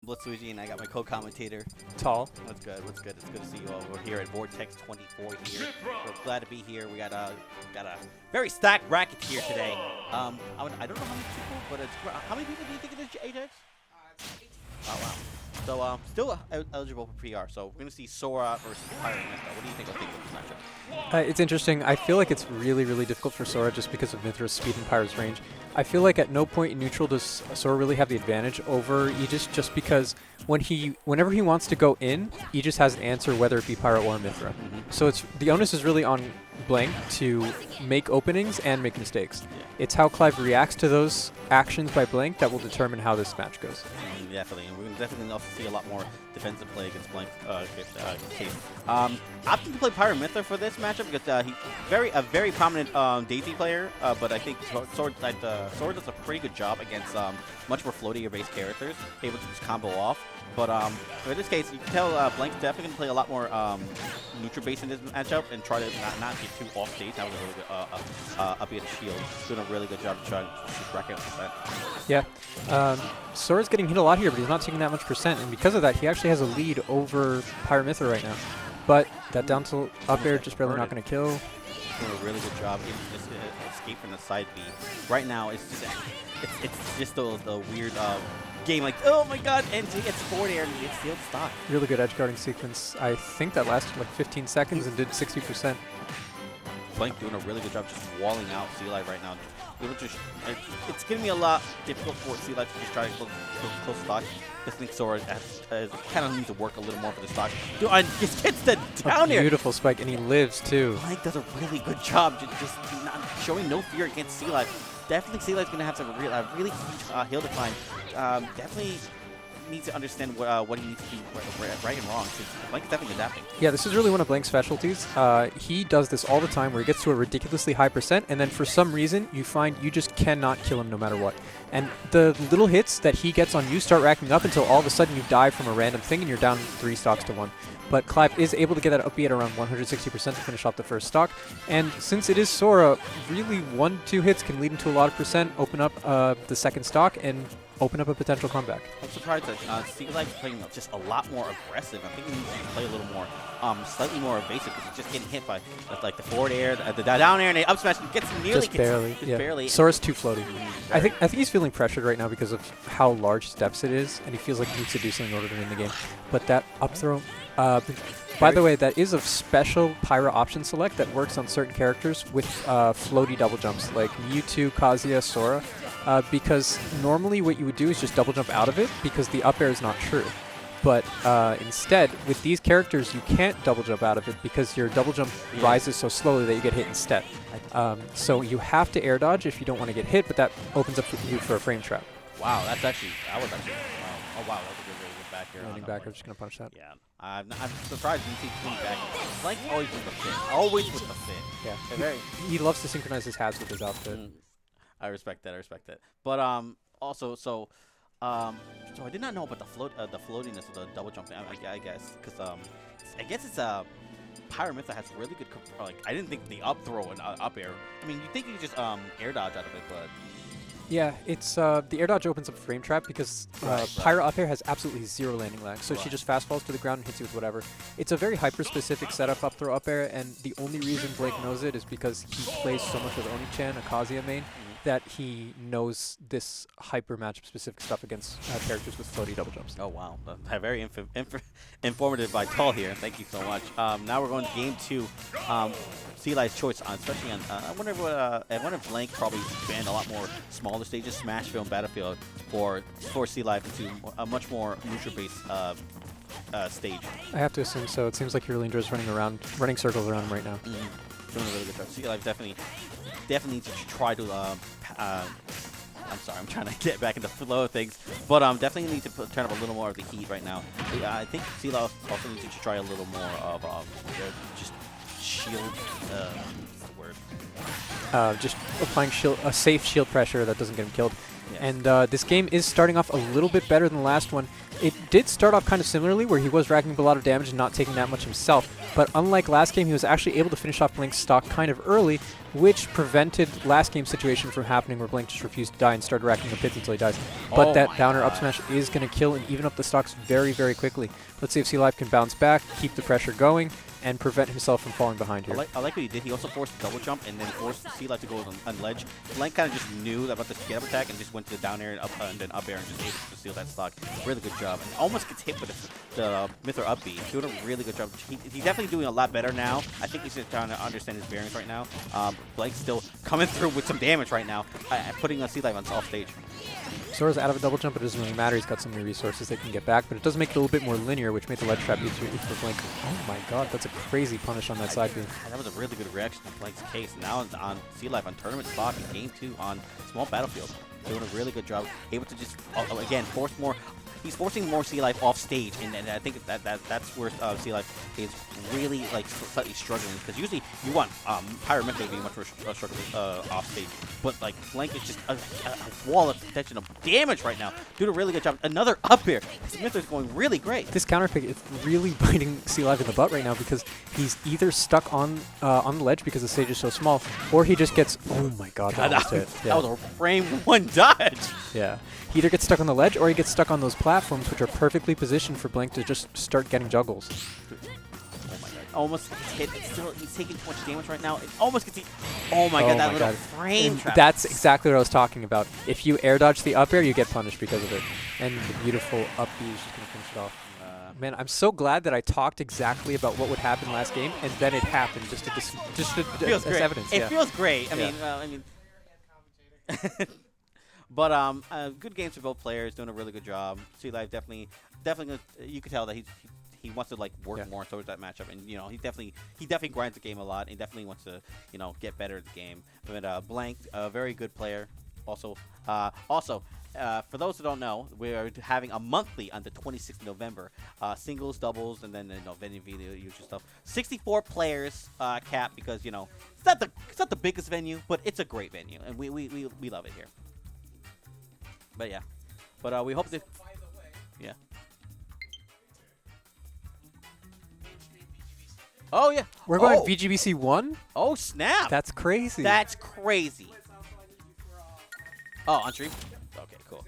BlitzLuigy, and I got my co-commentator. Tall. What's good? What's good? It's good to see you all. We're here at Vortex 24 here. We're glad to be here. We got a very stacked bracket here today. I don't know how many people, but how many people do you think it is, Ajax? Oh wow. So still eligible for PR. So we're gonna see Sora versus Pyra and Mythra. What do you think of this matchup? It's interesting. I feel like it's really, really difficult for Sora just because of Mythra's speed and Pyra's range. I feel like at no point in neutral does Sora really have the advantage over Aegis, just because whenever he wants to go in, Aegis has an answer, whether it be Pyra or Mythra. So the onus is really on Blank to make openings and make mistakes. Yeah. It's how Clive reacts to those actions by Blank that will determine how this match goes. Definitely, and we're going to definitely also see a lot more defensive play against Blank's case. Opting to play Pyra Mythra for this matchup because he's a very prominent Daisy player, but I think Sword does a pretty good job against much more floatier-based characters, able to just combo off. But in this case, you can tell Blank's definitely going to play a lot more neutral-based in this matchup and try to not get too off-stage. That was a really good up at shield. Doing a really good job of trying to rack out percent. Yeah. Sora's getting hit a lot here, but he's not taking that much percent, and because of that, he actually has a lead over Pyra Mythra right now. But that down tilt up air just barely not going to kill. Doing a really good job getting this escape from the side B. Right now, it's just the weird game, like, oh my god, and he gets forward air and he gets sealed stock. Really good edge guarding sequence. I think that lasted like 15 seconds and did 60%. Blank doing a really good job just walling out Sea-Life right now. It's giving me a lot difficult for Sea-Life to just try to close stock. I think Sora kind of needs to work a little more for the stock. Dude, just gets the down air. Beautiful spike, and he lives too. Blank does a really good job just not showing no fear against Sea-Life. Definitely Sea-Life's going to have some really huge heal decline. Definitely needs to understand what he needs to do right and wrong. Blank is definitely adapting. Yeah, this is really one of Blank's specialties. He does this all the time where he gets to a ridiculously high percent, and then for some reason you find you just cannot kill him no matter what. And the little hits that he gets on you start racking up until all of a sudden you die from a random thing and you're down 3 stocks to 1. But Clive is able to get that up B at around 160% to finish off the first stock. And since it is Sora, really 1-2 hits can lead into a lot of percent, open up the second stock, and open up a potential comeback. I'm surprised that Sea-Life's playing just a lot more aggressive. I think he needs to play a little more, slightly more evasive because he's just getting hit by like the forward air, the down air, and the up smash. He gets nearly just barely. Just barely. Sora's too floaty. I think he's feeling pressured right now because of how large his deficit is, and he feels like he needs to do something in order to win the game. But that up throw. By the way, that is a special Pyra option select that works on certain characters with floaty double jumps, like Mewtwo, Kazuya, Sora, because normally what you would do is just double jump out of it because the up air is not true. But instead, with these characters, you can't double jump out of it because your double jump rises so slowly that you get hit instead. So you have to air dodge if you don't want to get hit, but that opens up you for a frame trap. Wow, that was actually, wow. Oh wow, that was a good back here. Running back, I'm just going to punch that. Yeah. I'm surprised you see King back. Blank always with the fit. Always with the fit. Yeah. He loves to synchronize his hats with his outfit. I respect that. But also, so I did not know about the floatiness of the double jumping. I guess because I guess it's Pyra Mythra has really good. I didn't think the up throw and up air. I mean, you think you could just air dodge out of it, but. Yeah, it's the air dodge opens up a frame trap because Pyra up air has absolutely 0 landing lag, so she just fast falls to the ground and hits you with whatever. It's a very hyper-specific setup up throw up air, and the only reason Blake knows it is because he plays so much with Oni-chan, a Kazuya main, that he knows this hyper matchup specific stuff against characters with floaty double jumps. Oh wow, very informative by Tall here. Thank you so much. Now we're going to game 2. Sea-Life's choice, especially on. I wonder if Blank probably banned a lot more smaller stages, Smashville and Battlefield, for Sea-Life into a much more neutral-based stage. I have to assume so. It seems like he really enjoys running circles around him right now. Doing a really good job. Sea-Life definitely needs to try to. I'm sorry, I'm trying to get back into the flow of things, but definitely need to turn up a little more of the heat right now. I think Sea-Life also needs to try a little more of just shield. What's the word? Just applying a safe shield pressure that doesn't get him killed. Yes. And this game is starting off a little bit better than the last one. It did start off kind of similarly, where he was racking up a lot of damage and not taking that much himself. But unlike last game, he was actually able to finish off Blink's stock kind of early, which prevented last game's situation from happening where Blink just refused to die and started racking up hits until he dies. But that downer up smash is going to kill and even up the stocks very, very quickly. Let's see if C-Life can bounce back, keep the pressure going, and prevent himself from falling behind here. I like what he did. He also forced a double jump and then forced C-Life to go on ledge. Blank kind of just knew about this get-up attack and just went to the down air and, and then up air and just able to steal that stock. Really good job. And almost gets hit with the Mythra up B. Doing a really good job. He's definitely doing a lot better now. I think he's just trying to understand his bearings right now. Blake's still coming through with some damage right now, putting C-Life on off stage. Sora's out of a double jump, but it doesn't really matter. He's got some new resources they can get back, but it does make it a little bit more linear, which made the ledge trap easier for Blink. Oh my god, that's a crazy punish on that side B. That was a really good reaction to Blank's case. Now on C-Life on tournament stock in game 2 on small battlefield. Doing a really good job. Able to just, again, force more. He's forcing more C-Life off stage, and I think that's where C-Life is really like slightly struggling, because usually you want Pyra Mythra to be much more struggling off stage, but like Blank is just a wall of protection of damage right now. Doing a really good job. Another up air. Mythra's going really great. This counter pick is really biting C-Life in the butt right now, because he's either stuck on the ledge because the stage is so small, or he just gets, oh my god, that almost hit. Yeah. That was a frame 1 dodge. Yeah. He either gets stuck on the ledge or he gets stuck on those platforms, which are perfectly positioned for Blink to just start getting juggles. Oh my god. Almost hit. Still, he's taking too much damage right now. It almost gets hit. Oh my god, that little frame trap. That's exactly what I was talking about. If you air dodge the up air, you get punished because of it. And the beautiful up B is just going to finish it off. Man, I'm so glad that I talked exactly about what would happen last game, and then it happened just as evidence. It feels great. I mean, but good games for both players, doing a really good job. C-Life definitely, you could tell that he wants to like work more towards that matchup, and he definitely grinds the game a lot. And he definitely wants to get better at the game. But Blank, a very good player. Also, for those who don't know, we're having a monthly on the 26th of November. Singles, doubles, and then venue V, the usual stuff. 64 players cap, because it's not the biggest venue, but it's a great venue, and we love it here. But yeah, but we hope that yeah. Oh yeah, we're going VGBC 1. Oh snap! That's crazy. That's crazy. Oh, on stream. Okay, cool.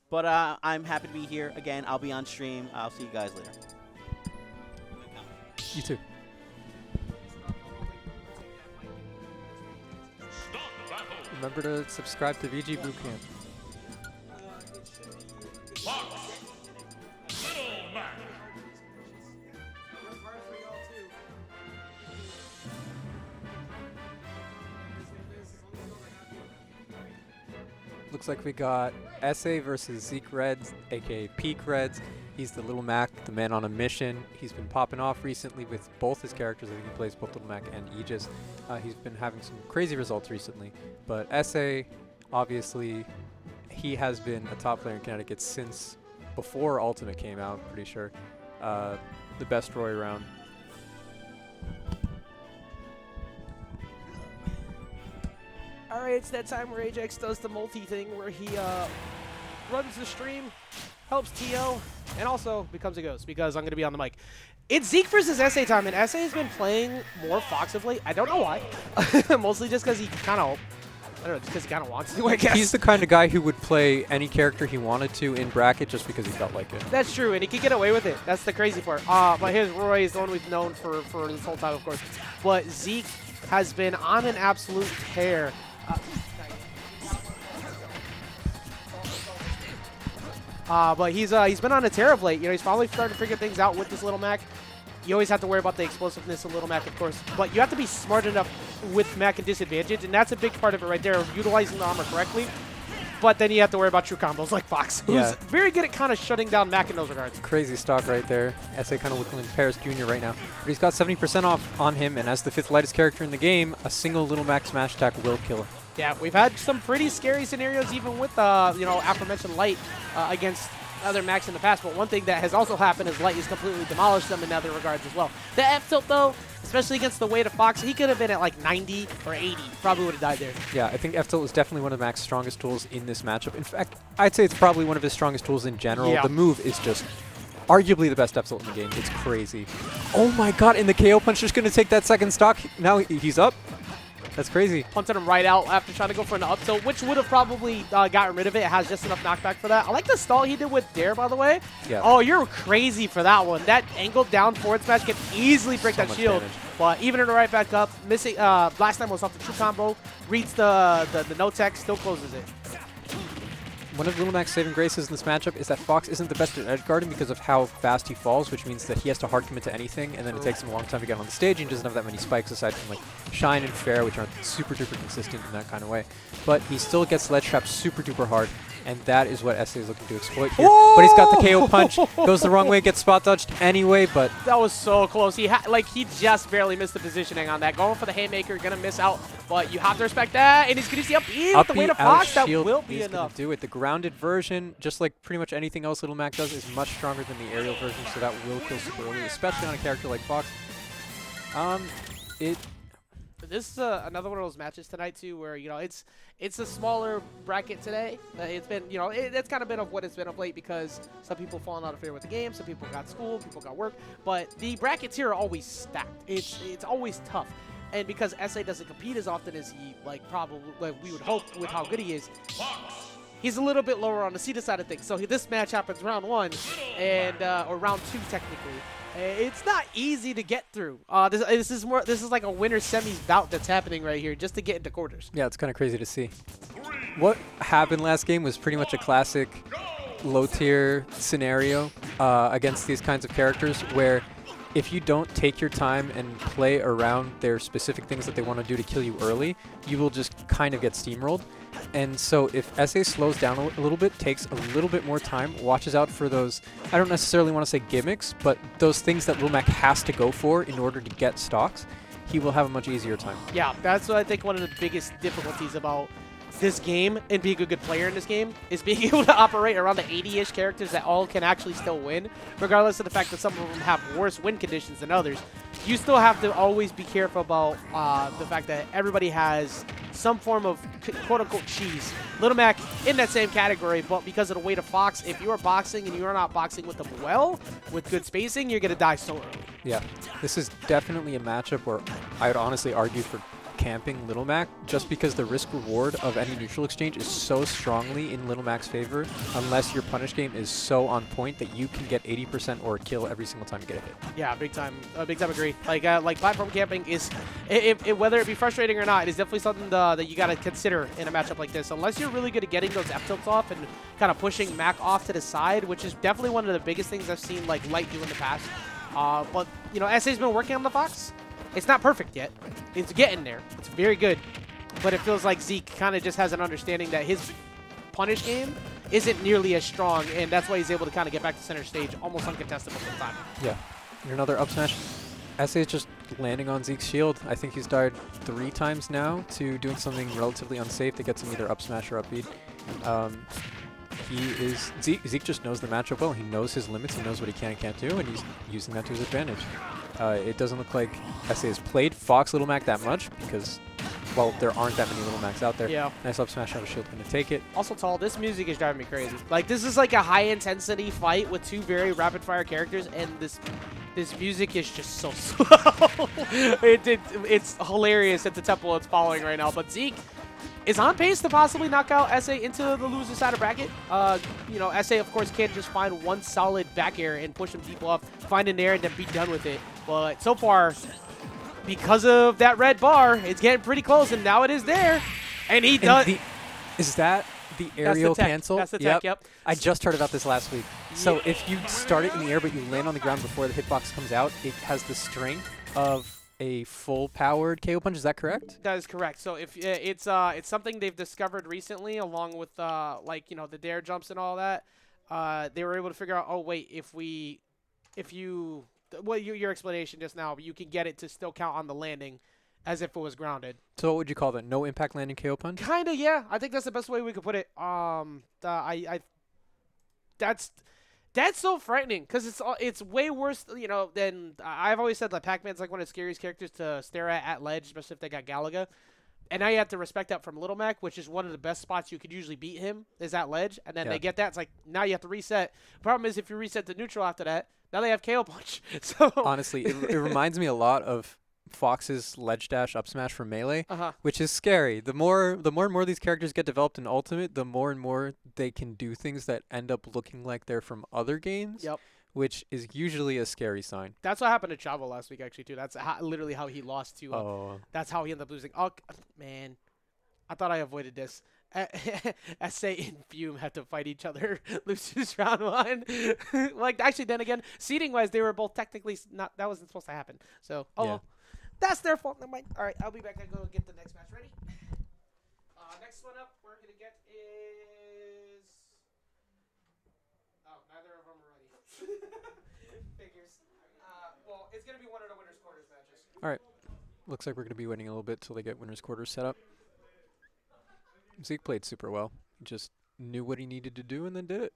But I'm happy to be here again. I'll be on stream. I'll see you guys later. You too. Remember to subscribe to VGBootCamp. Looks like we got SA versus ZekeReds, aka ZekeReds. He's the Little Mac, the man on a mission. He's been popping off recently with both his characters. I think he plays both Little Mac and Aegis. He's been having some crazy results recently. But SA, obviously, he has been a top player in Connecticut since before Ultimate came out, I'm pretty sure. The best Roy around. Alright, it's that time where Ajax does the multi thing where he runs the stream, helps TO, and also becomes a ghost, because I'm going to be on the mic. It's Zeke versus SA time, and SA has been playing more Fox of late. I don't know why. Mostly just because he kind of, I don't know, just because he kind of wants to, I guess. He's the kind of guy who would play any character he wanted to in bracket just because he felt like it. That's true, and he can get away with it. That's the crazy part. But here's Roy, is the one we've known for this whole time, of course. But Zeke has been on an absolute tear. But he's been on a tear of late. He's finally starting to figure things out with this Little Mac. You always have to worry about the explosiveness of Little Mac, of course, but you have to be smart enough with Mac and disadvantage, and that's a big part of it right there, utilizing the armor correctly. But then you have to worry about true combos like Fox, who's very good at kind of shutting down Mac in those regards. Crazy stock right there. SA kind of looking like Paris Jr. right now. But he's got 70% off on him, and as the 5th lightest character in the game, a single Little Mac smash attack will kill him. Yeah, we've had some pretty scary scenarios even with, aforementioned Light against other Macs in the past, but one thing that has also happened is Light has completely demolished them in other regards as well. The F tilt, though, especially against the weight of Fox. He could have been at like 90 or 80. Probably would have died there. Yeah, I think F-Tilt is definitely one of Mac's strongest tools in this matchup. In fact, I'd say it's probably one of his strongest tools in general. Yeah. The move is just arguably the best F-Tilt in the game. It's crazy. Oh my god, and the KO punch is going to take that second stock. Now he's up. That's crazy. Punted him right out after trying to go for an up tilt, which would have probably gotten rid of it. It has just enough knockback for that. I like the stall he did with Dare, by the way. Yeah. Oh, you're crazy for that one. That angled down forward smash can easily break that much shield. damage. But even in the right back up, missing. Last time was off the true combo. Reads the no tech, still closes it. One of Little Mac's saving graces in this matchup is that Fox isn't the best at edge guarding because of how fast he falls, which means that he has to hard commit to anything, and then it takes him a long time to get on the stage, and he doesn't have that many spikes aside from like Shine and Fair, which aren't super duper consistent in that kind of way. But he still gets ledge trapped super duper hard, and that is what SA is looking to exploit here. But he's got the KO punch, goes the wrong way, gets spot dodged anyway, but That was so close. He just barely missed the positioning on that. Going for the haymaker, gonna miss out, but you have to respect that. And he's gonna see up E with the weight of Fox. That will be enough. Do it. The grounded version, just like pretty much anything else Little Mac does, is much stronger than the aerial version, so that will kill super early, especially on a character like Fox. This is another one of those matches tonight too, where it's a smaller bracket today. It's been it's kind of been of what it's been of late because some people falling out of favor with the game, some people got school, people got work, but the brackets here are always stacked. It's always tough, and because SA doesn't compete as often as he probably we would hope with how good he is. He's a little bit lower on the seeded side of things. So this match happens round 1 and or round 2 technically. It's not easy to get through. This is like a winner semis bout that's happening right here just to get into quarters. Yeah, it's kind of crazy to see. What happened last game was pretty much a classic low-tier scenario against these kinds of characters where if you don't take your time and play around their specific things that they want to do to kill you early, you will just kind of get steamrolled. And so if SA slows down a little bit, takes a little bit more time, watches out for those, I don't necessarily want to say gimmicks, but those things that Lil Mac has to go for in order to get stocks, he will have a much easier time. Yeah, that's what I think one of the biggest difficulties about this game and being a good player in this game is being able to operate around the 80-ish characters that all can actually still win, regardless of the fact that some of them have worse win conditions than others. You still have to always be careful about the fact that everybody has some form of quote-unquote cheese. Little Mac in that same category, but because of the weight of Fox, if you are boxing and you are not boxing with them well, with good spacing, you're going to die so early. Yeah, this is definitely a matchup where I would honestly argue for camping Little Mac just because the risk reward of any neutral exchange is so strongly in Little Mac's favor unless your punish game is so on point that you can get 80% or a kill every single time you get a hit. Yeah, big time agree. Like platform camping is, whether it be frustrating or not, it is definitely something that you got to consider in a matchup like this. Unless you're really good at getting those F tilts off and kind of pushing Mac off to the side, which is definitely one of the biggest things I've seen like Light do in the past. But SA's been working on the Fox. It's not perfect yet. It's getting there. It's very good. But it feels like Zeke kind of just has an understanding that his punish game isn't nearly as strong, and that's why he's able to kind of get back to center stage almost uncontested most of the time. Yeah. And another up smash. SA is just landing on Zeke's shield. I think he's died 3 times now to doing something relatively unsafe that gets him either up smash or up beat. Zeke just knows the matchup well. He knows his limits. He knows what he can and can't do, and he's using that to his advantage. It doesn't look like SA has played Fox Little Mac that much because, well, there aren't that many Little Macs out there. Yeah. Nice up smash out of shield, going to take it. Also, Tall, this music is driving me crazy. Like, this is like a high-intensity fight with 2 very rapid-fire characters, and this music is just so slow. It's hilarious at the tempo it's following right now. But Zeke is on pace to possibly knock out SA into the loser side of bracket. SA, of course, can't just find one solid back air and push some people off, find an air, and then be done with it. But so far, because of that red bar, it's getting pretty close, and now it is there. And he does. Is that the aerial cancel? That's the tech, yep. I just heard about this last week. So if you start it in the air, but you land on the ground before the hitbox comes out, it has the strength of a full-powered KO punch. Is that correct? That is correct. So if it's something they've discovered recently, along with the dare jumps and all that, they were able to figure out. Oh wait, your explanation just now, you can get it to still count on the landing, as if it was grounded. So what would you call that? No impact landing KO punch? Kinda, yeah. I think that's the best way we could put it. That's so frightening because it's way worse, you know, than I've always said. Like Pac-Man's like one of the scariest characters to stare at ledge, especially if they got Galaga. And now you have to respect that from Little Mac, which is one of the best spots you could usually beat him is at ledge. And then they get that. It's like now you have to reset. Problem is if you reset to neutral after that, now they have KO punch. So honestly, it reminds me a lot of Fox's ledge dash up smash for Melee, Uh-huh. which is scary. The more and more these characters get developed in Ultimate, the more and more they can do things that end up looking like they're from other games. Yep. Which is usually a scary sign. That's what happened to Chavo last week, actually, too. That's literally how he lost to. That's how he ended up losing. Oh, man. I thought I avoided this. Essay and Fume had to fight each other, lose round 1. Like, actually, then again, seeding-wise, they were both technically not. That wasn't supposed to happen. So, well, that's their fault. Never mind. All right, I'll be back. I go get the next match ready. Next one up, we're gonna get is. Oh, neither of them are ready. Figures. Well, it's going to be one of the winners' quarters matches. All right. Looks like we're going to be waiting a little bit till they get winners' quarters set up. Zeke played super well. He just knew what he needed to do and then did it.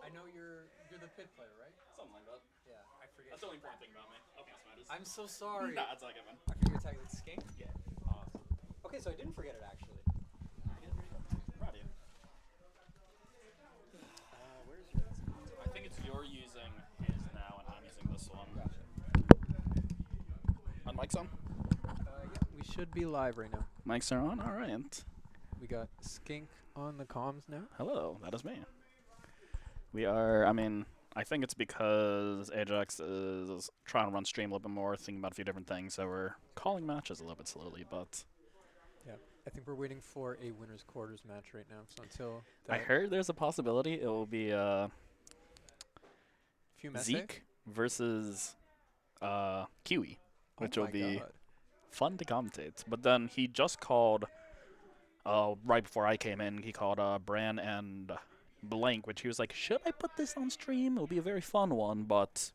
I know you're the pit player, right? Something like that. Yeah, I forget. That's the only important thing about me. Nothing else matters. I'm so sorry. Nah, it's not good, man. I forget your tag with Skink. Yeah. Awesome. Okay, so I didn't forget it actually. Proud of you. Where's yours? I think it's you're using his now, and I'm using this one. Gotcha. On mic's on? Yeah, we should be live right now. Mics are on? All right. We got Skink on the comms now. Hello, that is me. We are, I think it's because Ajax is trying to run stream a little bit more, thinking about a few different things, so we're calling matches a little bit slowly, but... Yeah, I think we're waiting for a winner's quarters match right now, so until... I heard there's a possibility it will be Zeke versus Kiwi, which will be fun to commentate. But then he just called, right before I came in, he called Bran and... Blank, which he was like, should I put this on stream? It'll be a very fun one, but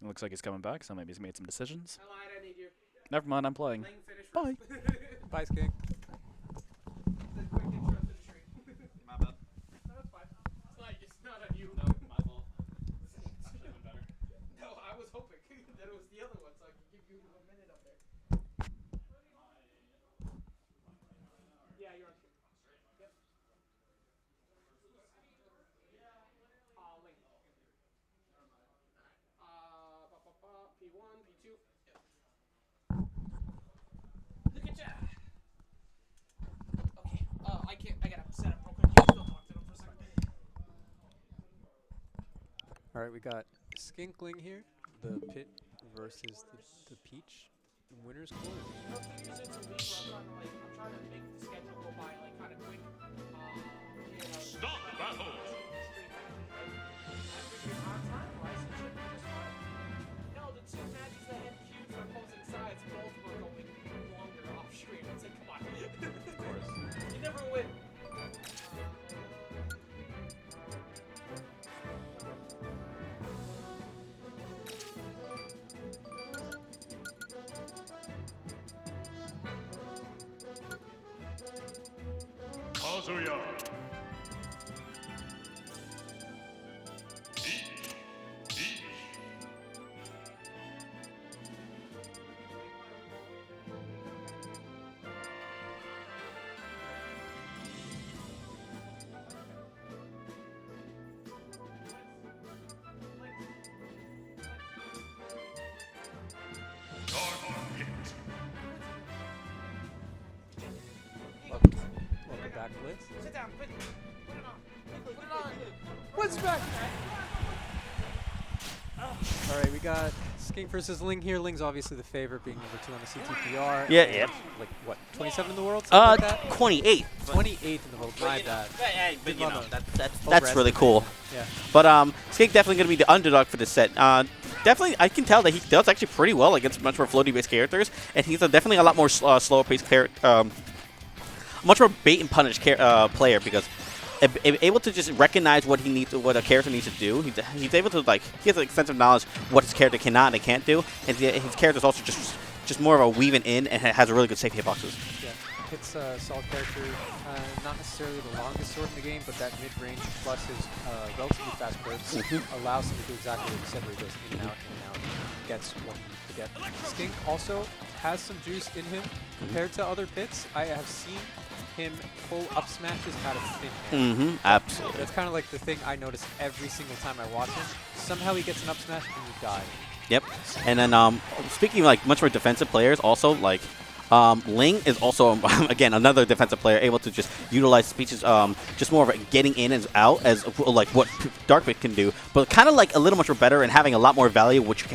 it looks like he's coming back, so maybe he's made some decisions. I lied, I need you. Never mind, I'm playing. Ling, finish Bye. first. Bye, Skink. The quick intro to the stream. My bad. No, that's fine. It's not on you. No, my fault. Should have been better. No, I was hoping that it was the other one, so I could give you a minute up there. Yeah, you're on stream. Yep. Ling. P1, P2. Look at ya. Okay. I gotta set up real quick. You still talk to them for a All right, we got Skinkling here, the Pit versus the Peach. Winner's corner. I'm trying to make the schedule go by like kind of quick. Stop battle! No, the two matches that had queued for opposing sides both were going longer off stream. It's like, come on. Of course. You never win. Kazuya. Welcome back, Blitz. Sit down, put it on. Put it on. What's back? All right, we got Skink versus Ling here. Ling's obviously the favorite, being number 2 on the CTPR. Yeah, yeah. Like, what, 27 in the world? Something like that? 28. 28th in the world. My bad. But you know, that's Overestimated. really cool. Yeah. But Skink definitely going to be the underdog for this set. Definitely, I can tell that he does actually pretty well against much more floaty-based characters, and he's definitely a lot more slower-paced character, much more bait and punish player because able to just recognize what a character needs to do. He's able to he has extensive knowledge what his character cannot and can't do, and his character's also just more of a weaving in and has a really good safe hitboxes. Yeah. It's a solid character, not necessarily the longest sword in the game, but that mid-range plus his relatively fast bursts allows him to do exactly what you said, where he goes in and out, gets what he needs to get. Skink also has some juice in him compared to other pits. I have seen him pull up smashes out of thin air. Absolutely. That's kind of like the thing I notice every single time I watch him. Somehow he gets an up smash and you die. Yep. And then speaking of much more defensive players, also Ling is also, again, another defensive player able to just utilize speeches, just more of a getting in and out as what Darkbit can do, but kind of a little much more better and having a lot more value, which you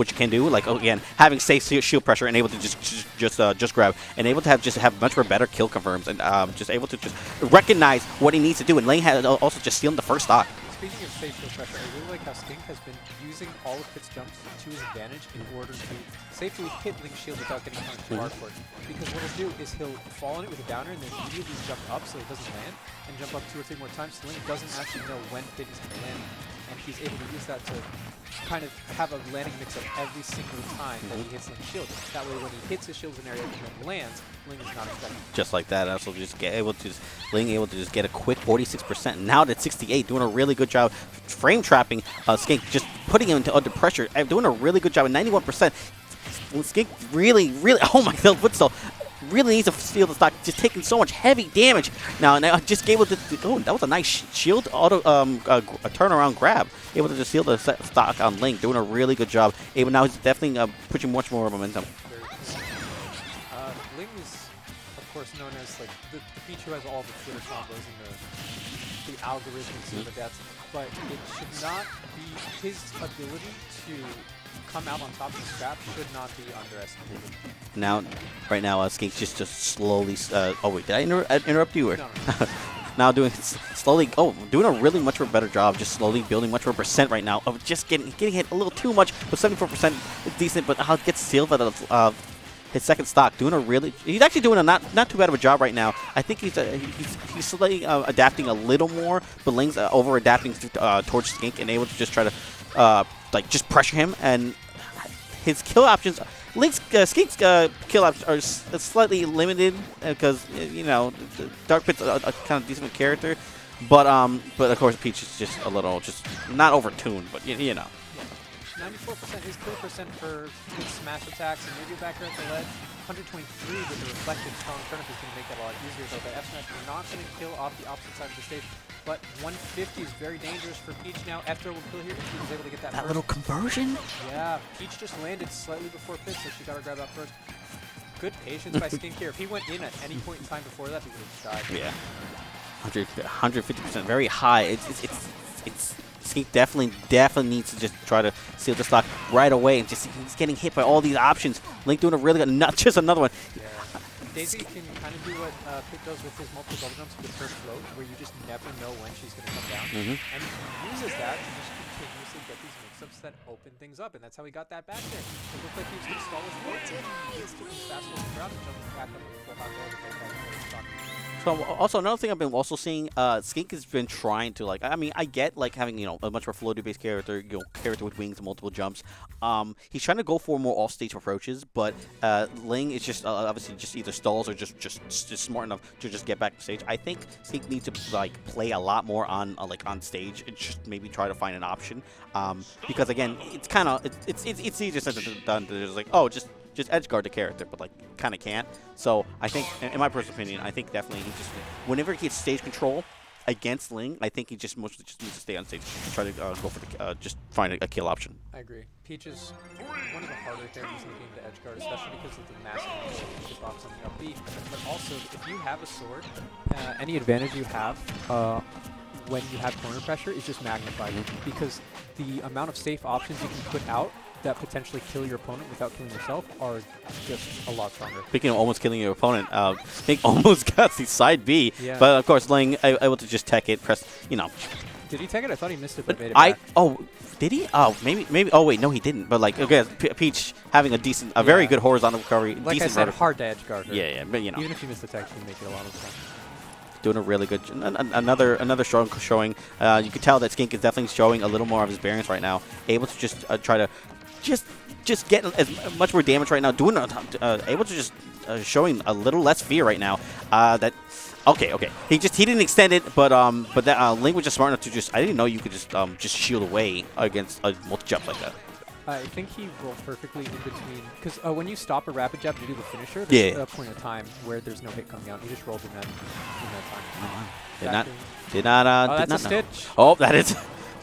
can do. Again, having safe shield pressure and able to just grab and able to have much more better kill confirms and just able to just recognize what he needs to do. And Ling has also just stealing the first stock. Speaking of safe shield pressure, I really like how Skink has been using all of Pit's jumps to his advantage in order to safely hit Ling's shield without getting punished too hard for it. Because what he'll do is he'll fall on it with a downer and then immediately jump up so it doesn't land, and jump up 2 or 3 more times so Ling doesn't actually know when Pit is going to land. And he's able to use that to kind of have a landing mix-up every single time that he hits Ling's shield. That way when he hits his shield in an area and then lands, Ling is not expecting. Just like that, also Ling able to just get a quick 46%. Now at 68, doing a really good job frame trapping Skink, just putting him under pressure, doing a really good job at 91%. Skink really, oh my god, Woodstall really needs to steal the stock, just taking so much heavy damage. Now just able to, that was a nice shield auto a turnaround grab. Able to just steal the stock on Ling, doing a really good job. Now he's definitely pushing much more momentum. Ling is, of course, known as the Peach who has all the Twitter combos and the algorithmic sort of deaths, but it should not be his ability to come out on top of the scrap should not be underestimated. Right now, Skink just slowly. Oh wait, did I interrupt you? Or? No. Now doing a really much more better job, just slowly building much more percent right now of just getting hit a little too much, but 74% is decent. But gets sealed by his second stock. He's actually doing a not too bad of a job right now. I think he's slightly adapting a little more, but Ling's over adapting towards Skink and able to just try to just pressure him, and his kill options. Skink's kill options are slightly limited because Dark Pit's a kind of decent character, but of course Peach is just a little not overtuned, but you know. 94% is kill percent for his smash attacks, and maybe back here at the ledge. 123 with the reflected strong turnip is going to make that a lot easier, though. The F smash is not going to kill off the opposite side of the stage, but 150 is very dangerous for Peach now. F throw will kill here if he was able to get that first. Little conversion? Yeah, Peach just landed slightly before Pit, so she got to grab that first. Good patience by Skink here. If he went in at any point in time before that, he would have died. Yeah, 150%, very high. It's Skink definitely needs to just try to seal the stock right away, and just he's getting hit by all these options. Link doing a really good, not just another one. Yeah. Daisy can kind of do what Pit does with his multiple double jumps with her float, where you just never know when she's going to come down. And he uses that to just continuously get these mix-ups that open things up, and that's how he got that back there. It looked like he was going to stall his float, he gets to fast forward the crowd and jumping back up with the full hot roll to get that stock. So also another thing I've been also seeing, Skink has been trying to, like, I mean, I get like having, you know, a much more floaty-based character, character with wings and multiple jumps. He's trying to go for more off-stage approaches, but Ling is just obviously just either stalls or just smart enough to just get back to stage. I think Skink needs to like play a lot more on like on stage and just maybe try to find an option, because again, it's kind of it's easier said than done to just like, oh, just edge guard the character, but like kind of can't. So I think, in my personal opinion, I think definitely he just, whenever he gets stage control against Ling, I think he just mostly just needs to stay on stage and try to go for the just find a kill option. I agree. Peach is one of the harder characters in the game to edge guard, especially because of the massive control you get off something up B. But also, if you have a sword, any advantage you have when you have corner pressure is just magnified, because the amount of safe options you can put out that potentially kill your opponent without killing yourself are just a lot stronger. Speaking of almost killing your opponent, I think almost got the side B, but of course Ling able to just tech it, press, you know. Did he tech it? I thought he missed it, but made it back. Oh, did he? Oh, maybe. Oh wait, no, he didn't. But like, okay, Peach having a very good horizontal recovery. Like decent I said, hard to edge guard her. Yeah, but you know. Even if you miss the tech, you can make it a lot of fun. Doing a really good, another strong showing. You could tell that Skink is definitely showing a little more of his variance right now. Able to just try to just get as much more damage right now. Doing able to just showing a little less fear right now. Okay. He didn't extend it, but that Ling was just smart enough to just. I didn't know you could just shield away against a multi jump like that. I think he rolled perfectly in between, because when you stop a rapid jab to do the finisher, there's a point of time where there's no hit coming out. He just rolled in that time. Did not. Oh, did that's not a know. stitch. Oh, that is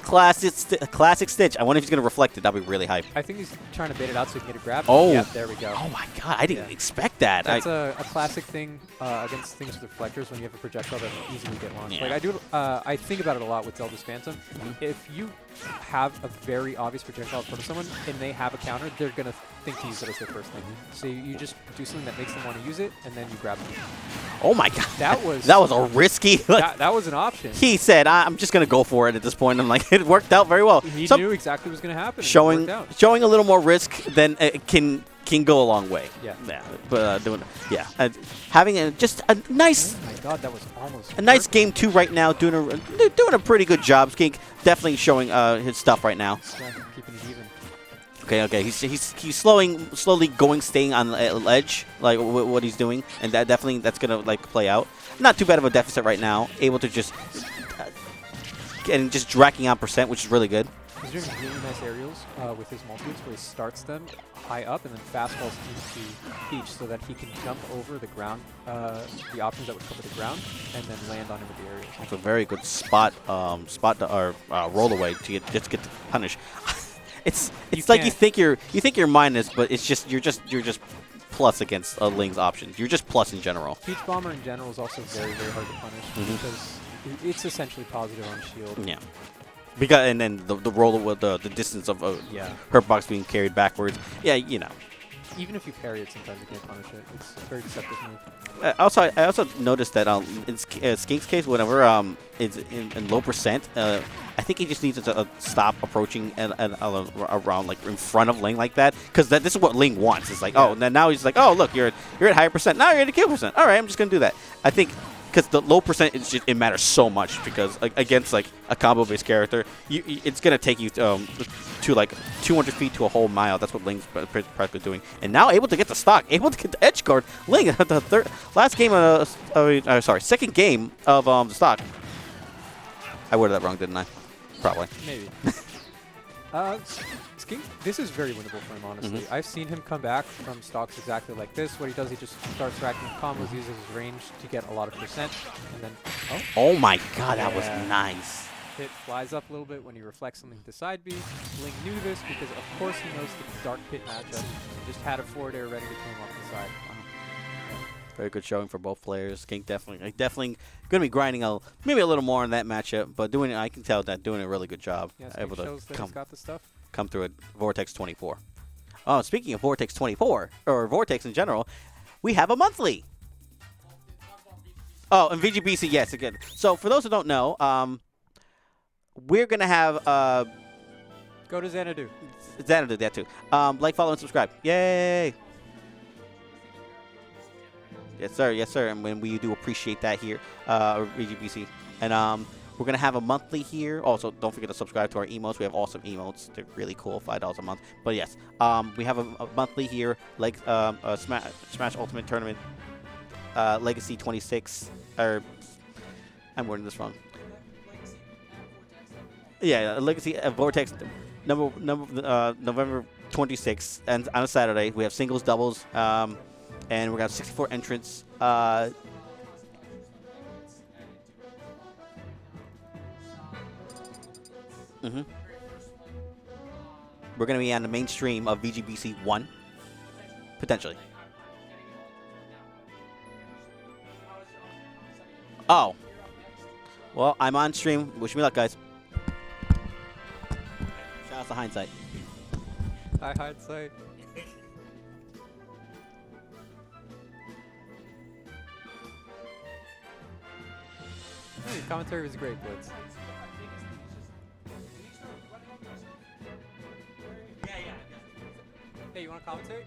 classic stitch. I wonder if he's gonna reflect it. That'd be really hype. I think he's trying to bait it out so he can get a grab. Oh, yeah, there we go. Oh my God, I didn't expect that. That's a classic thing against things with reflectors when you have a projectile that can easily get launched. Yeah. Like I think about it a lot with Zelda's Phantom. If you have a very obvious projectile in front of someone and they have a counter, they're gonna think to use it as their first thing. So you just do something that makes them want to use it, and then you grab them. Oh my God, that was a risky. that was an option. He said, "I'm just gonna go for it at this point." I'm like, it worked out very well. He knew exactly what was gonna happen. Showing a little more risk than can go a long way. Yeah. But having just a nice. Oh my God, that was almost a nice game 2 right now. Doing a pretty good job. Skink definitely showing his stuff right now. Yeah, keeping it even. Okay. He's slowly staying on the edge, like what he's doing, and that's gonna like play out. Not too bad of a deficit right now. Able to just and just dragging on %, which is really good. He's doing really nice aerials with his multi-hits where he starts them high up and then fast falls into Peach so that he can jump over the ground, the options that would cover the ground, and then land on him with the aerials. It's a very good spot roll away to get the punish. It's like you think you're minus, but it's just you're just plus against Ling's options. You're just plus in general. Peach Bomber in general is also very hard to punish because it's essentially positive on shield. Yeah. Because and then the roll with the distance of her box being carried backwards. Yeah, you know. Even if you parry it, sometimes you can't punish it. It's a very deceptive move. I also noticed that in Skink's case, whenever it's in low %, I think he just needs to stop approaching around like in front of Ling like that, because this is what Ling wants. It's like, oh, and then now he's like, oh, look, you're at higher %. Now you're at a kill %. All right, I'm just gonna do that. I think. Because the low % it matters so much, because against like a combo-based character, it's gonna take you to like 200 feet to a whole mile. That's what Ling's practically doing. And now able to get the stock, able to get the edge guard. Ling at the second game of the stock. I worded that wrong, didn't I? Probably. Maybe. Skink, this is very winnable for him, honestly. I've seen him come back from stocks exactly like this. What he does, he just starts racking combos, uses his range to get a lot of %, and then oh my God, that was nice. It flies up a little bit when he reflects something to side B. Ling knew this because, of course, he knows the Dark Pit matchup and just had a forward air ready to kill him off the side. Very good showing for both players. Skink definitely going to be grinding maybe a little more in that matchup, but doing it, I can tell that doing a really good job. Yeah, Able to shows that he's got the stuff. come through at Vortex 24. Oh, speaking of Vortex 24, or Vortex in general, we have a monthly. Oh, and VGBC, yes, again. So for those who don't know, we're going to have Go to Xanadu. Xanadu, that too. Like, follow, and subscribe. Yay! Yes, sir. Yes, sir. And we do appreciate that here, VGBC. And we're going to have a monthly here. Also, don't forget to subscribe to our emotes. We have awesome emotes. They're really cool, $5 a month. But yes, we have a monthly here, like Smash Ultimate Tournament Legacy 26. Or I'm wording this wrong. Yeah, Legacy Vortex November 26th, and on a Saturday we have singles, doubles, and we're gonna have 64 entrants. We're gonna be on the main stream of VGBC 1, potentially. Oh, well, I'm on stream. Wish me luck, guys. Shout out to Hindsight. Hi, Hindsight. Hey, your commentary was great, Blitz. Hey, you want to commentate?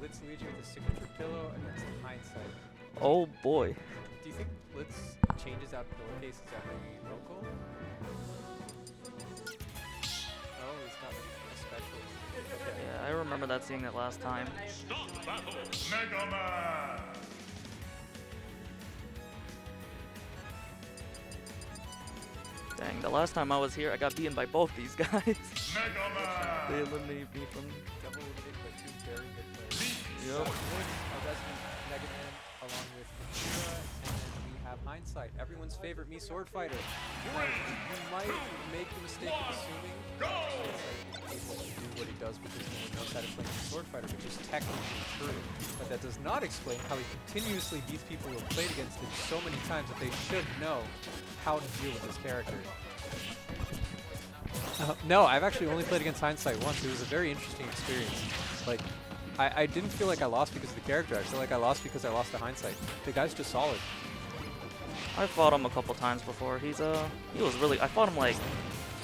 BlitzLuigy with a signature pillow against Hindsight. Oh boy. Do you think Blitz changes out pillowcases every local? Oh, he's got a special. Okay. Yeah, I remember that seeing it last time. Stop battle, Mega Man! Dang, the last time I was here, I got beaten by both these guys. Mega Man! They eliminated me from. Double eliminated by two very good players. Yep. A resident Mega Man along with Pyra, and then we have Hindsight, everyone's favorite Swordfighter. You might make the mistake of assuming Hindsight is able to do what he does because no one knows how to play Swordfighter, which is technically true. But that does not explain how he continuously beats people who have played against him so many times that they should know how to deal with this character. No, I've actually only played against Hindsight once. It was a very interesting experience. Like, I didn't feel like I lost because of the character. I feel like I lost because I lost to Hindsight. The guy's just solid. I fought him a couple times before. He was really. I fought him like,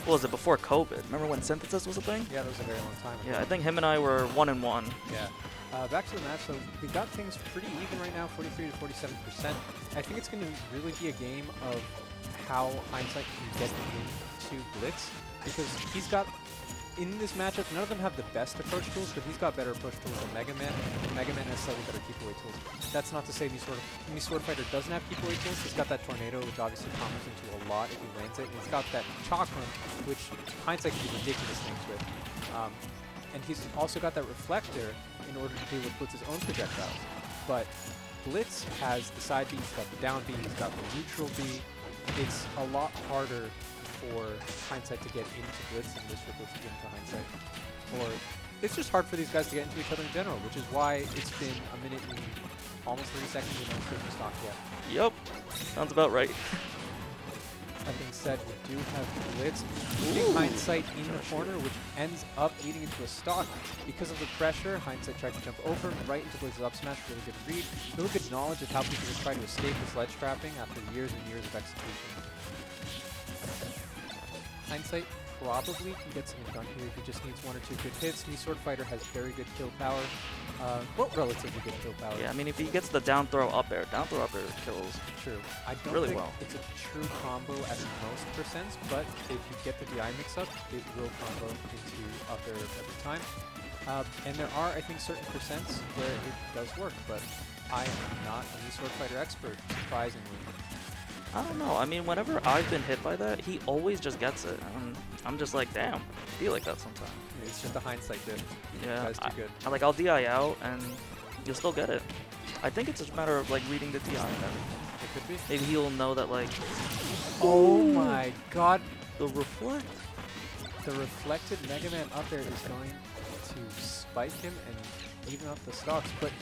what was it, before COVID? Remember when Synthesis was a thing? Yeah, that was a very long time ago. Yeah, I think him and I were 1-1. Yeah. Back to the match, though. We got things pretty even right now, 43 to 47%. I think it's going to really be a game of how Hindsight can get into Blitz, because he's got, in this matchup, none of them have the best approach tools, but he's got better approach tools than Mega Man. Mega Man has slightly better keep-away tools. That's not to say Swordfighter doesn't have keep-away tools. He's got that Tornado, which obviously combos into a lot if he lands it. And he's got that Chakram, which Hindsight can do ridiculous things with. And he's also got that Reflector in order to deal with Blitz's own projectiles. But Blitz has the side B, he's got the down B, he's got the neutral B. It's a lot harder for Hindsight to get into Blitz than it is for Blitz to get into Hindsight. Or it's just hard for these guys to get into each other in general, which is why it's been a minute and almost 30 seconds and no Christmas stock yet. Yep, sounds about right. That being said, we do have Blitz leading Hindsight in the corner, which ends up leading into a stock. Because of the pressure, Hindsight tried to jump over right into Blitz's up smash. Really good read. Really good knowledge of how people just try to escape this ledge trapping after years and years of execution. Hindsight probably can get something done here if he just needs 1 or 2 good hits. Swordfighter has very good kill power. Well, relatively good kill power. Yeah, I mean, if he gets the down throw up air kills. True. I don't Really think well. it's a true combo at most percents, but if you get the DI mix-up, it will combo into up air every time. And there are, I think, certain percents where it does work, but I am not a Swordfighter expert, surprisingly. I don't know. I mean, whenever I've been hit by that, he always just gets it. I'm just like, damn, I feel like that sometimes. It's just a hindsight dip. Yeah, That's too good. I'll DI out, and you'll still get it. I think it's just a matter of, like, reading the DI and everything. It could be. Maybe he'll know that, like... Oh my god! The reflect. The reflected Mega Man up air is going to spike him and even up the stocks, but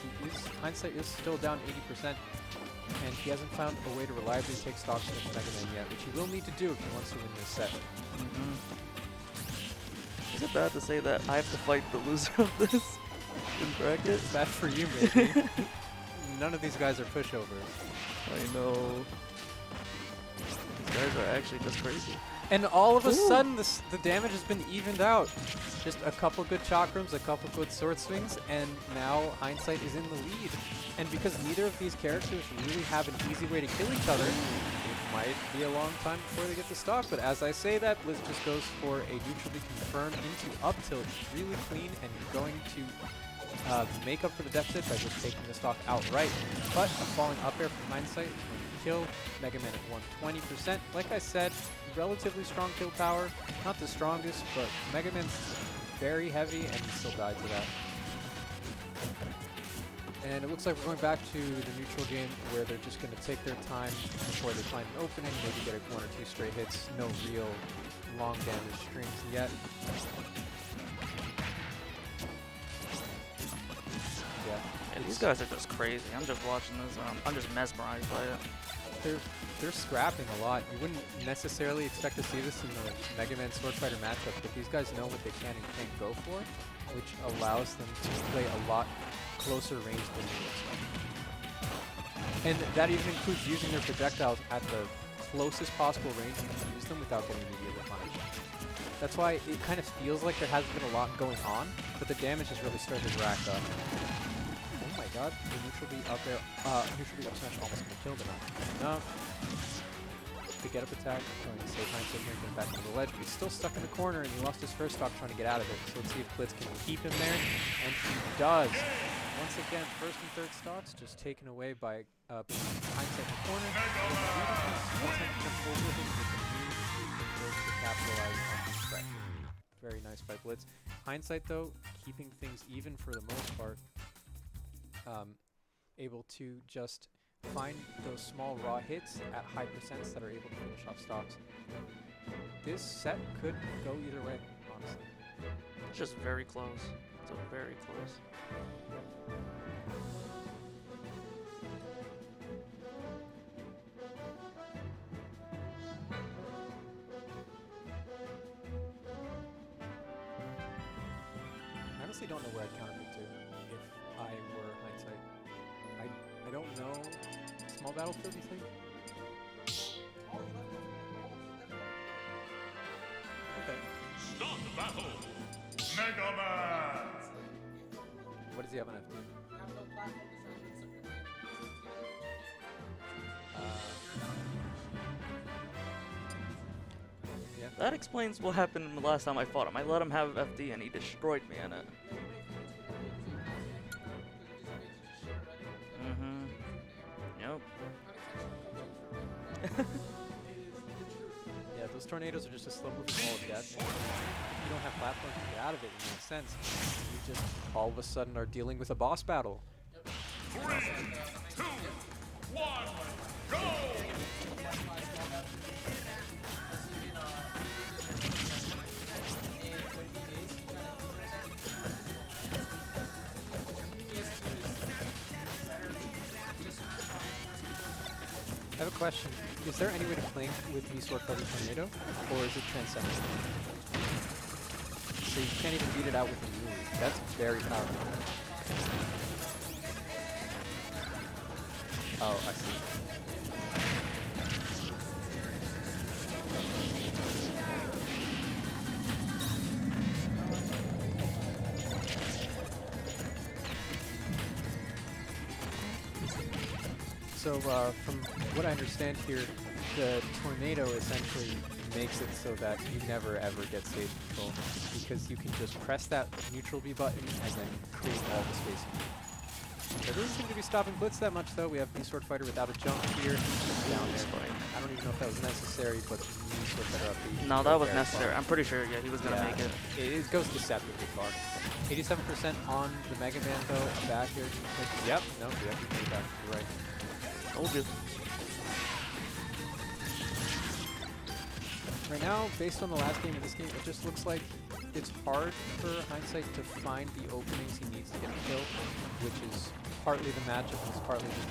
Hindsight is still down 80%, and he hasn't found a way to reliably take stocks against Mega Man yet, which he will need to do if he wants to win this set. Is it bad to say that I have to fight the loser of this in bracket? Bad for you, maybe. None of these guys are pushovers. I know. These guys are actually just crazy. And all of a sudden, the damage has been evened out. Just a couple good chakrams, a couple good sword swings, and now Hindsight is in the lead. And because neither of these characters really have an easy way to kill each other, it might be a long time before they get the stock. But as I say that, Blitz just goes for a neutrally confirmed into up tilt, really clean, and going to make up for the deficit by just taking the stock outright. But a falling up air from Hindsight is going to kill Mega Man at 120%. Like I said, relatively strong kill power. Not the strongest, but Mega Man's very heavy, and he still died to that. And it looks like we're going back to the neutral game where they're just going to take their time before they find an opening, maybe get 1 or 2 straight hits. No real long damage strings yet. Yeah, these guys are just crazy. I'm just watching this. I'm just mesmerized by it. They're scrapping a lot. You wouldn't necessarily expect to see this in the Mega Man Swordfighter matchup, but these guys know what they can and can't go for, which allows them to play a lot closer range than you expect. And that even includes using their projectiles at the closest possible range you can use them without getting immediately punished. That's why it kind of feels like there hasn't been a lot going on, but the damage has really started to rack up. Oh my god, the neutral B up there, neutral B up smash almost gonna kill them. No. The get up attack, going to save Hindsight here, getting back to the ledge, but he's still stuck in the corner and he lost his first stock trying to get out of it. So let's see if Blitz can keep him there, and he does. Once again, first and third stocks just taken away by Hindsight in the corner. To capitalize on his pressure. Very nice by Blitz. Hindsight, though, keeping things even for the most part. Able to just find those small raw hits at high percents that are able to finish off stocks. This set could go either way, honestly. It's just very close. It's very close. I honestly don't know where I'd counterpick to if I were Hindsight. I don't know. Small battlefield, you think? Okay. Start the battle! Mega Man! What does he have on FD? Yeah. That explains what happened the last time I fought him. I let him have FD and he destroyed me in it. Yep. Yeah, those tornadoes are just a slow moving wall of death. You don't have platforms to get out of it, it makes sense. You just all of a sudden are dealing with a boss battle. 3, 2, 1, go! I have a question. Is there any way to play with Swordfighter Tornado, or is it transcendent? So you can't even beat it out with the move. That's very powerful. Oh, I see. So from what I understand here, the tornado essentially makes it so that you never ever get stage control because you can just press that neutral B button and then create all the space you need. There doesn't seem to be stopping Blitz that much though. We have the Swordfighter without a jump here. Down there. I don't even know if that was necessary, but the Swordfighter up B. No, that was necessary. I'm pretty sure, yeah, he was going to make it. It goes deceptively far. 87% on the Mega Man though. Back here. Yep. No, yep. Back. You're right. Oh, good. Right now, based on the last game and this game, it just looks like it's hard for Hindsight to find the openings he needs to get a kill, which is partly the matchup and it's partly just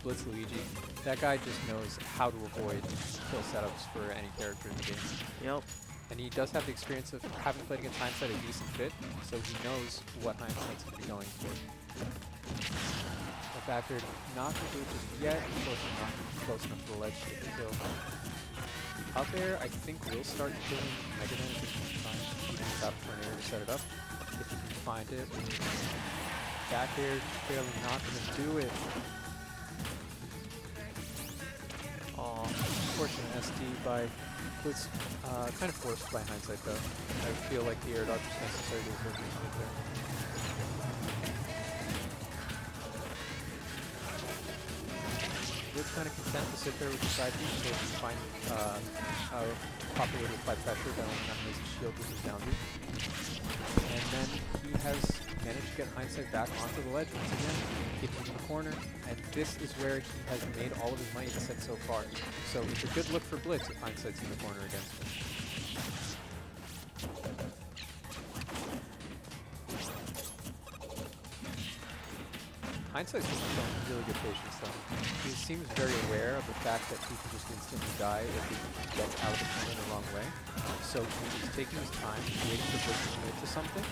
BlitzLuigy. That guy just knows how to avoid kill setups for any character in the game. Yep. And he does have the experience of having played against Hindsight a decent bit, so he knows what Hindsight's going to be going for. The back there, not going to do it just yet. Unfortunately, not close enough to the ledge to get the kill. Up there, I think we'll start killing Mega Man if we can find without Tornado to set it up. If we can find it. Back there, barely not going to do it. Aw, unfortunate SD by Blitz. Kind of forced by Hindsight though. I feel like the air dodge was necessary to avoid it there. Blitz kind of content to sit there with the side beat so he can find populated by pressure that only has his shield with his down beat. And then he has managed to get Hindsight back onto the ledge once again, keeping him in the corner, and this is where he has made all of his money to set so far. So it's a good look for Blitz if Hindsight's in the corner against him. Hindsight's just showing really good patience though. He seems very aware of the fact that he can just instantly die if he gets out of the corner the wrong way. So he's taking his time, waiting for Blitz to commit to something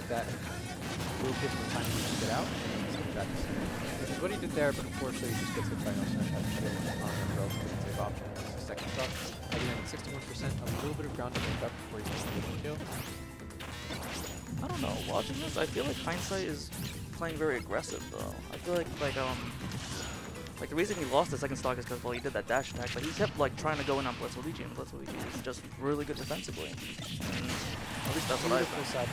that will give him the time to get out and then he's back to sleep. Which is what he did there, but unfortunately he just gets hit by no snap on a relatively safe option. It's the second shot. Again, 61%, a little bit of ground to make up before he gets the kill. I don't know. Watching this, I feel like Hindsight is playing very aggressive though. I feel like the reason he lost the second stock is because, well, he did that dash attack, but he kept like trying to go in on BlitzLuigy, and BlitzLuigy is just really good defensively. And at least that's what I think.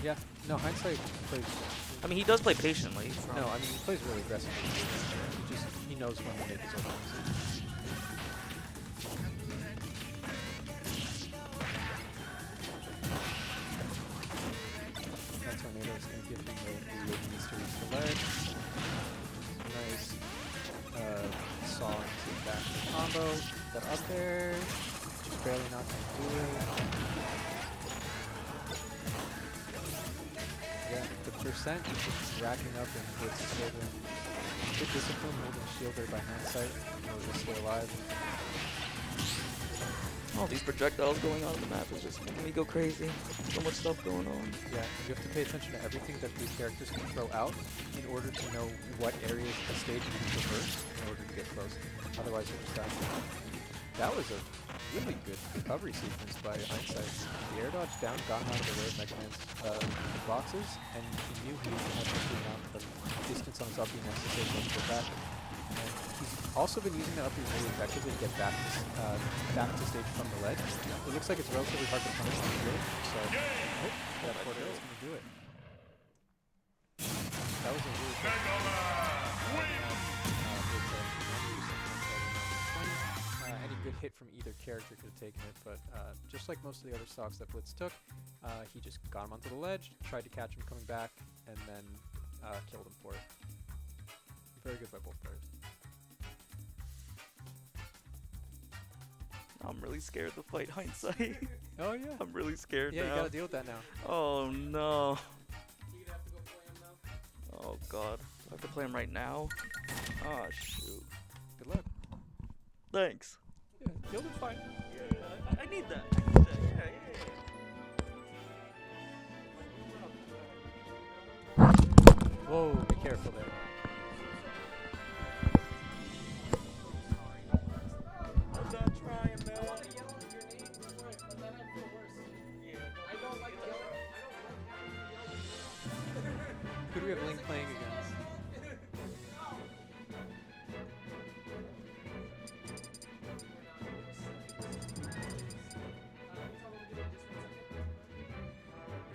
Yeah, no, Hindsight plays. I mean, he does play patiently. No, I mean he plays really aggressively. He knows when to make his own moves. That tornado is going to give him the needs to reach the ledge. Nice saw into the back of the combo. That up there, just barely not going to do it. Yeah, the percent is just racking up and Blitz's favor. Good discipline holding shield there by Hindsight. He'll stay alive. All these projectiles going on in the map is just making me go crazy. So much stuff going on. Yeah, you have to pay attention to everything that these characters can throw out in order to know what areas of the stage you can traverse in order to get close. Otherwise, you're just dying. That was a really good recovery sequence by Hindsight. The air dodge down got him out of the way of Mega Man's boxes, and he knew he had the amount of distance on his up being necessary to go back. And he's also been using that up really effectively to get back to stage from the ledge. It looks like it's relatively hard to punish on the field, so that quarter is going to do it. That was a really good any good hit from either character could have taken it, but just like most of the other stocks that Blitz took, he just got him onto the ledge, tried to catch him coming back, and then killed him for it. Very good by both players. I'm really scared to fight Hindsight. Oh yeah. I'm really scared now. Yeah, you gotta deal with that now. Oh no. Oh god. I have to play him right now? Oh shoot. Good luck. Thanks. Yeah, you'll be fine. Yeah, I need that. I need that. Yeah. Whoa, be careful there. Who do we have Ling playing against?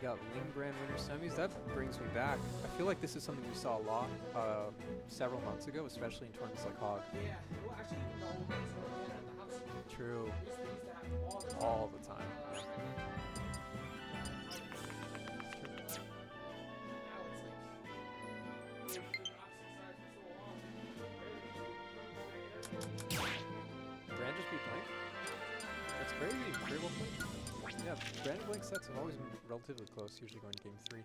got Ling Bran winner semis. That brings me back. I feel like this is something we saw a lot several months ago, especially in tournaments like Hog. Yeah, well, actually, no, at the house. True. We used to have them All the time. Bran just beat Blank? That's crazy. Very well played. Yeah, Bran and Blank sets have always been relatively close, usually going to game 3.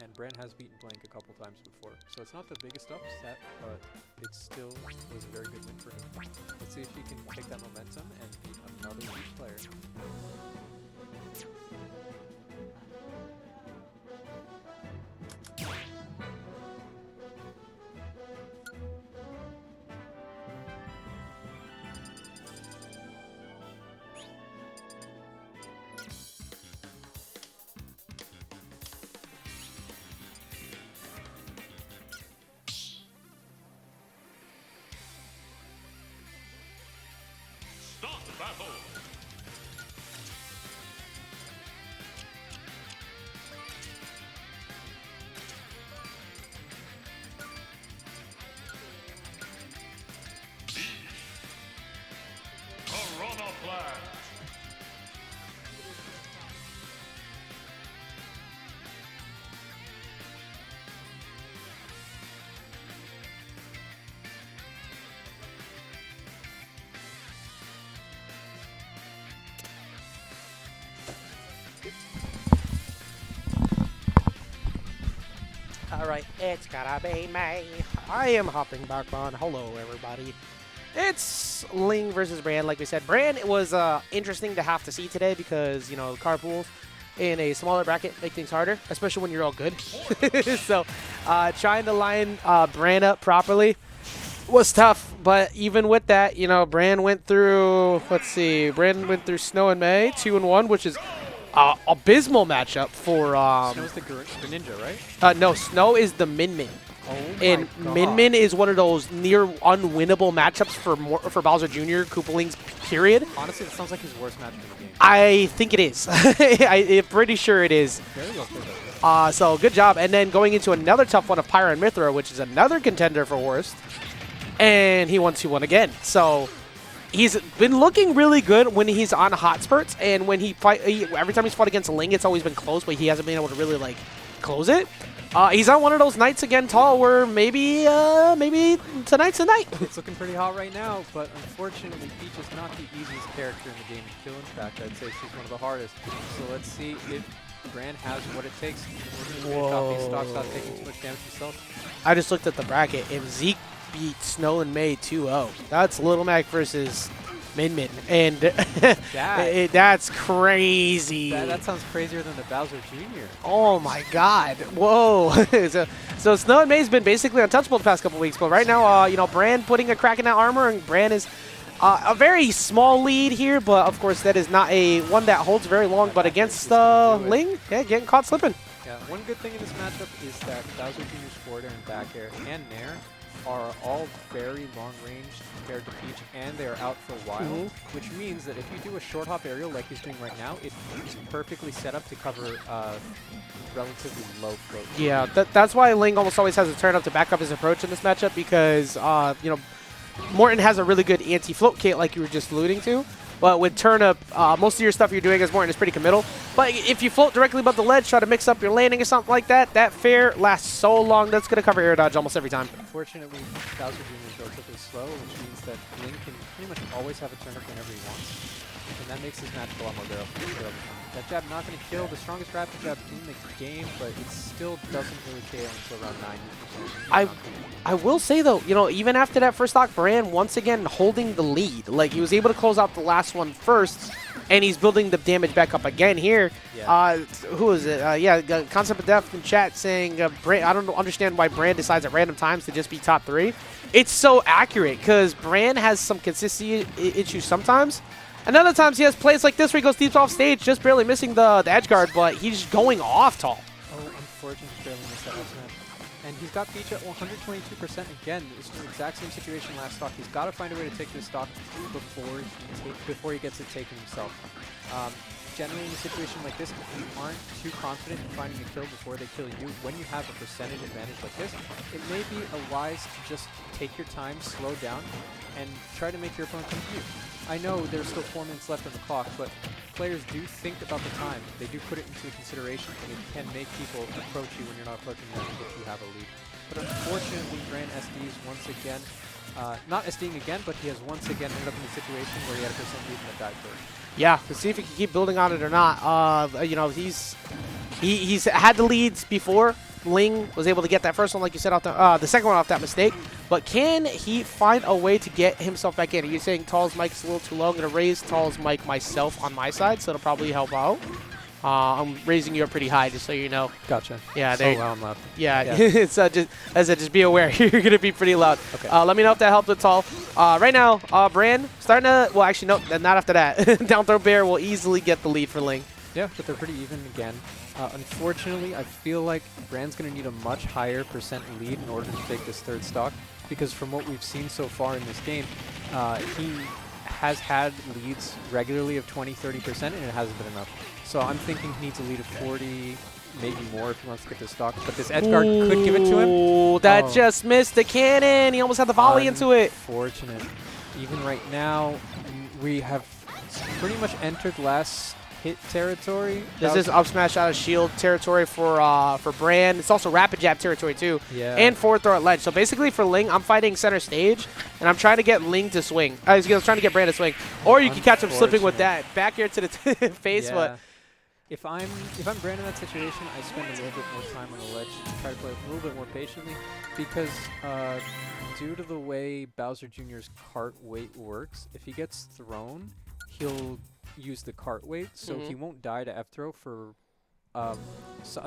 And Bran has beaten Blank a couple times before. So it's not the biggest upset, but it still was a very good win for him. Let's see if he can take that momentum and beat another huge player. Start battle. Corona Blast. Alright, it's gotta be me. I am hopping back on. Hello, everybody. It's Ling versus Bran. Like we said, Bran was interesting to have to see today because, you know, carpools in a smaller bracket make things harder, especially when you're all good. So, trying to line Bran up properly was tough. But even with that, you know, Bran went through, let's see, Bran went through Snow and May, 2-1, which is abysmal matchup for Snow's the ninja, right? no, Snow is the Min. Oh And Min is one of those near unwinnable matchups for Bowser Jr. Koopaling's period. Honestly, that sounds like his worst match in the game. I think it is. I'm pretty sure it is. Very well played. So good job. And then going into another tough one of Pyra and Mythra, which is another contender for worst. And he won 2-1 again. So he's been looking really good when he's on hot spurts. And when every time he's fought against Ling, it's always been close, but he hasn't been able to really like close it. He's on one of those nights again, Tall, where maybe tonight's the night. It's looking pretty hot right now, but unfortunately, Peach is not the easiest character in the game to kill. In fact, I'd say she's one of the hardest. So let's see if Bran has what it takes to finish off these stocks without taking too much damage himself. I just looked at the bracket, and Zeke beat Snow and May 2-0. That's Little Mac versus Min. And that's crazy. That sounds crazier than the Bowser Jr. Oh my God! Whoa! so Snow and May's been basically untouchable the past couple weeks, but right now, you know, Bran putting a crack in that armor, and Bran is a very small lead here, but of course that is not a one that holds very long. But against Ling, yeah, getting caught slipping. Yeah, one good thing in this matchup is that Bowser Jr.'s forward air and back air and Nair are all very long-range compared to Peach, and they are out for a while, which means that if you do a short hop aerial like he's doing right now, it's perfectly set up to cover relatively low float. Yeah, that's why Ling almost always has a turn up to back up his approach in this matchup because, you know, Morton has a really good anti-float kit like you were just alluding to. But with turnip, most of your stuff you're doing as Morton is pretty committal. But if you float directly above the ledge, try to mix up your landing or something like that, that fair lasts so long, that's going to cover air dodge almost every time. Unfortunately, Bowser Jr. is relatively slow, which means that Ling can pretty much always have a turnip whenever he wants. And that makes this match a lot more bearable. That jab not going to kill the strongest rapid jab in the game, but it still doesn't really KO until around 90%. I will say, though, you know, even after that first stock, Bran once again holding the lead. Like, he was able to close out the last one first, and he's building the damage back up again here. Yeah. Who is it? Yeah, Concept of Death in chat saying, I don't understand why Bran decides at random times to just be top 3. It's so accurate, because Bran has some consistency issues sometimes. And other times he has plays like this where he goes deep off stage, just barely missing the edge guard, but he's going off Tall. Oh, unfortunately, barely missed that last match. And he's got Peach at 122% again. It's the exact same situation last stock. He's got to find a way to take this stock before he gets it taken himself. generally in a situation like this, if you aren't too confident in finding a kill before they kill you, when you have a percentage advantage like this, it may be wise to just take your time, slow down, and try to make your opponent confused. I know there's still 4 minutes left on the clock, but players do think about the time. They do put it into consideration, and it can make people approach you when you're not approaching them if you have a lead. But unfortunately, Bran SDs once again, not SDing again, but he has once again ended up in a situation where he had a percent lead and died first. Yeah, to see if he can keep building on it or not. You know, he's had the leads before. Ling was able to get that first one, like you said, off the second one off that mistake. But can he find a way to get himself back in? Are you saying Tall's mic is a little too low? I'm going to raise Tall's mic myself on my side, so it'll probably help out. I'm raising you up pretty high, just so you know. Gotcha. Yeah, there. So loud, I'm loud. Yeah, it's just as I said, just be aware. You're going to be pretty loud. Okay. Let me know if that helped at all. Right now, Bran starting to, well, actually, no, not after that. Down throw bear will easily get the lead for Ling. Yeah, but they're pretty even again. Unfortunately, I feel like Bran's going to need a much higher percent lead in order to take this third stock, because from what we've seen so far in this game, he has had leads regularly of 20-30%, and it hasn't been enough. So I'm thinking he needs a lead of 40, maybe more if he wants to get this stock. But this edge guard could give it to him. Ooh, that just missed the cannon. He almost had the volley into it. Unfortunate. Even right now, we have pretty much entered last hit territory. This is up smash out of shield territory for Bran. It's also rapid jab territory too. Yeah. And forward throw at ledge. So basically for Ling, I'm fighting center stage, and I'm trying to get Ling to swing. I was trying to get Bran to swing. Or you can catch him slipping with that back air to the face. Yeah. But if I'm Bran in that situation, I spend a little bit more time on the ledge and try to play a little bit more patiently, because due to the way Bowser Jr.'s cart weight works, if he gets thrown, he'll use the cart weight, so he won't die to F throw for a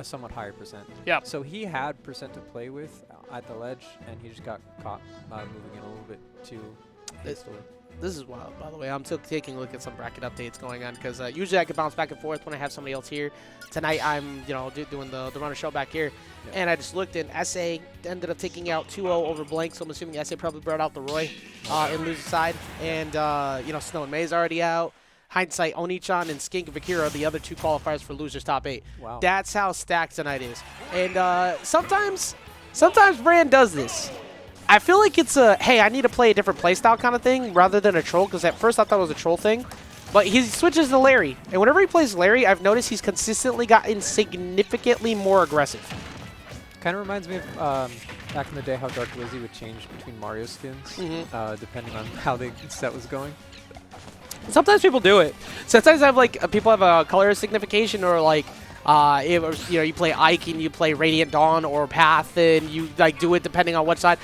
somewhat higher percent. Yeah. So he had percent to play with at the ledge, and he just got caught moving in a little bit too hastily. this is wild, by the way. I'm still taking a look at some bracket updates going on, because usually I can bounce back and forth when I have somebody else here. Tonight I'm, doing the runner show back here, and I just looked, and SA ended up taking out 2-0 over Blank, so I'm assuming SA probably brought out the Roy in loser side, and Snow and May's already out. Hindsight, Onichan, and Skink and Vakira are the other two qualifiers for losers top 8. Wow. That's how stacked tonight is. And sometimes Bran does this. I feel like it's a, hey, I need to play a different playstyle kind of thing rather than a troll, because at first I thought it was a troll thing. But he switches to Larry. And whenever he plays Larry, I've noticed he's consistently gotten significantly more aggressive. Kind of reminds me of back in the day how Dark Lizzie would change between Mario skins, depending on how the set was going. Sometimes people do it. Sometimes I have people have a color signification, or you play Ike and you play Radiant Dawn or Path, and you do it depending on what side.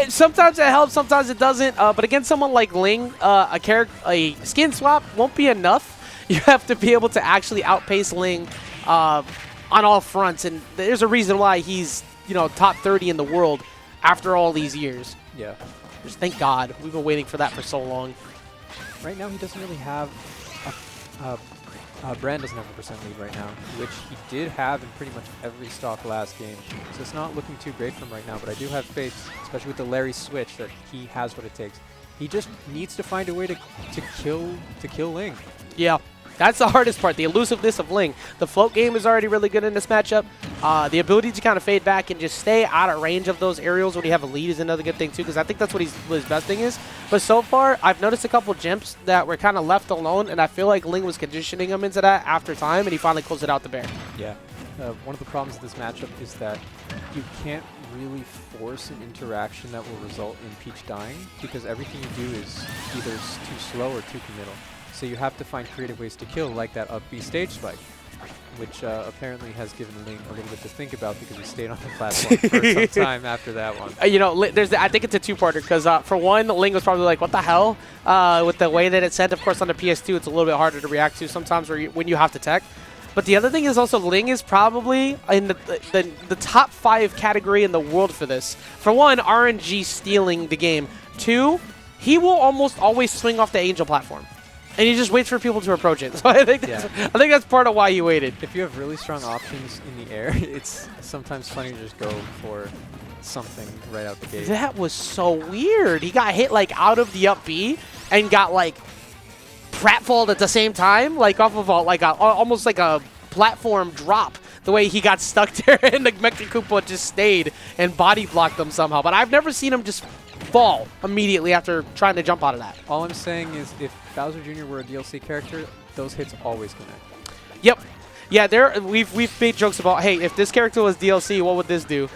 Sometimes it helps, sometimes it doesn't. But against someone like Ling, a skin swap won't be enough. You have to be able to actually outpace Ling on all fronts, and there's a reason why he's top 30 in the world after all these years. Yeah. Just thank God. We've been waiting for that for so long. Right now, he doesn't really have Bran doesn't have a percent lead right now, which he did have in pretty much every stock last game. So it's not looking too great for him right now, but I do have faith, especially with the Larry switch, that he has what it takes. He just needs to find a way to kill Ling. Yeah. That's the hardest part, the elusiveness of Ling. The float game is already really good in this matchup. The ability to kind of fade back and just stay out of range of those aerials when you have a lead is another good thing too, because I think that's what his best thing is. But so far, I've noticed a couple jumps that were kind of left alone, and I feel like Ling was conditioning him into that after time, and he finally closed it out the bear. Yeah. One of the problems of this matchup is that you can't really force an interaction that will result in Peach dying, because everything you do is either too slow or too committal. So you have to find creative ways to kill, like that up B stage spike, which apparently has given Ling a little bit to think about, because he stayed on the platform for some time after that one. I think it's a two-parter, because for one, Ling was probably like, what the hell? With the way that it's sent, of course, on the PS2, it's a little bit harder to react to sometimes when you have to tech. But the other thing is also Ling is probably in the top 5 category in the world for this. For one, RNG stealing the game. 2, he will almost always swing off the Angel platform. And he just waits for people to approach it. So I think that's part of why you waited. If you have really strong options in the air, it's sometimes funny to just go for something right out the gate. That was so weird. He got hit out of the up B and got pratfalled at the same time, like off of almost like a platform drop. The way he got stuck there and the Mecha Koopa just stayed and body blocked them somehow. But I've never seen him just fall immediately after trying to jump out of that. All I'm saying is if Bowser Jr. were a DLC character, those hits always connect. Yep. Yeah, we've made jokes about, hey, if this character was DLC, what would this do?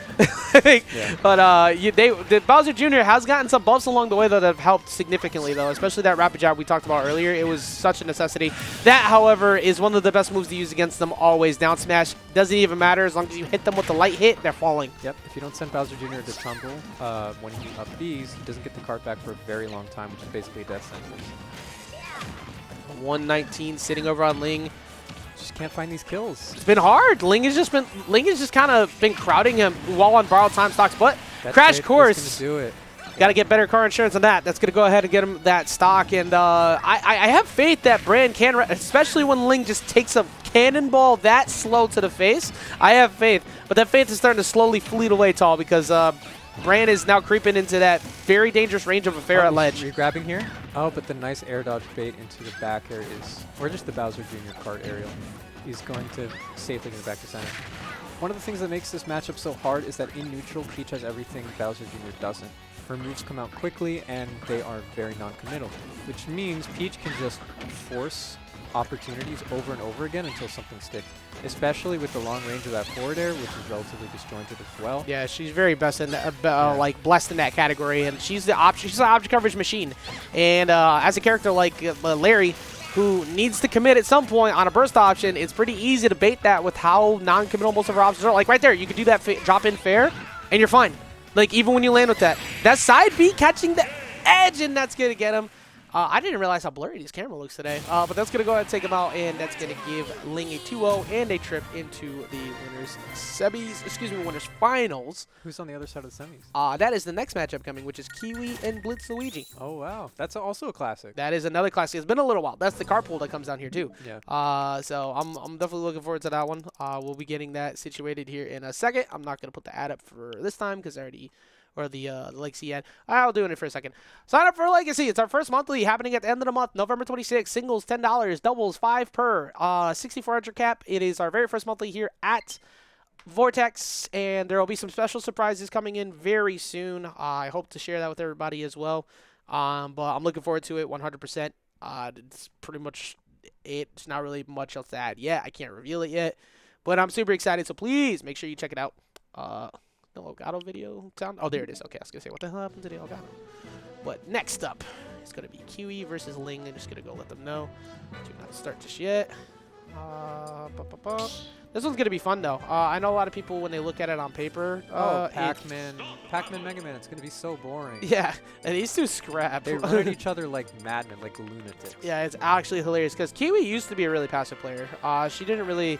Yeah. But the Bowser Jr. has gotten some buffs along the way that have helped significantly, though, especially that rapid jab we talked about earlier. It was such a necessity. That, however, is one of the best moves to use against them always. Down smash doesn't even matter. As long as you hit them with the light hit, they're falling. Yep. If you don't send Bowser Jr. to tumble when he up Bs, he doesn't get the cart back for a very long time, which is basically a death sentence. 119 sitting over on Ling. Just can't find these kills. It's been hard. Ling has just kind of been crowding him while on borrowed time stocks, but That Crash tape Course. is gonna do it. Got to get better car insurance on that. That's going to go ahead and get him that stock. And I have faith that Bran can, especially when Ling just takes a cannonball that slow to the face. I have faith. But that faith is starting to slowly fleet away, Tall, because Bran is now creeping into that very dangerous range of a fair at ledge. You're grabbing here? Oh, but the nice air dodge bait into the back air is, or just the Bowser Jr. cart aerial, is going to safely get it back to center. One of the things that makes this matchup so hard is that in neutral, Peach has everything Bowser Jr. doesn't. Her moves come out quickly, and they are very non-committal, which means Peach can just force opportunities over and over again until something sticks, especially with the long range of that forward air, which is relatively disjointed as well. Yeah, she's very best in that, like blessed in that category, and she's an object coverage machine. And as a character like Larry, who needs to commit at some point on a burst option, it's pretty easy to bait that with how non-committal most of her options are. Like right there, you could do that drop in fair, and you're fine. Like even when you land with that side B catching the edge, and that's gonna get him. I didn't realize how blurry this camera looks today, but that's going to go ahead and take him out, and that's going to give Ling a 2-0 and a trip into the winners finals. Who's on the other side of the semis? That is the next matchup coming, which is Kiwi and BlitzLuigy. Oh, wow. That's also a classic. That is another classic. It's been a little while. That's the carpool that comes down here, too. Yeah. So I'm definitely looking forward to that one. We'll be getting that situated here in a second. I'm not going to put the ad up for this time because I already... or the Legacy ad. I'll do it for a second. Sign up for Legacy. It's our first monthly happening at the end of the month, November 26th. Singles, $10. Doubles, $5 per. 6,400 cap. It is our very first monthly here at Vortex, and there will be some special surprises coming in very soon. I hope to share that with everybody as well. But I'm looking forward to it 100%. It's pretty much it. It's not really much else to add yet. I can't reveal it yet, but I'm super excited, so please make sure you check it out. The Elgato video sound? Oh, there it is. Okay, I was going to say, what the hell happened to the Elgato? But next up, it's going to be Kiwi versus Ling. I'm just going to go let them know. Do not start just yet. This one's going to be fun, though. I know a lot of people, when they look at it on paper... Pac-Man. Pac-Man Mega Man. It's going to be so boring. Yeah, and these two scrap. They run at each other like madmen, like lunatics. Yeah, it's actually hilarious, because Kiwi used to be a really passive player. She didn't really...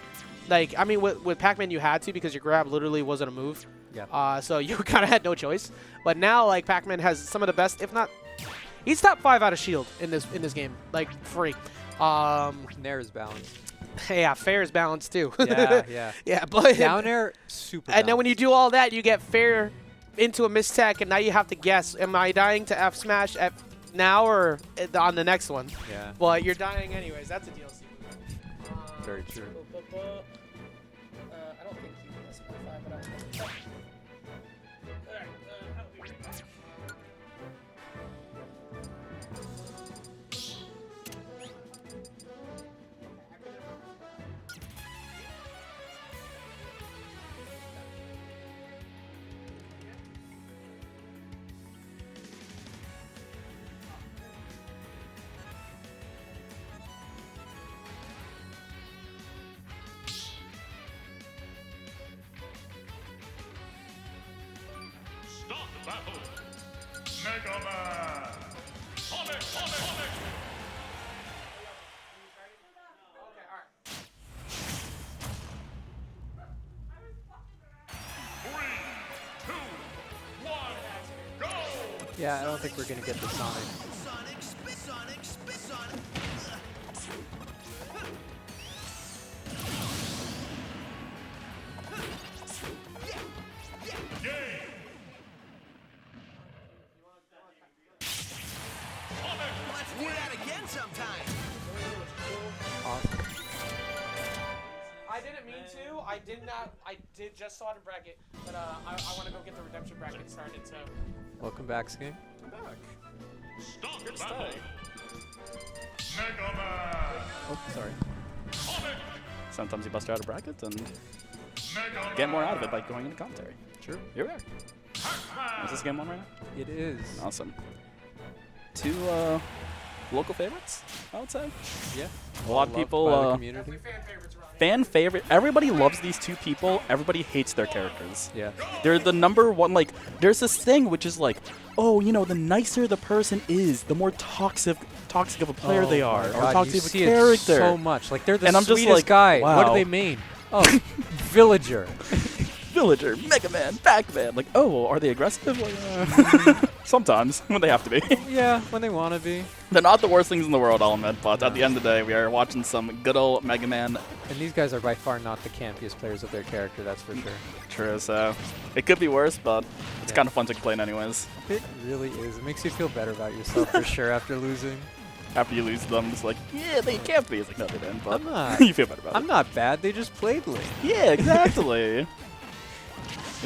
Like, I mean, with Pac-Man, you had to, because your grab literally wasn't a move. Yeah. So you kind of had no choice. But now, like, Pac-Man has some of the best, if not, he's top 5 out of shield in this game, like free. Nair is balanced. Yeah, fair is balanced too. Yeah, yeah. Yeah, but down air, super. And then when you do all that, you get fair into a mistech, and now you have to guess: am I dying to F smash at now or on the next one? Yeah. Well, you're dying anyways. That's a DLC. Very true. I don't think he was 5, but I don't know. Start the battle. Mega Man. On it, on it, on it. Three, two, one, go. Yeah, I don't think we're gonna get the Sonic. Let's do that again sometime. I did not. I did just saw it in bracket, but I want to go get the redemption bracket started. So. Welcome back, Skink. Start Good battle. stay. Mega Man. Oh, sorry. Sonic. Sometimes you bust out of brackets and Mega get more Man. out of it by going into commentary. Sure. Here we are. Pac-Man. Is this game on right now? It is. Awesome. Two local favorites, I would say. Yeah. A lot of Loved people, by the uh, community. Fan favorites around here. fan favorite. Everybody loves these two people. Everybody hates their characters. Yeah. They're the number one. Like, there's this thing which is like, oh, you know, the nicer the person is, the more toxic of a player they are, my or God, toxic you of a see character. it so much. Like they're the And I'm just sweetest like, guy. What do wow. they mean? Oh, villager. Villager, Mega Man, Pac-Man. Like, oh, are they aggressive? Like, sometimes when they have to be. Yeah, when they want to be. They're not the worst things in the world, I'll admit, but at the end of the day, we are watching some good old Mega Man. And these guys are by far not the campiest players of their character, that's for sure. True, so it could be worse, but it's Yeah. kind of fun to complain anyways. It really is. It makes you feel better about yourself for sure after losing. After you lose them, it's like, yeah, they can't be. It's like, no, they didn't, but I'm not. you feel better about I'm not bad. They just played Ling. it. Yeah, exactly.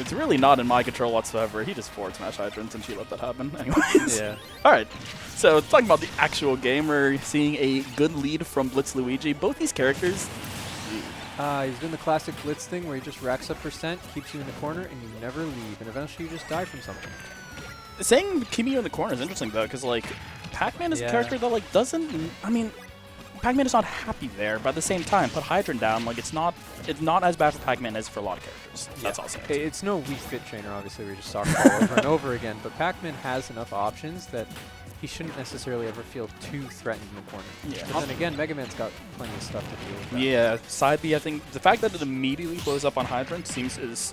It's really not in my control whatsoever. He just forward smash Hydrant and she let that happen. Anyways. Yeah. Alright, so talking about the actual game, we're seeing a good lead from BlitzLuigy. Both these characters, He's doing the classic Blitz thing where he just racks up percent, keeps you in the corner, and you never leave. And eventually you just die from something. saying keeping you in the corner is interesting though, because like, Pac-Man is a Yeah. character that like doesn't, I mean, Pac-Man is not happy there, but at the same time, put Hydrant down, like it's not as bad for Pac-Man as for a lot of characters. That's all saying. It's no weak fit trainer, obviously, where you just soccer ball over and over again. But Pac-Man has enough options that he shouldn't necessarily ever feel too threatened in the corner. Yeah. But then again, Mega Man's got plenty of stuff to do with that. Yeah, side B, I think the fact that it immediately blows up on Hydrant is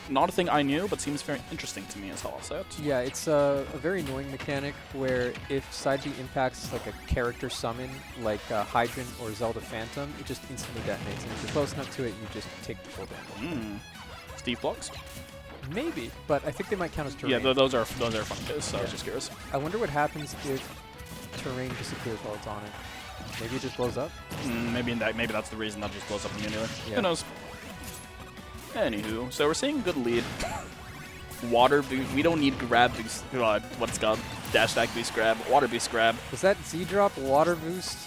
not a thing I knew, but seems very interesting to me as well. So Yeah, it's a very annoying mechanic where if side B impacts like a character summon, like Hydrant or Zelda Phantom, it just instantly detonates. And if you're close enough to it, you just take the full damage. Steve blocks. Maybe, but I think they might count as terrain. Yeah, those are fun kills. So I was just curious. I wonder what happens if terrain disappears while it's on it. Maybe it just blows up? Maybe that's the reason that just blows up immediately. Yeah. Who knows? Anywho, so we're seeing good lead. Water boost. We don't need grab boost. What's it called? Dash attack boost grab. Water boost grab. Was that Z-Drop Water Boost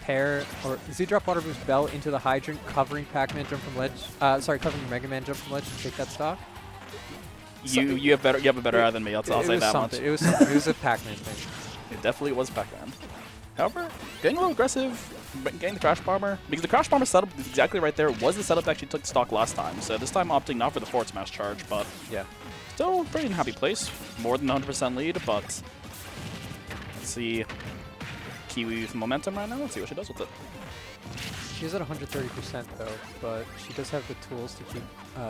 pair, or Z-Drop Water Boost Bell into the Hydrant, covering Pac-Man jump from ledge? Sorry, covering Mega Man jump from ledge to take that stock? You have a better eye than me. I'll say that much. It was something. It was a Pac-Man thing. It definitely was Pac-Man. However, getting a little aggressive, getting the Crash Bomber, because the Crash Bomber setup exactly right there was the setup that actually took the stock last time. So this time opting not for the forward smash charge, but Yeah. still pretty in a happy place. More than 100% lead, but let's see Kiwi with momentum right now. Let's see what she does with it. She's at 130% though, but she does have the tools to keep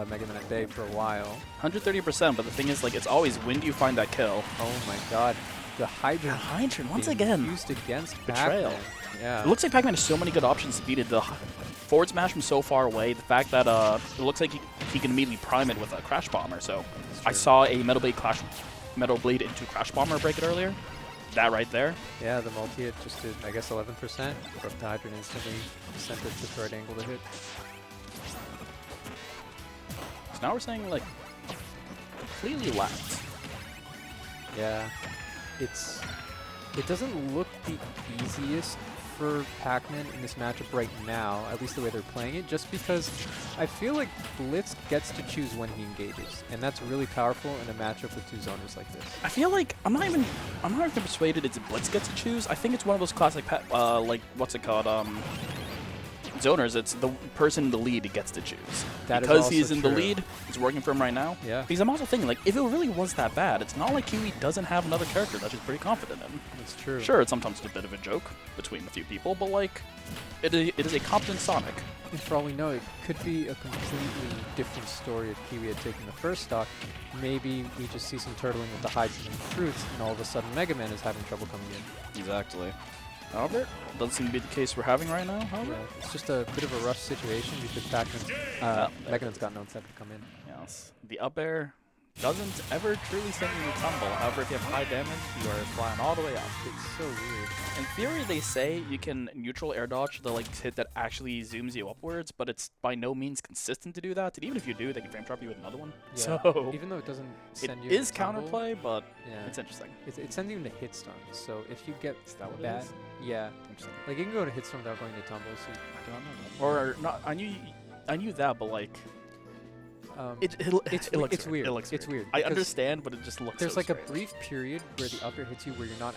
Mega Man at bay for a while. 130%, but the thing is, like, it's always when do you find that kill? Oh my god. The Hydrant Hydrant, once being again. used against Betrayal. Pac-Man. Yeah. It looks like Pac-Man has so many good options to beat it. The forward smash from so far away, the fact that it looks like he can immediately prime it with a Crash Bomber. So I saw a Metal Blade into Crash Bomber break it earlier. That right there. Yeah, the multi-hit just did, I guess, 11%. Broke the Hydrant instantly, sent it to the right angle to hit. So now we're saying, like, completely lapped. Yeah. It doesn't look the easiest for Pac-Man in this matchup right now, at least the way they're playing it, just because I feel like Blitz gets to choose when he engages, and that's really powerful in a matchup with two zoners like this. I feel like I'm not even persuaded it's Blitz gets to choose. I think it's one of those classic like what's it called zoners. It's the person in the lead gets to choose. That is because also he's in the true. lead, it's working for him right now. Yeah. Because I'm also thinking, like, if it really was that bad, it's not like Kiwi doesn't have another character that she's pretty confident in. It's true. Sure, it's sometimes a bit of a joke between a few people, but like, it is a competent Sonic. And for all we know, it could be a completely different story if Kiwi had taken the first stock. Maybe we just see some turtling with the Hydrant and fruits, and all of a sudden Mega Man is having trouble coming in. Exactly. However, doesn't seem to be the case we're having right now. However, Yeah, it's just a bit of a rush situation because Pac-Man, Mega Man's got no incentive to come in. yes, the up air doesn't ever truly send you to tumble. However, if you have high damage, you are flying all the way up. It's so weird. In theory, they say you can neutral air dodge the hit that actually zooms you upwards, but it's by no means consistent to do that. And even if you do, they can frame trap you with another one. Yeah. So Even though it doesn't it send you is into tumble, counterplay, but Yeah. it's interesting. It sends you into hit stun. So if you get Is that what it bad, is? yeah, Interesting. like you can go to hit stun without going to tumble. So I don't know that. Or not? I knew that, but like it's it looks weird. It looks It's weird. I because understand, but it just looks. There's so like a strange. brief period where the upper hits you where you're not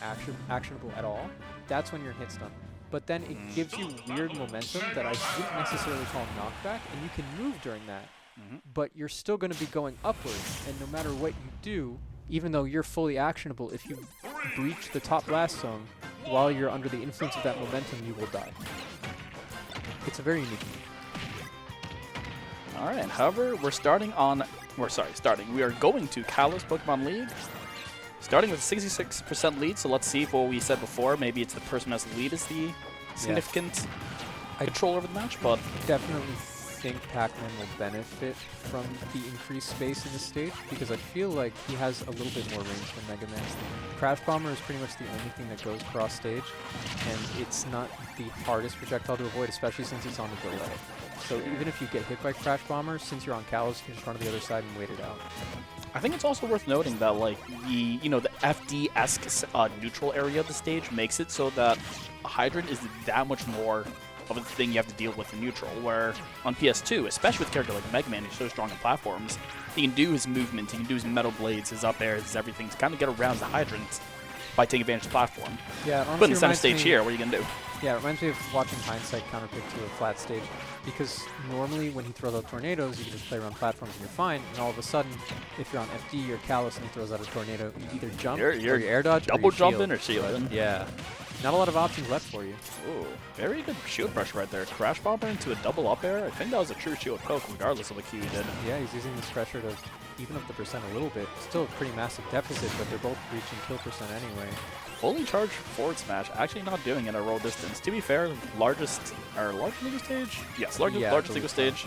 actionable at all. That's when you're hit stun. But then it gives you weird momentum that I wouldn't necessarily call knockback, and you can move during that. But you're still going to be going upward, and no matter what you do, even though you're fully actionable, if you breach the top blast zone while you're under the influence of that momentum, you will die. It's a very unique move. All right. However, we're starting. We are going to Kalos Pokemon League, starting with a 66% lead. So let's see if what we said before. Maybe it's the person who has the lead is the significant control over the match. But Definitely think Pac-Man will benefit from the increased space in the stage because I feel like he has a little bit more range than Mega Man. Crash Bomber is pretty much the only thing that goes cross stage, and it's not the hardest projectile to avoid, especially since it's on the delay. So even if you get hit by Crash Bomber, since you're on Kalos, you can just run to the other side and wait it out. I think it's also worth noting that like the FD-esque neutral area of the stage makes it so that a Hydrant is that much more of a thing you have to deal with in neutral, where on PS2, especially with a character like Mega Man, who's so strong in platforms, he can do his movement, he can do his metal blades, his up airs, his everything to kind of get around the Hydrant by taking advantage of the platform. Yeah, But in the center reminds stage me- here, what are you going to do? Yeah, it reminds me of watching Hindsight counterpick to a flat stage, because normally when he throws out tornadoes, you can just play around platforms and you're fine, and all of a sudden, if you're on FD or Kalos and he throws out a tornado, you either jump or you air dodge double or you shield. jumping or shielding. Yeah. Not a lot of options left for you. Ooh, very good shield pressure right there. Crash Bomber into a double up air. I think that was a true shield poke, regardless of what Kiwi did. Yeah, he's using this pressure to even up the percent a little bit. Still a pretty massive deficit, but they're both reaching kill percent anyway. Fully charged forward smash, actually not doing it at roll distance. To be fair, largest legal stage? Yes, largest I legal believe so. stage.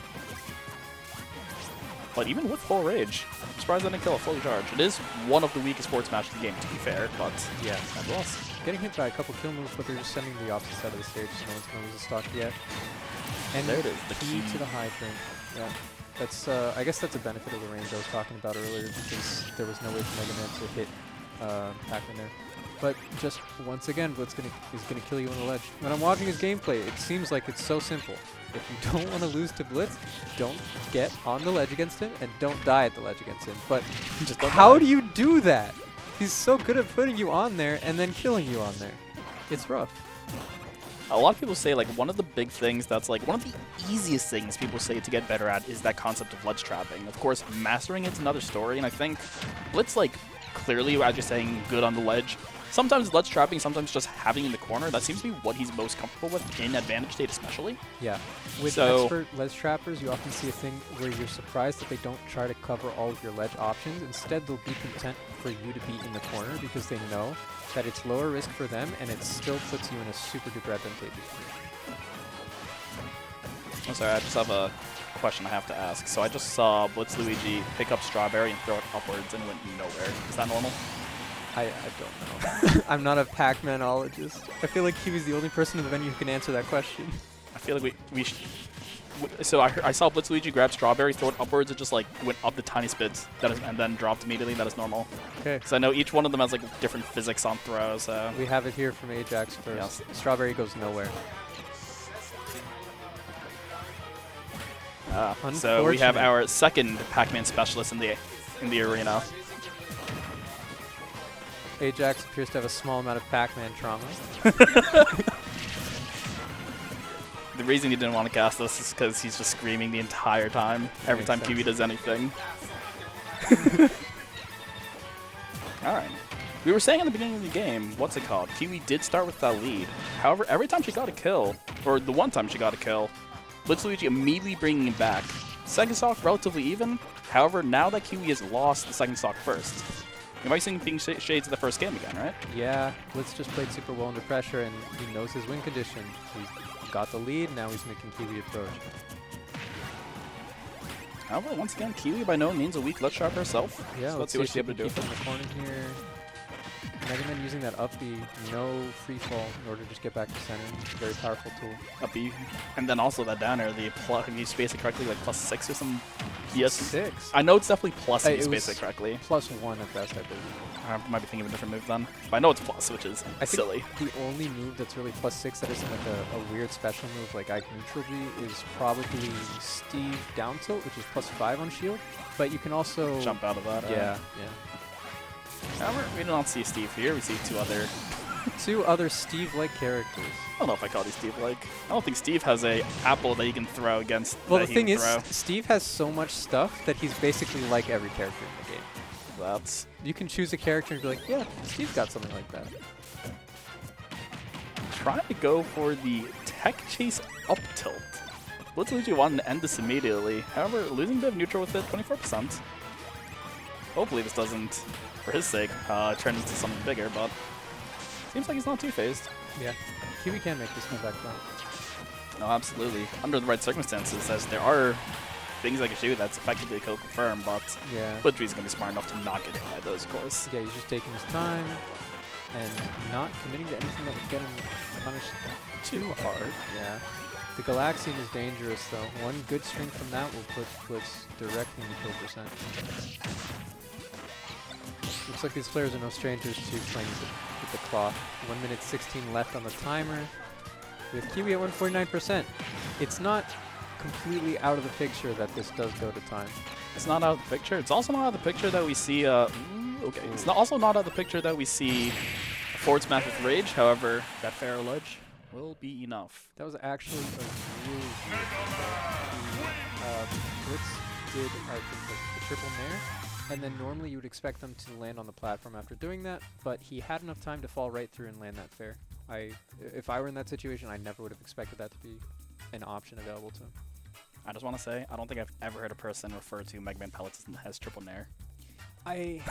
But even with full rage, I'm surprised I didn't kill a fully charged. It is one of the weakest forward smashes in the game, to be fair, but Yeah. nonetheless. Getting hit by a couple kill moves, but they're just sending the opposite side of the stage, so no one's going to lose a stock yet. And There it is, the key key. to the hydrant. Yeah. That's, I guess that's a benefit of the range I was talking about earlier, because there was no way for Mega Man to hit Pac-Man there. But just once again, Blitz is gonna kill you on the ledge. When I'm watching his gameplay, it seems like it's so simple. If you don't want to lose to Blitz, don't get on the ledge against him and don't die at the ledge against him. But Just don't how die. do you do that? He's so good at putting you on there and then killing you on there. It's rough. A lot of people say like one of the big things that's like one of the easiest things people say to get better at is that concept of ledge trapping. Of course, mastering it's another story, and I think Blitz like clearly, as you're saying, good on the ledge. Sometimes ledge trapping, sometimes just having in the corner. That seems to be what he's most comfortable with in advantage state, especially. Yeah. With So- expert ledge trappers, you often see a thing where you're surprised that they don't try to cover all of your ledge options. Instead, they'll be content for you to be in the corner because they know that it's lower risk for them and it still puts you in a super duper advantageous position. I'm sorry, I just have a question I have to ask. So I just saw BlitzLuigy pick up Strawberry and throw it upwards and went nowhere. Is that normal? I don't know. I'm not a Pac-Manologist. I feel like he was the only person in the venue who can answer that question. I feel like we should. So I saw BlitzLuigy grab Strawberry, throw it upwards, it just like went up the tiny bits, and then dropped immediately. That is normal. Okay. Because I know each one of them has like different physics on throws. So. We have it here from Ajax first. Yes. Strawberry goes nowhere. So we have Unfortunate. our second Pac-Man specialist in the arena. Ajax appears to have a small amount of Pac-Man trauma. The reason he didn't want to cast this is because he's just screaming the entire time every Makes time sense. Kiwi does anything. All right. We were saying in the beginning of the game, what's it called? Kiwi did start with that lead. However, every time she got a kill, or the one time she got a kill, BlitzLuigy immediately bringing him back. Second stock relatively even. However, now that Kiwi has lost the second stock first, you might see Pink Shades of the first game again, right? Yeah, Blitz just played super well under pressure, and he knows his win condition. He's got the lead, now he's making Kiwi approach. However, once again, Kiwi by no means a weak ledge trap herself. Yeah, So let's see what she's able to do. Keep it in the corner here. Mega Man using that up B, no free fall in order to just get back to center. Very powerful tool. Up B. And then also that down air, the plus, if you space it correctly, like +6 or some. Yes. 6. I know it's definitely plus if It you space was it correctly. +1 at best, I believe. I might be thinking of a different move then. But I know it's plus, which is I silly. think the only move that's really +6 that isn't like a weird special move like Ike neutral B is probably Steve down tilt, which is +5 on shield. But you can also Jump out of that. Yeah, However, we do not see Steve here. We see two other Steve-like characters. I don't know if I call these Steve-like. I don't think Steve has a apple that he can throw against. Well, that the he thing can is, throw. Steve has so much stuff that he's basically like every character in the game. That's You can choose a character and be like, yeah, Steve's got something like that. trying to go for the tech chase up tilt. BlitzLuigy wanted to end this immediately. However, losing a bit of neutral with it, 24%. Hopefully this doesn't, for his sake, turn into something bigger, but seems like he's not too phased. Yeah, Kiwi can make this comeback though. No, absolutely. Under the right circumstances, as there are things I can do that's effectively co-confirmed, but Yeah. BlitzLuigy's going to be smart enough to not get hit by those, of course. Yeah, he's just taking his time and not committing to anything that would get him punished too hard. Yeah. The Galaxian is dangerous though. One good string from that will put Blitz directly in the kill percent. Looks like these players are no strangers to playing with the clock. 1 minute 16 left on the timer. With Kiwi at 149%. It's not completely out of the picture that this does go to time. It's not out of the picture. It's also not out of the picture that we see. Okay, it's not also not out of the picture that we see a forward smash with rage. However, that Pharaoh ledge will be enough. That was actually a really good Blitz did I think the triple nair, and then normally you would expect them to land on the platform after doing that, but he had enough time to fall right through and land that fair. If I were in that situation, I never would have expected that to be an option available to him. I just want to say, I don't think I've ever heard a person refer to Mega Man pellets as triple nair. I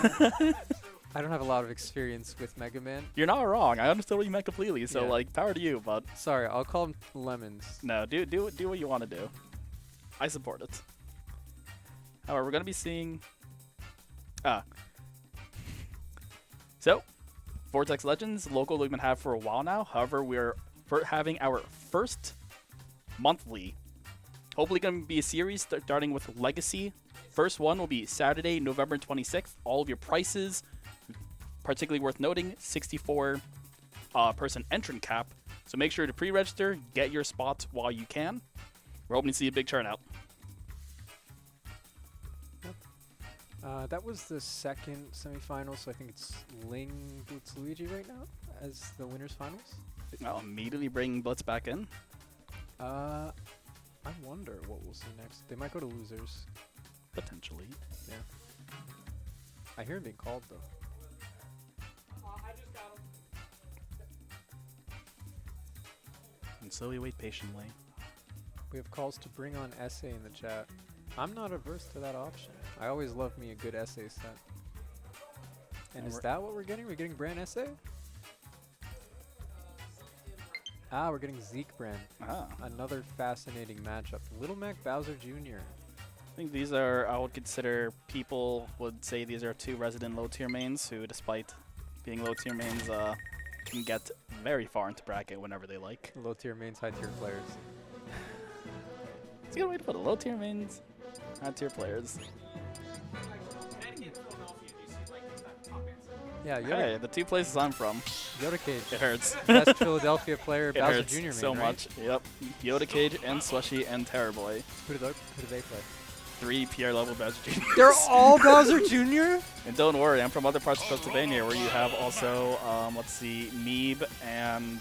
don't have a lot of experience with Mega Man. You're not wrong. I understood what you meant completely. So, Yeah. like, power to you. But Sorry, I'll call them lemons. no, do what you want to do. I support it. However, we're gonna be seeing. So, Vortex Legends local we've been having for a while now. However, we're having our first monthly. Hopefully, going to be a series starting with Legacy. First one will be Saturday, November 26th. All of your prices, particularly worth noting, 64 person entrant cap. So make sure to pre-register, get your spots while you can. We're hoping to see a big turnout. That was the second semifinal, so I think it's Ling BlitzLuigy right now as the winners finals. I'll immediately bring Blitz back in. I wonder what we'll see next. They might go to losers. Potentially. Yeah. I hear him being called though. And so we wait patiently. We have calls to bring on essay in the chat. I'm not averse to that option. I always love me a good essay set. And is that what we're getting? We're getting Bran essay? We're getting Zeke Bran. Another fascinating matchup. Little Mac Bowser Jr. I think these are, I would consider, people would say these are two resident low tier mains who, despite being low tier mains, can get very far into bracket whenever they like. Low tier mains, high tier players. It's a good way to put it. Low tier mains, high tier players. Yeah, Hey, the two places I'm from. Yoda Cage. It hurts. Best Philadelphia player, It Bowser hurts Jr. main, so right? much. Yep. Yoda Cage and Slushy and Terrorboy. Who do they play? 3 PR level Bowser Jr. They're all Bowser Jr.? And don't worry, I'm from other parts of Pennsylvania where you have also, let's see, Meeb and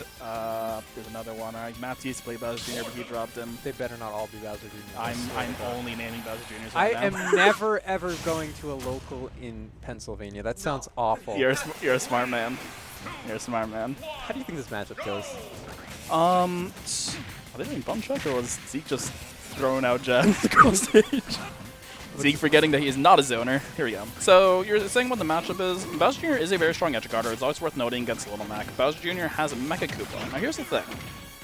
there's another one. Matt used to play Bowser Jr., but he dropped him. They better not all be Bowser Jr. I'm only naming Bowser Jr.'s I right now. am never, ever going to a local in Pennsylvania. That sounds awful. You're a smart man. You're a smart man. How do you think this matchup goes? Are they doing bump check or was Zeke just throwing out jabs across stage? Zeke forgetting that he is not a zoner. Here we go. So you're saying what the matchup is. Bowser Jr. is a very strong edge guarder. It's always worth noting against Little Mac. Bowser Jr. has a Mecha Koopa. Now here's the thing.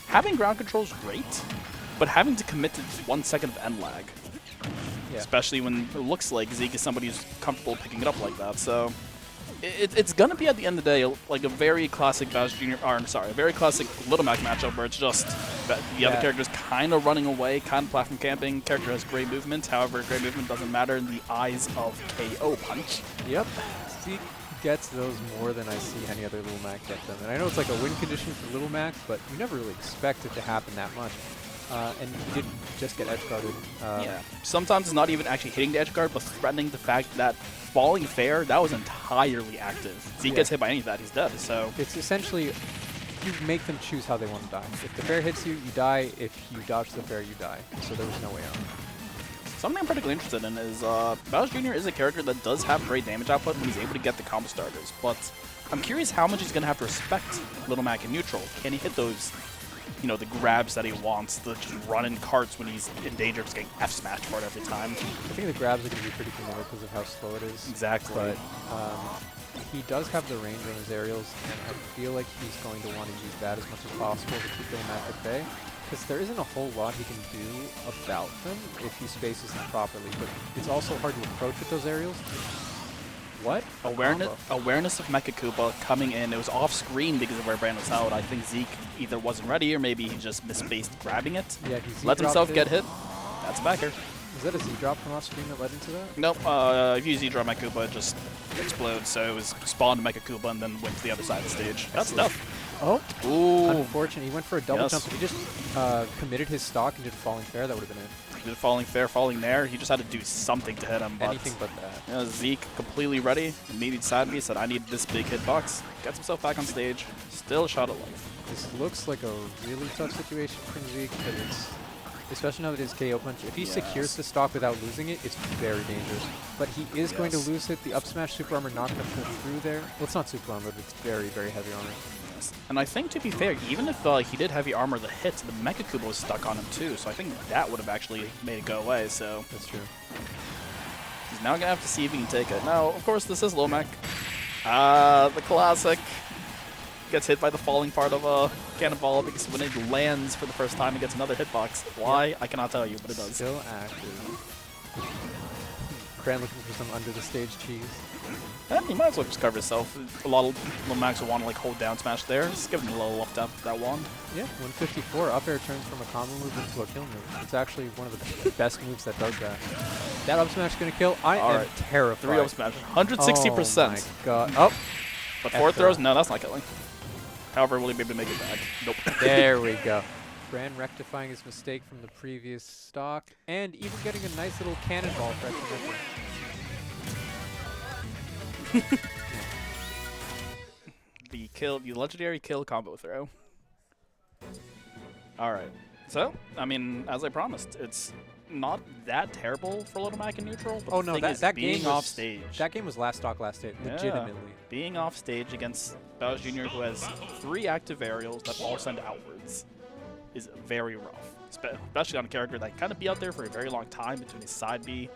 Having ground control is great, but having to commit to 1 second of end lag Yeah. especially when it looks like Zeke is somebody who's comfortable picking it up like that. So it's going to be, at the end of the day, like a very classic Bowser Jr. A very classic Little Mac matchup where it's just the other character's kind of running away, kind of platform camping. Character has great movement. However, great movement doesn't matter in the eyes of KO Punch. Yep. Zeke gets those more than I see any other Little Mac get them. And I know it's like a win condition for Little Mac, but you never really expect it to happen that much. And you did just get edge guarded. Yeah. Sometimes it's not even actually hitting the edge guard, but threatening the fact that falling fair, that was entirely active. Zeke gets hit by any of that, he's dead. So it's essentially, you make them choose how they want to die. If the fair hits you, you die. If you dodge the fair, you die. So there was no way out. something I'm particularly interested in is Bowser Jr. is a character that does have great damage output when he's able to get the combo starters, but I'm curious how much he's going to have to respect Little Mac in neutral. Can he hit those, you know, the grabs that he wants, the just run in carts when he's in danger of just getting F-smashed for it every time? I think the grabs are going to be pretty familiar because of how slow it is. Exactly. But he does have the range on his aerials, and I feel like he's going to want to use that as much as possible to keep Little Mac at bay. Because there isn't a whole lot he can do about them if he spaces them properly, but it's also hard to approach with those aerials. What? Awareness of Mecha Koopa coming in. It was off screen because of where Bran was out. I think Zeke either wasn't ready or maybe he just misspaced grabbing it. Yeah, he let himself get hit. That's a backer. Is that a Z-drop from off screen that led into that? Nope. If you Z-drop Mecha Koopa, it just explodes. So it was spawned Mecha Koopa and then went to the other side of the stage. That's tough. Oh, ooh. Unfortunate. He went for a double jump. If he just committed his stock and did a falling fair, that would have been it. He did falling fair, falling there. He just had to do something to hit him. But anything but that. You know, Zeke completely ready. Immediate side B said, I need this big hitbox. Gets himself back on stage. Still a shot at life. This looks like a really tough situation for Zeke, because it's, especially now that his KO punch, if he secures the stock without losing it, it's very dangerous. But he is going to lose it. The up smash super armor not going to pull through there. Well, it's not super armor, but it's very, very heavy armor. And I think, to be fair, even if he did heavy armor, the hit, the Mecha Koopa was stuck on him too, so I think that would have actually made it go away, so... That's true. He's now going to have to see if he can take it. Now, of course, this is Little Mac. The classic. Gets hit by the falling part of a cannonball because when it lands for the first time, it gets another hitbox. Why? I cannot tell you, but it does. Still active. Bran looking for some under the stage cheese. And he might as well just cover himself. A lot of Little Macs will want to like hold down smash there. Just give him a little left up that wand. Yeah, 154 up air turns from a combo move into a kill move. It's actually one of the best moves that does that. That up smash going to kill. I am terrified. 3 up smash, 160%. Oh my god. Oh. But 4 throws? No, that's not killing. However, will he be able to make it back? Nope. There we go. Bran rectifying his mistake from the previous stock, and even getting a nice little cannonball for extra. The legendary kill combo throw. Alright. So, I mean, as I promised, it's not that terrible for Little Mac in neutral, but the thing is, that being game off stage. That game was last stock, last stage, legitimately. Being off stage against Bowser Jr., who has 3 active aerials that all send outwards, is very rough. Especially on a character that can kind of be out there for a very long time between his side B,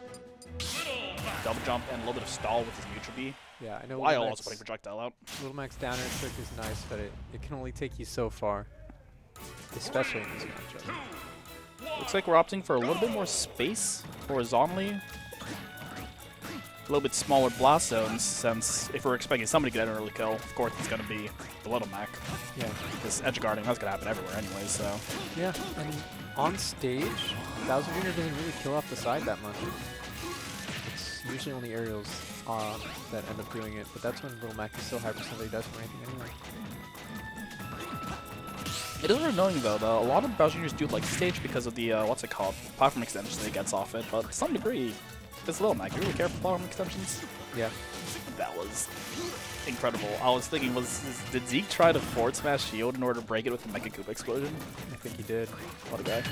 double jump, and a little bit of stall with his neutral B. Yeah, I know. While also putting projectile out. Little Mac's down air trick is nice, but it can only take you so far, especially in this matchup. Looks like we're opting for a little bit more space horizontally. A little bit smaller blast zones, since if we're expecting somebody to get an early kill, of course it's going to be the Little Mac. Yeah. Because edge guarding, that's going to happen everywhere anyway, so. Yeah, and on stage, Bowser Jr. doesn't really kill off the side that much. It's usually only aerials that end up doing it, but that's when Little Mac is so high percent that he does for anything anyway. It is worth knowing though, a lot of Bowser Jr.'s do like the stage because of the, what's it called, platform extensions that he gets off it, but to some degree, this Little Mac, you really care for platform extensions? Yeah. That was incredible. I was thinking, did Zeke try to forward smash shield in order to break it with the Mecha Koopa explosion? I think he did. What a guy.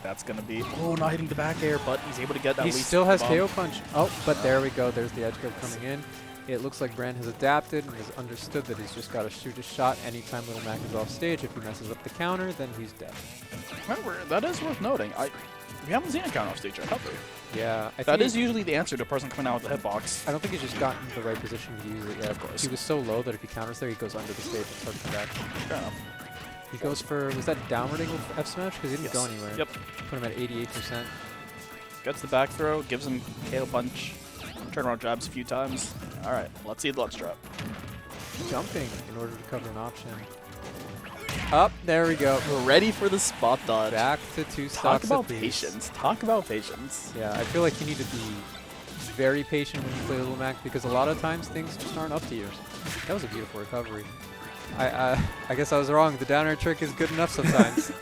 That's going to be, not hitting the back air, but he's able to get that. He still has KO punch. Oh, but there we go. There's the edge guard coming in. It looks like Bran has adapted and has understood that he's just got to shoot his shot anytime Little Mac is off stage. If he messes up the counter, then he's dead. Remember, that is worth noting. We haven't seen a counter off stage yet, have we? Yeah. That is usually the answer to a person coming out with a hitbox. I don't think he's just gotten the right position to use it yet. Of course. He was so low that if he counters there, he goes under the stage and starts to come back. Fair enough. He goes for, was that downward angle F smash? Because he didn't go anywhere. Yep. Put him at 88%. Gets the back throw, gives him KO punch, turnaround jabs a few times. All right, let's see the ledge trap. Jumping in order to cover an option. Up, there we go. We're ready for the spot dodge. Back to 2 Talk stocks about apiece. patience. Talk about patience. Yeah, I feel like you need to be very patient when you play Little Mac because a lot of times things just aren't up to you. That was a beautiful recovery. I guess I was wrong. The down air trick is good enough sometimes.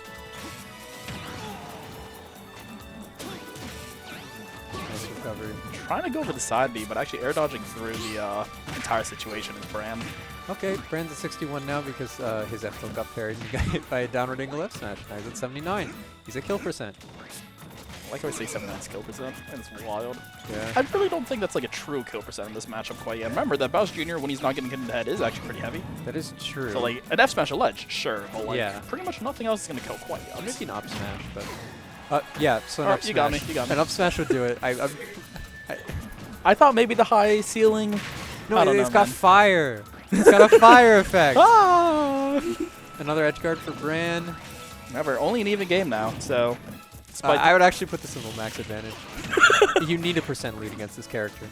Nice recovery. Trying to go for the side B, but actually air dodging through the entire situation is Bran. Okay, Brand's at 61 now because his F tilt got parried and he got hit by a downward angle F smash. Now he's at 79. He's at kill percent. I like how I say 79 kill percent. It's wild. Yeah. I really don't think that's like a true kill percent in this matchup quite yet. Remember that Bowser Jr. when he's not getting hit in the head is actually pretty heavy. That is true. So like an F smash a ledge, sure, but like Yeah. pretty much nothing else is gonna kill quite yet. Maybe an up smash, but yeah. So an Alright, up smash. you got me, you got me. An up smash would do it. I thought maybe the high ceiling. No, I don't it's know, got man. fire. It's got a fire effect. Ah! Another edge guard for Bran. Remember, only an even game now, so. I would actually put this in Little Mac's advantage. You need a % lead against this character.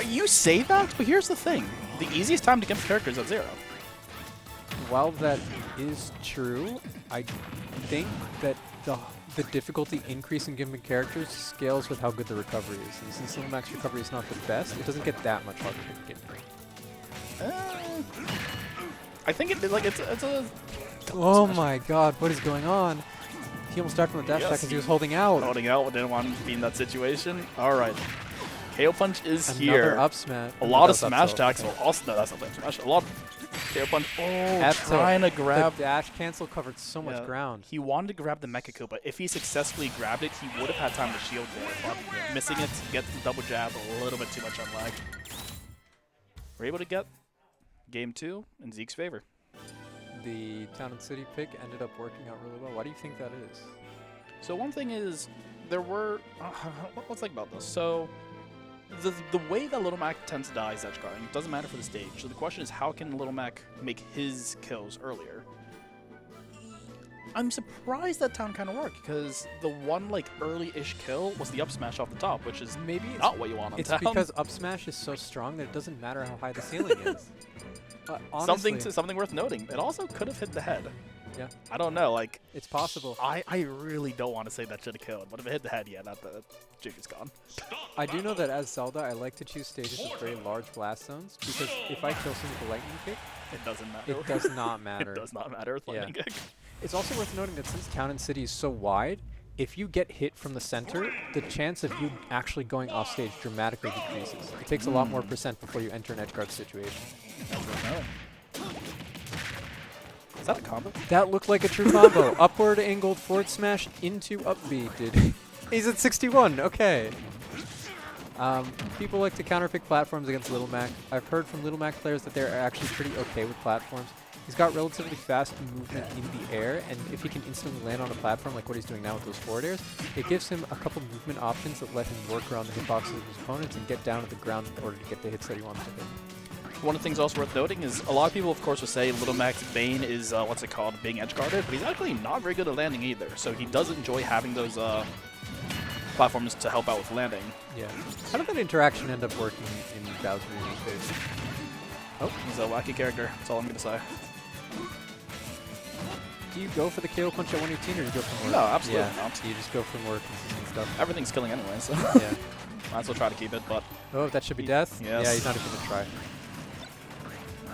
You say that, but here's the thing: the easiest time to get the character is at 0. While that is true, I think that the difficulty increase in given characters scales with how good the recovery is. And since Little Mac's recovery is not the best, it doesn't get that much harder to get. I think it's a. Oh my god, what is going on? He almost died from the dash attack because he was holding out. Holding out, didn't want to be in that situation. All right. KO punch is Another here. up smash. A lot of That's up smash tilt, attacks okay. will also. No, that's not smash. A lot of KO punch. Oh, F tilt. trying to grab. The dash cancel covered so much Yeah. ground. He wanted to grab the Mecha Koopa. If he successfully grabbed it, he would have had time to shield there. But missing it, gets the double jab, a little bit too much on lag. We're able to get game 2 in Zeke's favor. The Town and City pick ended up working out really well. Why do you think that is? So one thing is, there were. Let's think about this. So the way that Little Mac tends to die is edge guarding. It doesn't matter for the stage. So the question is, how can Little Mac make his kills earlier? I'm surprised that Town kind of worked because the one like early-ish kill was the up smash off the top, which is Maybe it's, not what you want on it's Town. because up smash is so strong that it doesn't matter how high the ceiling is. Honestly, something worth noting. It also could have hit the head. Yeah. I don't know. Like it's possible. I really don't want to say that should have killed, but if it hit the head, yeah, that the juke is gone. I do know that as Zelda, I like to choose stages with very large blast zones because if I kill someone with a lightning kick, It doesn't matter. it does not matter. It does not matter with lightning kick. It's also worth noting that since Town and City is so wide, if you get hit from the center, the chance of you actually going off stage dramatically decreases. It takes a lot more % before you enter an edge guard situation. Is that a combo? That looked like a true combo. Upward angled forward smash into up B, dude. He's at 61, okay. People like to counterpick platforms against Little Mac. I've heard from Little Mac players that they're actually pretty okay with platforms. He's got relatively fast movement in the air, and if he can instantly land on a platform like what he's doing now with those forward airs, it gives him a couple movement options that let him work around the hitboxes of his opponents and get down to the ground in order to get the hits that he wants to hit. One of the things also worth noting is a lot of people, of course, will say Little Mac's bane is, being edge guarded, but he's actually not very good at landing either. So he does enjoy having those platforms to help out with landing. Yeah. How did that interaction end up working in Bowser Jr.'s face? Oh, he's a wacky character. That's all I'm going to say. Do you go for the KO punch at 118 or do you go for more? No, absolutely yeah. not. You just go for more consistent stuff. Everything's killing anyway, so Yeah. might as well try to keep it, but Oh, that should be death? Yes. Yeah, he's not even going to try.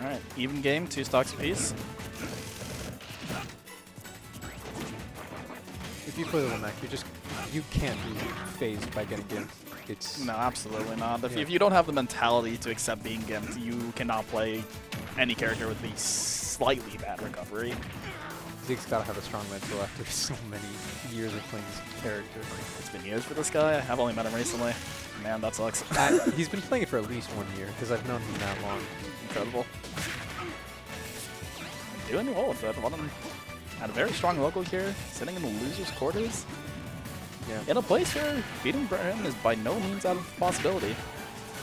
alright. Even game, 2 stocks apiece. If you play Little Mac, you can't be phased by getting gimped. It's No, absolutely not. Yeah. If you don't have the mentality to accept being gimped, you cannot play any character with the slightly bad recovery. Zeke's got to have a strong mental after so many years of playing this character. It's been years for this guy. I've only met him recently. Man, that sucks. He's been playing it for at least 1 year because I've known him that long. Incredible. Doing well with it. One of them had a very strong local here, sitting in the loser's quarters. Yeah. In a place where beating Bran is by no means out of possibility.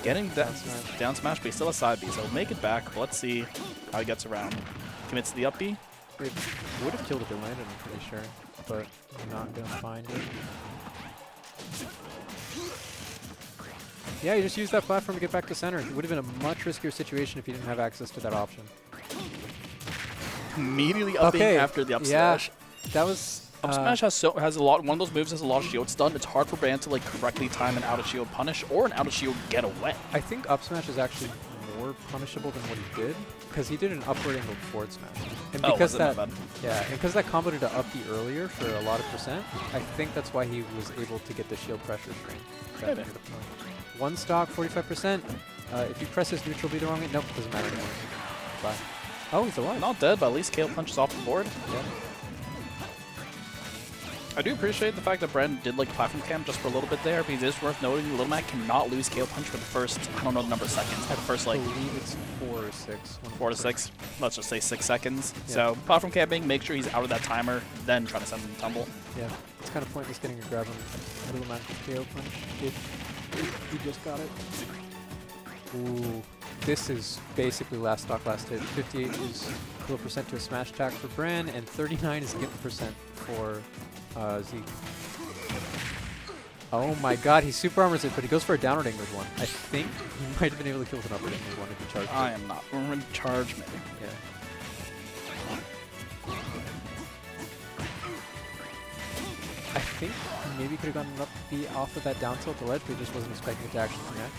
Getting down smash, but he's still a side B, so make it back. But let's see how he gets around. Commits to the up B. It would have killed if it landed, I'm pretty sure, but I'm not going to find it. Yeah, you just used that platform to get back to center. It would have been a much riskier situation if you didn't have access to that option. Immediately upping after the up smash. That was... Up smash has a lot. One of those moves has a lot of shield stun. It's hard for Bran to like correctly time an out of shield punish or an out of shield get away. I think up smash is actually more punishable than what he did, because he did an upward angled forward smash. And because and because that comboed to up B earlier for a lot of percent, I think that's why he was able to get the shield pressure frame. One stock, 45%. If you press his neutral B the wrong way, nope, doesn't matter anymore. Bye. Oh, he's alive. Not dead, but at least Kale punches off the board. Yeah. I do appreciate the fact that Bran did like platform cam just for a little bit there, because it is worth noting Little Mac cannot lose Kale Punch for the first, I don't know the number of seconds, but the first like... I believe it's 4 or 6. 4 to 6. Let's just say 6 seconds. Yeah. So platform camping, make sure he's out of that timer, then try to send him to tumble. Yeah, it's kind of pointless getting a grab on Little Mac with KO Punch if he just got it. Ooh, this is basically last stock, last hit. 58 is equal percent to a smash attack for Bran, and 39 is gift percent for Zeke. Oh my god, he super armors it, but he goes for a downward angled one. I think he might have been able to kill with an upward angled one if he charged. I am not. We're going to charge me. Yeah. I think he maybe could have gotten up B off of that down tilt to ledge, but he just wasn't expecting it to actually connect.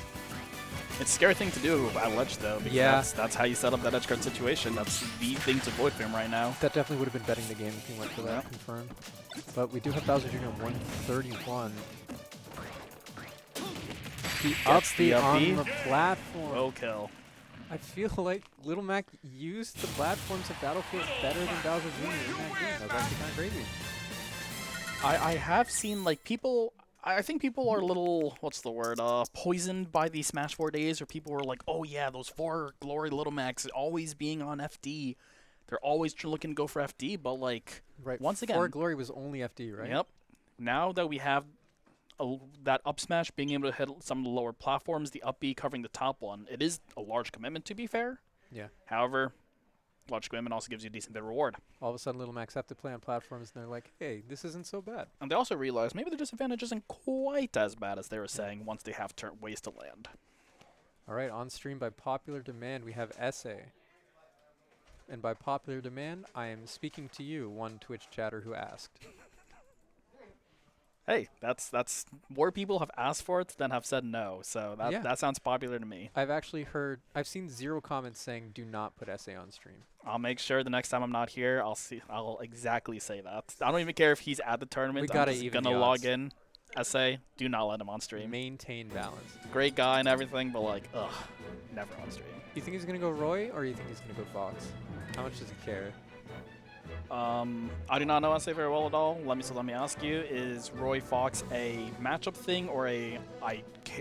It's a scary thing to do at ledge, though, because that's how you set up that edge guard situation. That's the thing to avoid for him right now. That definitely would have been betting the game if he went for that, confirmed. But we do have Bowser Jr. 131. He ups the on the platform. Low kill. I feel like Little Mac used the platforms of Battlefield better than Bowser Jr. in that game. That was actually kind of crazy. I have seen, like, people... I think people are a little, what's the word, poisoned by the Smash 4 days, where people were like, oh yeah, those 4 Glory Little Macs always being on FD. They're always looking to go for FD, but like, once again... 4 Glory was only FD, right? Yep. Now that we have that up smash being able to hit some of the lower platforms, the up B covering the top one, it is a large commitment, to be fair. Yeah. However, large commitment also gives you a decent bit of reward. All of a sudden, Little Macs have to play on platforms, and they're like, hey, this isn't so bad. And they also realize maybe the disadvantage isn't quite as bad as they were saying once they have ways to land. All right, on stream by popular demand, we have Essay. And by popular demand, I am speaking to you, one Twitch chatter who asked. Hey, that's more people have asked for it than have said no, so that sounds popular to me. I've seen 0 comments saying do not put Essay on stream. I'll make sure the next time I'm not here, I'll exactly say that. I don't even care if he's at the tournament. I'm just gonna log in. Essay, do not let him on stream. Maintain balance. Great guy and everything, but like, ugh, never on stream. You think he's gonna go Roy, or you think he's gonna go Fox? How much does he care? I do not know Essay very well at all. Let me ask you: is Roy Fox a matchup thing or a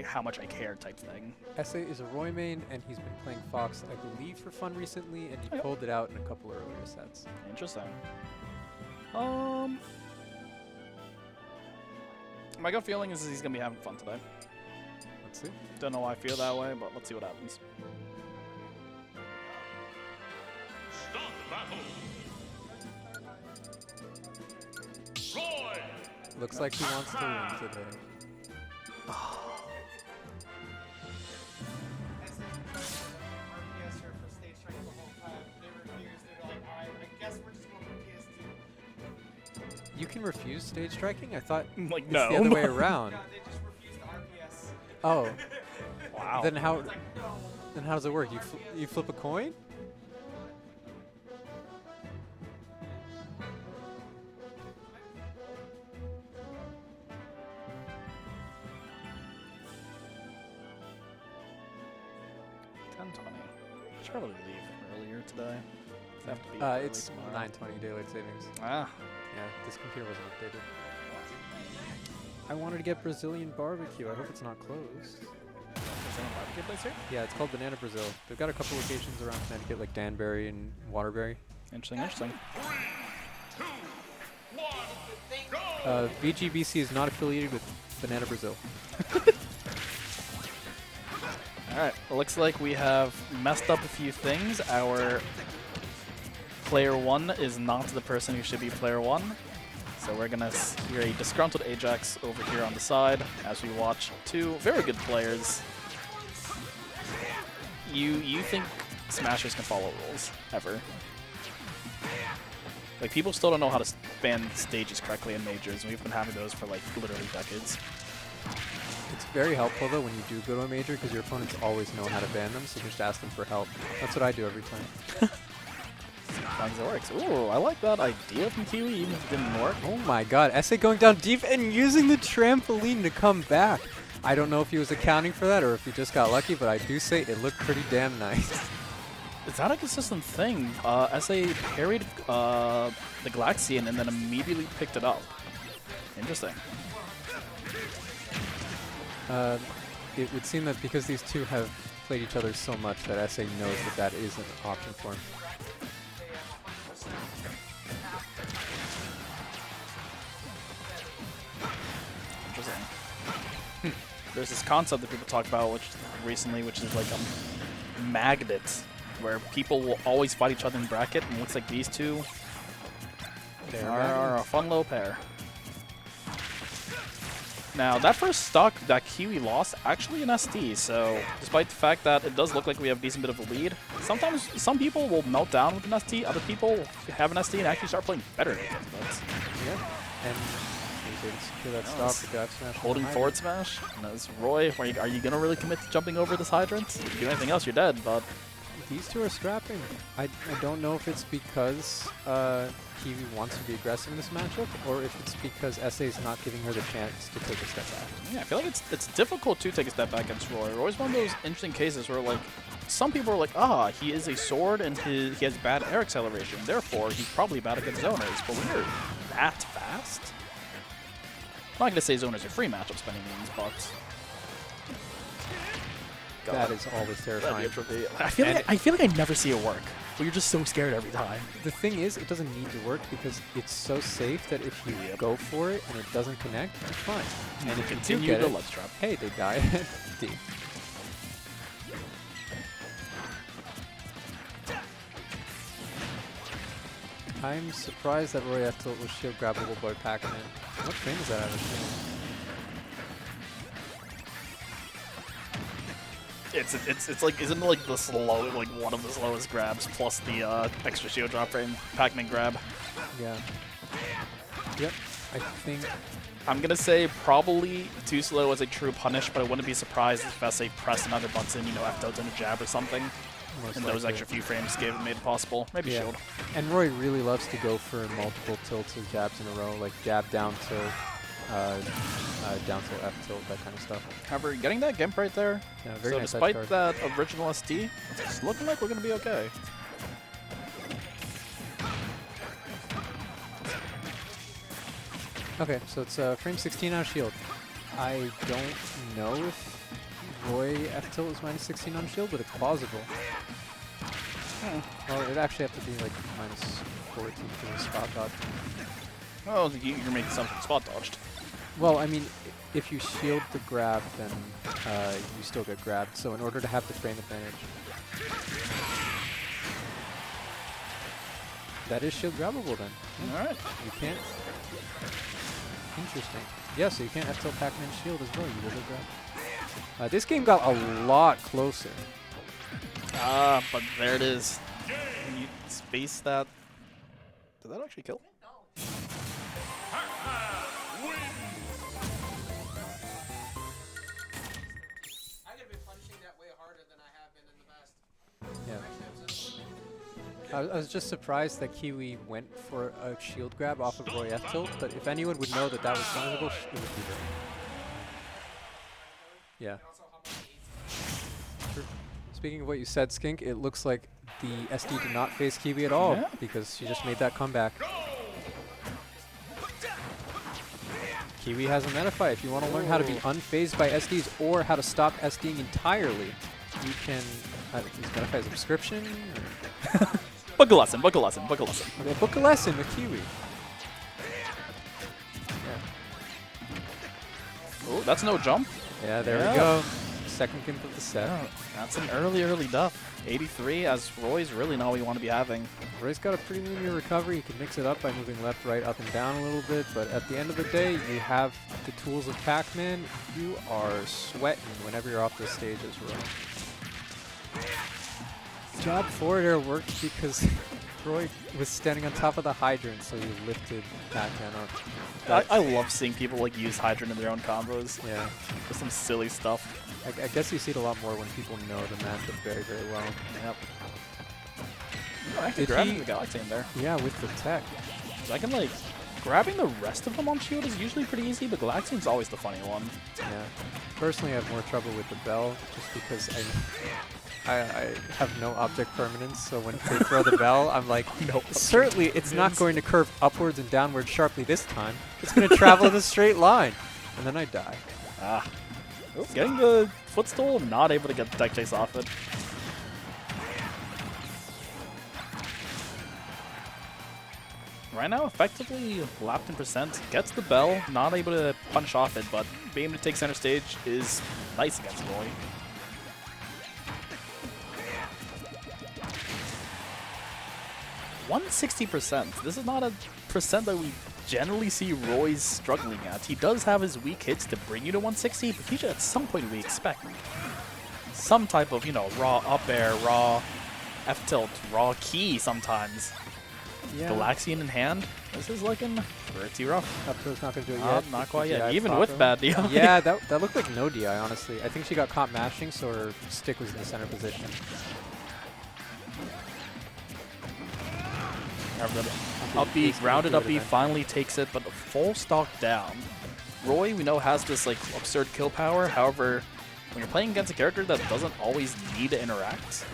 how much I care type thing? Essay is a Roy main, and he's been playing Fox, I believe, for fun recently, and he pulled it out in a couple earlier sets. Interesting. My gut feeling is he's gonna be having fun today. Let's see. Don't know why I feel that way, but let's see what happens. Start battle. Roy. Looks like he wants to win today. You can refuse stage striking? I thought like it's no. the other way around. No, they just refused RPS. Oh. Wow. Then how does it work? You flip a coin? Should probably leave earlier today. Have to be it's 9:20 daylight savings. Ah. Yeah, this computer wasn't updated. I wanted to get Brazilian barbecue. I hope it's not closed. Brazilian barbecue place here? Yeah, it's called Banana Brazil. They've got a couple locations around Connecticut, like Danbury and Waterbury. Interesting. 3, 2, 1, go! VGBC is not affiliated with Banana Brazil. Alright, it looks like we have messed up a few things. Our player 1 is not the person who should be player 1. So we're going to hear a disgruntled Ajax over here on the side as we watch 2 very good players you think Smashers can follow rules ever? Like, people still don't know how to span stages correctly in majors, and we've been having those for like literally decades. It's very helpful though when you do go to a major because your opponents always know how to ban them, so you just ask them for help. That's what I do every time. Sometimes it works. Ooh, I like that idea from Kiwi, even if it didn't work. Oh my god, SA going down deep and using the trampoline to come back. I don't know if he was accounting for that or if he just got lucky, but I do say it looked pretty damn nice. Is that a consistent thing? SA parried the Galaxian and then immediately picked it up. Interesting. It would seem that because these two have played each other so much that SA knows that that is an option for him. Interesting. There's this concept that people talk about recently, which is like a magnet, where people will always fight each other in bracket, and it looks like these two are a fun little pair. Now, that first stock that Kiwi lost, actually an SD, so despite the fact that it does look like we have a decent bit of a lead, sometimes some people will melt down with an SD, other people have an SD and actually start playing better against us. Yeah, and he's able to secure that stop, the dive smash. Holding forward smash. And as Roy, are you going to really commit to jumping over this hydrant? If you do anything else, you're dead, but... These two are scrapping. I don't know if it's because Kiwi wants to be aggressive in this matchup, or if it's because SA is not giving her the chance to take a step back. Yeah, I feel like it's difficult to take a step back against Roy. Roy's one of those interesting cases where, like, some people are like, he is a sword and he has bad air acceleration, therefore he's probably bad against zoners. But when you're that fast, I'm not going to say zoners are free matchups by any means, but... God. That is always terrifying. I feel like I never see it work. But you're just so scared every time. The thing is, it doesn't need to work because it's so safe that if you go for it and it doesn't connect, it's fine. And if you do get it, let's trap. Hey, they die at D. I'm surprised that Roy F tilt was shield grabbable by Pac-Man. What frame is that out of shield? It's like, isn't it like the slow, like one of the slowest grabs plus the extra shield drop frame Pac-Man grab? Yeah. Yep. I think I'm gonna say probably too slow as a true punish, but I wouldn't be surprised if SA pressed another button, F tilt and a jab or something, and those extra few frames made it possible. Maybe shield. And Roy really loves to go for multiple tilts or jabs in a row, like jab down tilt. Down tilt, F tilt, that kind of stuff. However, getting that Gimp right there, yeah, very so nice despite that original SD, it's looking like we're going to be okay. Okay, so it's frame 16 on shield. I don't know if Roy F tilt is minus 16 on shield, but it's plausible. Well, it'd actually have to be like minus 14 for the spot dodge. Oh, you're making something spot dodged. Well, I mean, if you shield the grab, then you still get grabbed. So in order to have the frame advantage, that is shield grabbable then. Yeah. All right. You can't. Interesting. Yeah, so you can't F tilt Pac-Man shield as well. You will get grabbed. This game got a lot closer. But there it is. Can you space that? Did that actually kill? I was just surprised that Kiwi went for a shield grab off of Roy F tilt, but if anyone would know that that was punishable, it would be there. Yeah. True. Speaking of what you said, Skink, it looks like the SD did not face Kiwi at all because she just made that comeback. Kiwi has a meta fight. If you want to learn how to be unfazed by SDs or how to stop SDing entirely, you can... is meta fight a subscription? Book a lesson, book a lesson, book a lesson. Okay, book a lesson with Kiwi. Oh, that's no jump. Yeah, there we go. Second gimp of the set. Yeah, that's an early duff. 83, as Roy's really not what you want to be having. Roy's got a pretty linear recovery. You can mix it up by moving left, right, up, and down a little bit. But at the end of the day, you have the tools of Pac-Man. You are sweating whenever you're off the stage as well. jab forward air worked because Roy was standing on top of the hydrant, so he lifted Pac-Man up. I love seeing people like use Hydrant in their own combos. Yeah. Just some silly stuff. I guess you see it a lot more when people know the matchup very, very well. Yep. Oh, actually Did grabbing he- the Galaxy in there. Yeah, with the tech. So I can like grabbing the rest of them on shield is usually pretty easy, but Galaxian's always the funny one. Yeah. Personally, I have more trouble with the bell just because I have no object permanence, so when they throw the bell, I'm like, No. certainly it's not going to curve upwards and downwards sharply this time. It's going to travel in a straight line. And then I die. Ah. Oh, getting the footstool, not able to get the deck chase off it. Right now, effectively lapped in percent, gets the bell, not able to punch off it, but being able to take center stage is nice against Roy. %160%. This is not a percent that we generally see Roy's struggling at. He does have his weak hits to bring you to 160, but usually at some point we expect some type of, you know, raw up air, raw F-tilt, raw key sometimes. Yeah. Galaxian in hand. This is looking pretty rough. Up throw's not going to do it yet. Not With quite the yet, DI even pop with throw. bad DI. Yeah, that looked like no DI, honestly. I think she got caught mashing, so her stick was in the center position. Up B, He's gonna grounded do up it B, again. finally takes it, but full stock down. Roy, we know, has this like absurd kill power. However, when you're playing against a character that doesn't always need to interact,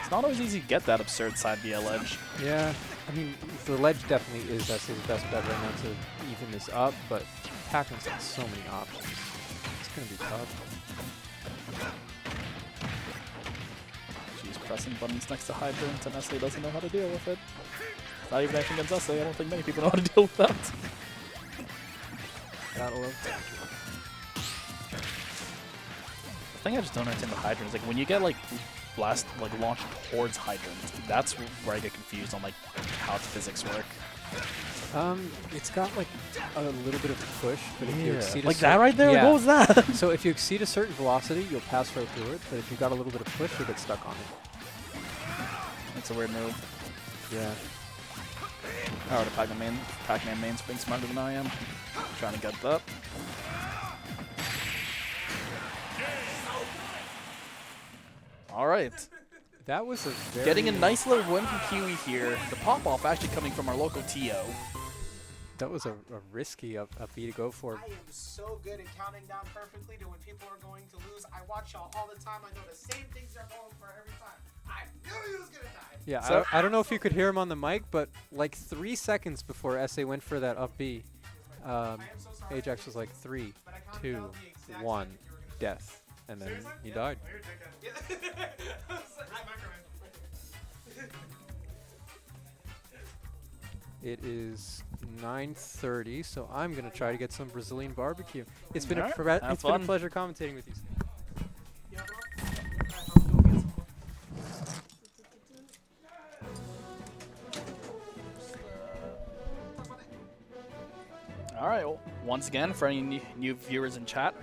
it's not always easy to get that absurd side B ledge. Yeah, I mean, the ledge definitely is SA's best bet right now to even this up, but Pac-Man's got so many options. It's going to be tough. She's pressing buttons next to Hydrant, and SA doesn't know how to deal with it. Not even acting against SA, I don't think many people know how to deal with that. Gotta love The thing I just don't understand with Hydrant is like when you get like launched towards Hydrant, that's where I get confused on like how the physics work. It's got like a little bit of push, but if you exceed a Like that right there? Yeah. What was that? So if you exceed a certain velocity, you'll pass right through it, but if you've got a little bit of push, you'll get stuck on it. That's a weird move. Yeah. Oh, the Pac-Man main's being smarter than I am. Trying to get that. All right. That was a very... Getting a nice little win from Kiwi here. The pop-off actually coming from our local TO. That was a risky up B to go for. I am so good at counting down perfectly to when people are going to lose. I watch y'all all the time. I know the same things they're going for every time. I knew he was going to die. Yeah, So- I don't know if you could hear him on the mic, but like 3 seconds before SA went for that up B, Ajax was like 3, 2, 1, death. And then he died. It is 9:30, so I'm gonna try to get some Brazilian barbecue. It's been Alright, have it's been a fun. pleasure commentating with you. All right. Well, once again, for any new viewers in chat,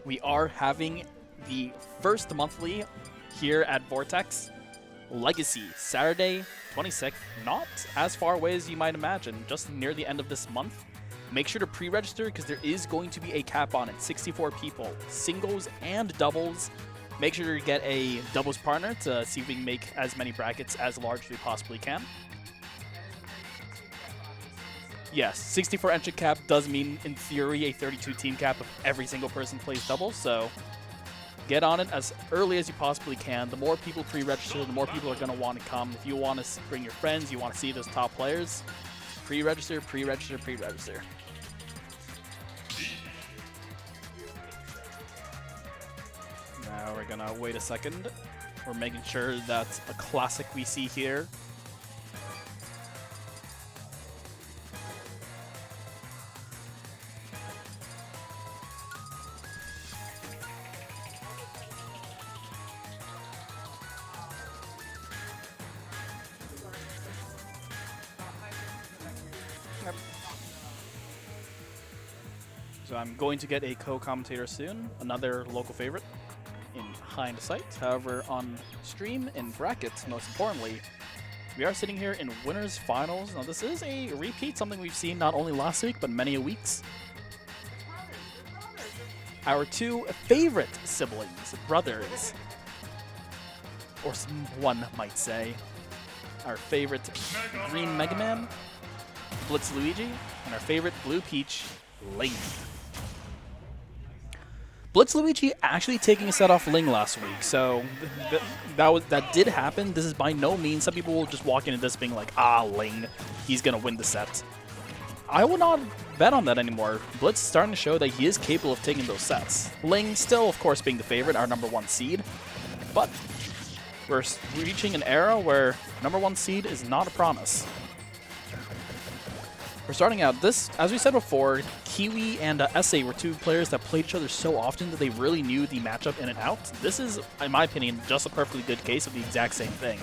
we are having the first monthly here at Vortex Legacy, Saturday 26th. Not as far away as you might imagine, just near the end of this month. Make sure to pre-register because there is going to be a cap on it. 64 people, singles and doubles. Make sure to get a doubles partner to see if we can make as many brackets as large as we possibly can. Yes, 64 entry cap does mean, in theory, a 32 team cap if every single person plays doubles, so get on it as early as you possibly can. The more people pre-register, the more people are going to want to come. If you want to bring your friends, you want to see those top players, pre-register, pre-register, pre-register. Now we're going to wait a second. We're making sure that's a classic we see here. So I'm going to get a co-commentator soon, another local favorite in Hindsight. However, on stream in brackets, most importantly, we are sitting here in winners finals. Now this is a repeat, something we've seen not only last week, but many weeks. Our two favorite siblings, brothers, or one might say, our favorite green Mega Man, BlitzLuigy, and our favorite blue Peach, Ling. BlitzLuigy actually taking a set off Ling last week, so that did happen. This is by no means, some people will just walk into this being like, ah, Ling, he's gonna win the set. I will not bet on that anymore. Blitz is starting to show that he is capable of taking those sets. Ling still, of course, being the favorite, our #1 seed, but we're reaching an era where #1 seed is not a promise. We're starting out this, as we said before, Kiwi and SA were two players that played each other so often that they really knew the matchup in and out. This is, in my opinion, just a perfectly good case of the exact same thing.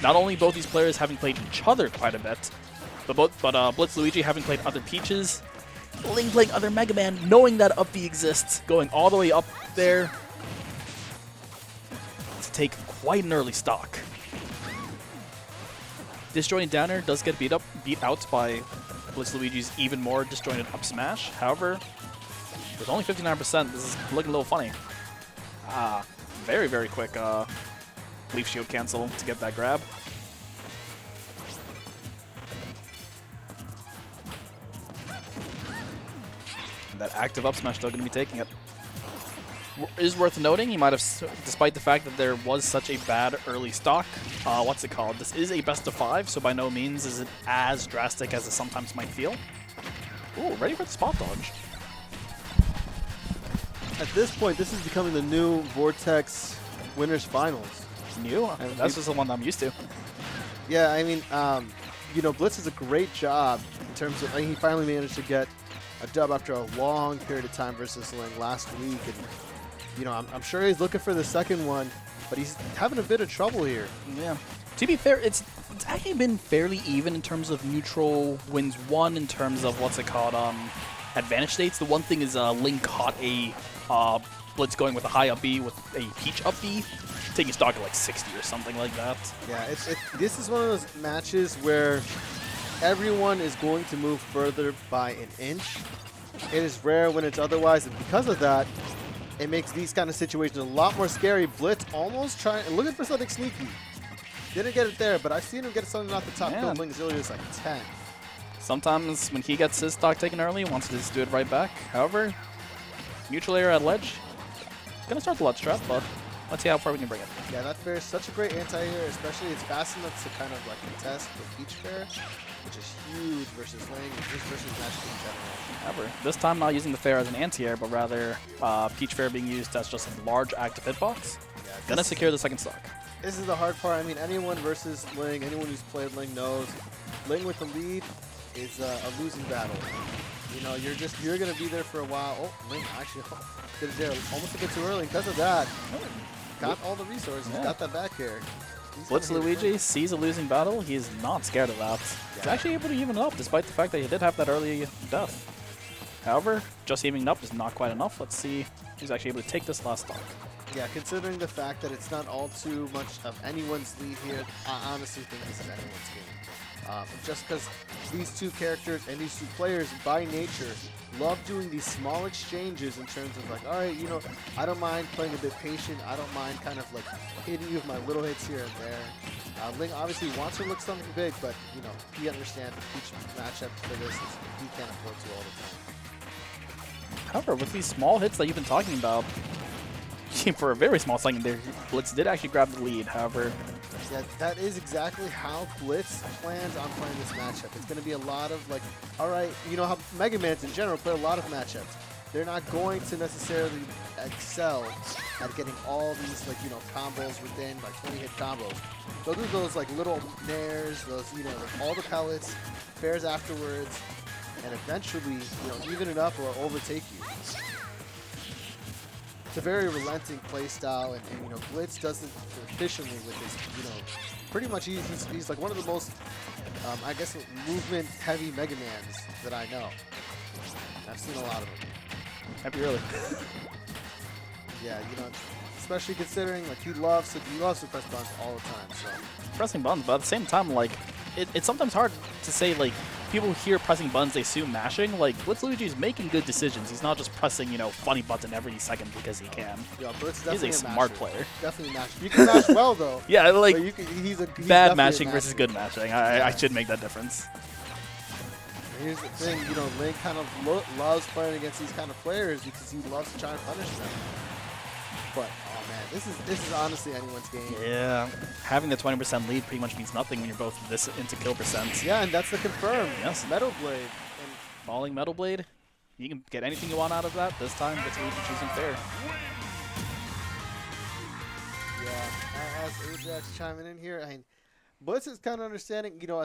Not only both these players having played each other quite a bit, but BlitzLuigy having played other Peaches, Ling playing other Mega Man, knowing that up B exists, going all the way up there to take quite an early stock. Disjointed downer does get beat out by BlitzLuigy's even more disjointed up smash. However, with only 59%, this is looking a little funny. Very, very quick leaf shield cancel to get that grab. And that active up smash still going to be taking it. Is worth noting, he might have, despite the fact that there was such a bad early stock, what's it called? This is a best of 5, so by no means is it as drastic as it sometimes might feel. Ooh, ready for the spot dodge. At this point, this is becoming the new Vortex winners finals. New? That's just the one that I'm used to. Yeah, I mean, you know, Blitz does a great job in terms of, I mean, he finally managed to get a dub after a long period of time versus Ling last week. And, you know, I'm sure he's looking for the second one, but he's having a bit of trouble here. Yeah. To be fair, it's actually been fairly even in terms of neutral wins one in terms of what's it called, advantage states. The one thing is Ling caught a Blitz going with a high up B with a Peach up B, taking stock at like 60 or something like that. Yeah, this is one of those matches where everyone is going to move further by an inch. It is rare when it's otherwise, and because of that, it makes these kind of situations a lot more scary. Blitz almost looking for something sneaky. Didn't get it there, but I've seen him get something off the top kill Ling as early as like 10. Sometimes when he gets his stock taken early, he wants to just do it right back. However, neutral air at ledge. Gonna start the ledge trap, but let's see how far we can bring it. Yeah, that fair is such a great anti-air, especially it's fast enough to kind of like contest the Peach fair, which is huge versus Ling, and just versus match in general. However, this time not using the fair as an anti-air, but rather Peach fair being used as just a large active hitbox. Yeah, Gonna secure the second stock. This is the hard part. I mean, anyone versus Ling, anyone who's played Ling knows Ling with the lead is a losing battle. You know, you're gonna be there for a while. Oh, Ling actually did it there almost a bit too early. Because of that, got all the resources, got that back here. BlitzLuigy sees a losing battle. He is not scared of that. He's actually able to even it up, despite the fact that he did have that early death. However, just evening up is not quite enough. Let's see who's actually able to take this last stock. Yeah, considering the fact that it's not all too much of anyone's lead here, I honestly think this is anyone's game. Just because these two characters and these two players, by nature, love doing these small exchanges in terms of like, all right, you know, I don't mind playing a bit patient. I don't mind kind of like hitting you with my little hits here and there. Ling obviously wants to look something big, but, you know, he understands the Peach matchup for this is he can't afford to all the time. However, with these small hits that you've been talking about, for a very small second there, Blitz did actually grab the lead. However, yeah, that is exactly how Blitz plans on playing this matchup. It's going to be a lot of like, all right, you know how Mega Mans in general play a lot of matchups. They're not going to necessarily excel at getting all these like, you know, combos within like 20-hit combos. They'll do those like little nairs, those, you know, all the pellets, fairs afterwards, and eventually, you know, even it up or overtake you. It's a very relenting play style, and you know, Blitz does it efficiently with his, you know, pretty much he's like one of the most, I guess, movement-heavy Mega Mans that I know. I've seen a lot of them. happy early. Yeah, you know, especially considering like he loves to press buttons all the time. So Pressing buttons, but at the same time, like, it's sometimes hard to say, like, people hear pressing buttons, they assume mashing. Like, BlitzLuigy's making good decisions. He's not just pressing, you know, funny button every second because he can. yeah, Blitz He's definitely a smart masher. player. Definitely mash. You can mash well though. Yeah, like, But he's bad definitely a mashing versus masher. good mashing. I should make that difference. Here's the thing, you know, Ling kind of loves playing against these kind of players because he loves to try and punish them. But oh man, this is honestly anyone's game. Yeah, having the 20% lead pretty much means nothing when you're both this into kill percent. Yeah, and that's the confirm. Yes. Metal Blade. And Falling Metal Blade, you can get anything you want out of that. This time, BlitzLuigy choosing fair. yeah, as Ajax chiming in here, I mean, Blitz is kind of understanding, you know,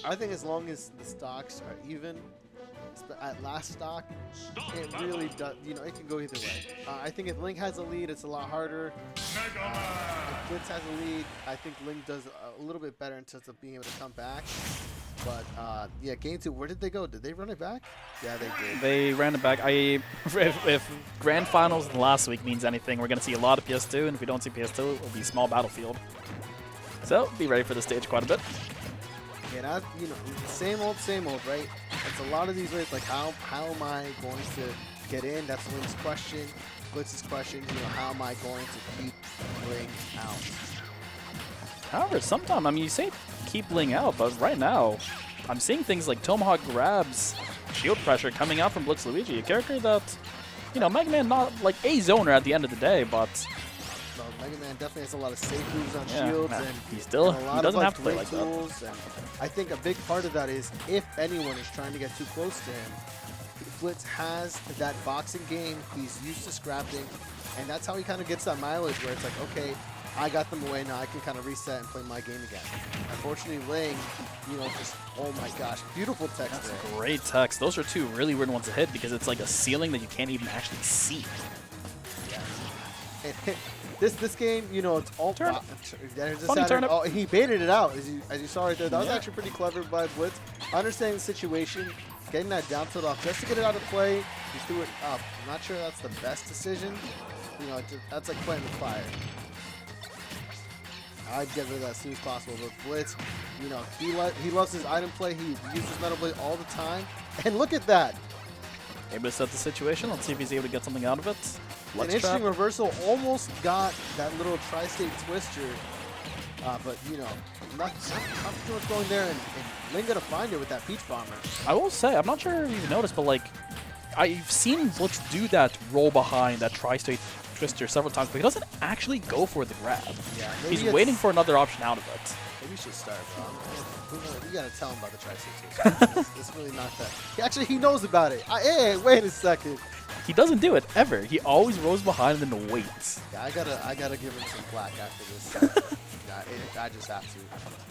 I think as long as the stocks are even, at last stock, it really does, you know, it can go either way. I think if Ling has a lead, it's a lot harder. If Blitz has a lead, I think Ling does a little bit better in terms of being able to come back. But, yeah, game 2, where did they go? Did they run it back? Yeah, they did. They ran it back. If Grand Finals last week means anything, we're going to see a lot of PS2, and if we don't see PS2, it will be small Battlefield. So, be ready for the stage quite a bit. Yeah, you know, same old, right? It's a lot of these ways, like how am I going to get in? That's Ling's question. Blitz's question, you know, how am I going to keep Ling out? However, sometimes, I mean, you say keep Ling out, but right now, I'm seeing things like Tomahawk grabs, shield pressure coming out from BlitzLuigy, a character that, you know, Mega Man not like a zoner at the end of the day, but No, Mega Man definitely has a lot of safe moves on yeah, shields, nah, and he still and a lot he doesn't of, have to play great like that. tools, and I think a big part of that is if anyone is trying to get too close to him, Blitz has that boxing game. He's used to scrapping, and that's how he kind of gets that mileage where it's like, okay, I got them away, now I can kind of reset and play my game again. Unfortunately, Ling, you know, just, oh my gosh, beautiful text That's there. great text. Those are two really weird ones to hit because it's like a ceiling that you can't even actually see. This game, you know, it's all Turn. there's a Funny Saturn. turnip. Oh, he baited it out, as you saw right there. That was Yeah. actually pretty clever by Blitz. Understanding the situation, getting that down tilt off just to get it out of play. He threw it up. I'm not sure that's the best decision. You know, that's like playing with fire. I'd get rid of that as soon as possible. But Blitz, you know, he loves his item play. He uses Metal Blade all the time. And look at that. Able to set the situation. Let's see if he's able to get something out of it. An Let's interesting trap. reversal. Almost got that little tri-state twister. But, you know, not too much going there. And Ling gonna find it with that Peach Bomber. I will say, I'm not sure if you've noticed, but like, I've seen Blitz do that roll behind, that tri-state twister several times, but he doesn't actually go for the grab. Yeah, He's waiting for another option out of it. Maybe you should start, bro. We gotta tell him about the tri-state twister. It's really not that. He knows about it. Hey, wait a second. He doesn't do it ever. He always rolls behind and then waits. Yeah, I gotta give him some flack after this. I just have to.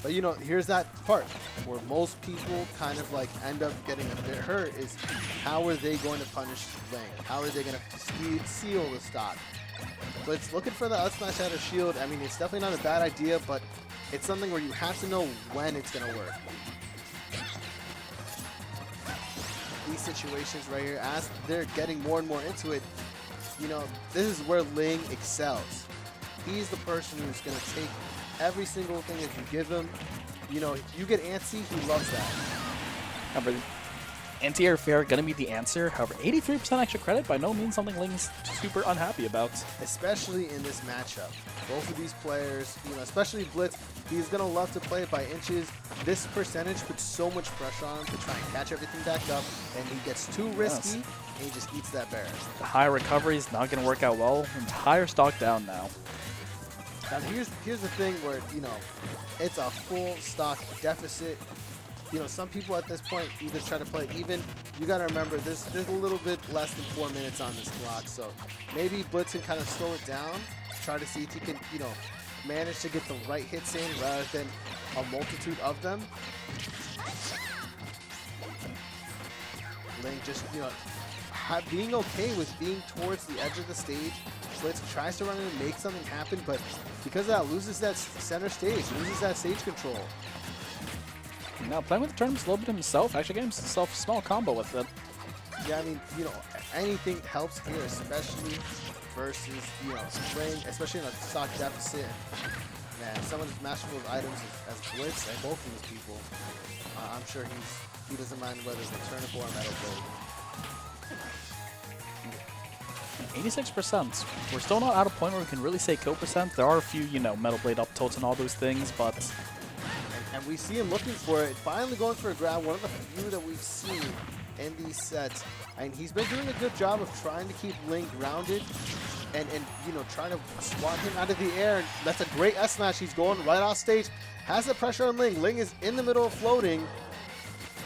But you know, here's that part where most people kind of like end up getting a bit hurt is how are they going to punish Ling? How are they going to seal the stock? So it's looking for the up smash out of shield. I mean, it's definitely not a bad idea, but it's something where you have to know when it's going to work. These situations right here, as they're getting more and more into it, you know, this is where Ling excels. He's the person who's going to take every single thing that you give him. You know, if you get antsy, he loves that. However, anti-air fair going to be the answer. However, 83% extra credit, by no means something Ling's super unhappy about. Especially in this matchup. Both of these players, you know, especially Blitz, he's going to love to play it by inches. This percentage puts so much pressure on him to try and catch everything back up, and he gets too risky, and he just eats that bear. The high recovery is not going to work out well. Entire stock down now. Now here's the thing where, you know, it's a full stock deficit. You know, some people at this point either try to play even. You got to remember, there's a little bit less than 4 minutes on this clock, so maybe Blitz can kind of slow it down, try to see if he can, you know, manage to get the right hits in rather than a multitude of them. Ling just, you know, being okay with being towards the edge of the stage. Blitz tries to run in and make something happen, but because of that, loses that center stage, loses that stage control. Now, playing with the tournaments a little bit himself, actually getting himself a small combo with it. Yeah, I mean, you know, anything helps here, especially versus, you know, playing, especially in a stock deficit. Man, someone as masterful of items as Blitz and both of these people, I'm sure he doesn't mind whether it's a turnip or a metal blade. 86%. We're still not at a point where we can really say kill percent. There are a few, you know, metal blade up tilts and all those things, but And we see him looking for it, finally going for a grab, one of the few that we've seen in these sets. And he's been doing a good job of trying to keep Ling grounded and you know, trying to swat him out of the air. And that's a great S-smash. He's going right off stage, has the pressure on Ling. Ling is in the middle of floating.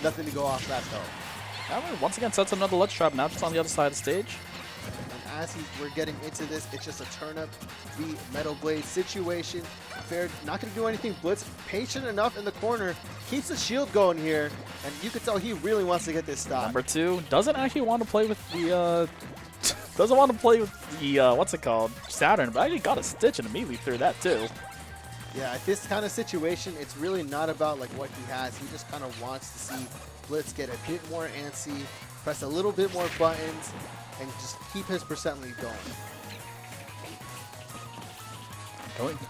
Nothing to go off that though. Alright, once again sets another ledge trap, now just on the other side of the stage. And as we're getting into this, it's just a turnip v metal blade situation. Fair, not going to do anything. Blitz patient enough in the corner, keeps the shield going here, and you can tell he really wants to get this stop. Number 2 doesn't actually want to play with the what's it called, Saturn, but actually got a stitch and immediately threw that too. Yeah, at this kind of situation, it's really not about like what he has. He just kind of wants to see Blitz get a bit more antsy, press a little bit more buttons, and just keep his percent lead going.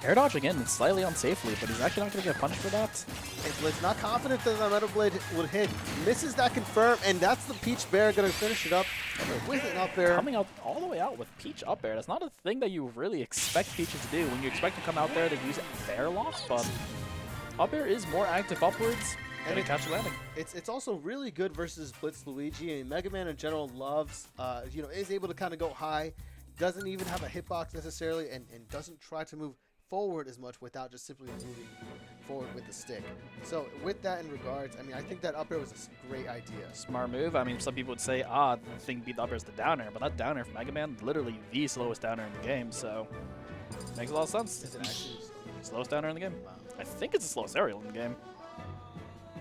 Air dodge again, slightly unsafely, but he's actually not going to get punished for that. And Blitz not confident that the Metal Blade would hit. Misses that confirm, and that's the Peach Bear going to finish it up with an up air. Coming out all the way out with Peach up air, that's not a thing that you really expect Peach to do. When you expect to come out there to use fair lock, but up air is more active upwards. And it catch landing. It's also really good versus BlitzLuigy, and Mega Man in general loves, you know, is able to kind of go high, doesn't even have a hitbox necessarily, and doesn't try to move forward as much without just simply moving forward with the stick. So with that in regards, I mean, I think that up air was a great idea. Smart move. I mean, some people would say, the thing beat the up air is the down air, but that down air from Mega Man, literally the slowest down air in the game, so makes a lot of sense. Is it actually Slowest down air in the game? Wow. I think it's the slowest aerial in the game.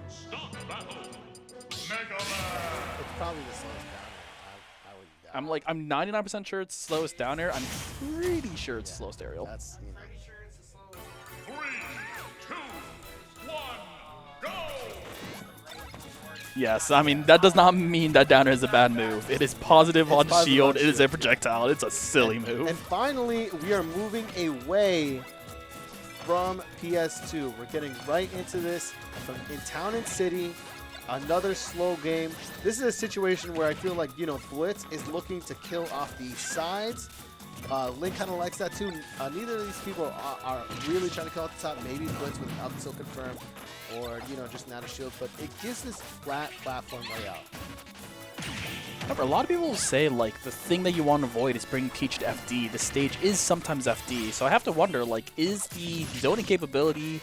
Stop battle. Mega Man. It's probably the slowest down air. I would doubt. I'm 99% sure it's the slowest down air. I'm pretty sure it's the slowest aerial. That's, you know. 3, 2, 1, go! Yes, I mean, that does not mean that down air is a bad move. It is positive on positive shield. on It is a shield. projectile. It's a silly move. And finally, we are moving away from PS2. We're getting right into this from in Town and City. Another slow game. This is a situation where I feel like, you know, Blitz is looking to kill off the sides. Ling kind of likes that too. Neither of these people are really trying to kill off the top. Maybe Blitz with an up tilt confirm, or, you know, just not a shield. But it gives this flat platform layout. However, a lot of people will say, like, the thing that you want to avoid is bringing Peach to FD. The stage is sometimes FD, so I have to wonder, like, is the zoning capability,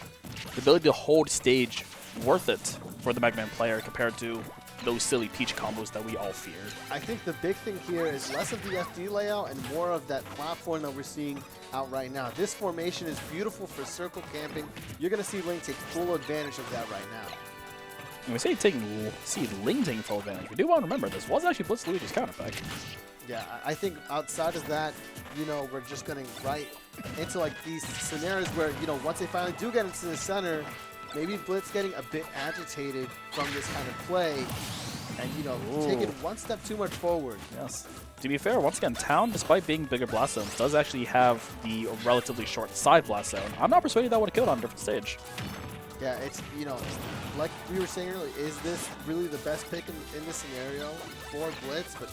the ability to hold stage, worth it for the Mega Man player compared to those silly Peach combos that we all feared? I think the big thing here is less of the FD layout and more of that platform that we're seeing out right now. This formation is beautiful for circle camping. You're going to see Ling take full advantage of that right now. When we say see Ling taking full advantage, we do want to remember this was actually BlitzLuigy's counter effect. Yeah, I think outside of that, you know, we're just getting right into like these scenarios where, you know, once they finally do get into the center, maybe Blitz getting a bit agitated from this kind of play and, you know, taking one step too much forward. Yes. To be fair, once again, Town, despite being bigger blast zones, does actually have the relatively short side blast zone. I'm not persuaded that would have killed on a different stage. Yeah, it's, you know, like we were saying earlier, is this really the best pick in this scenario for Blitz? But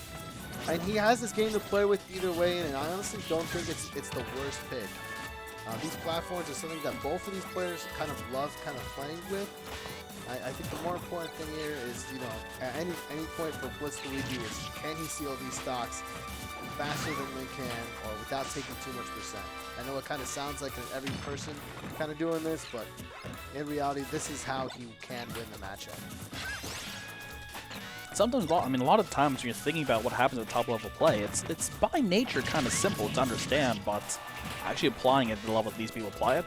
and he has this game to play with either way, and I honestly don't think it's the worst pick. These platforms are something that both of these players kind of love playing with. I think the more important thing here is, you know, at any point for BlitzLuigy is, can he seal these stocks faster than Ling can or without taking too much percent? I know it kind of sounds like every person kind of doing this, but in reality, this is how he can win the matchup. Sometimes, I mean, a lot of times when you're thinking about what happens at top level play, it's by nature kind of simple to understand, but actually applying it to the level that these people apply it,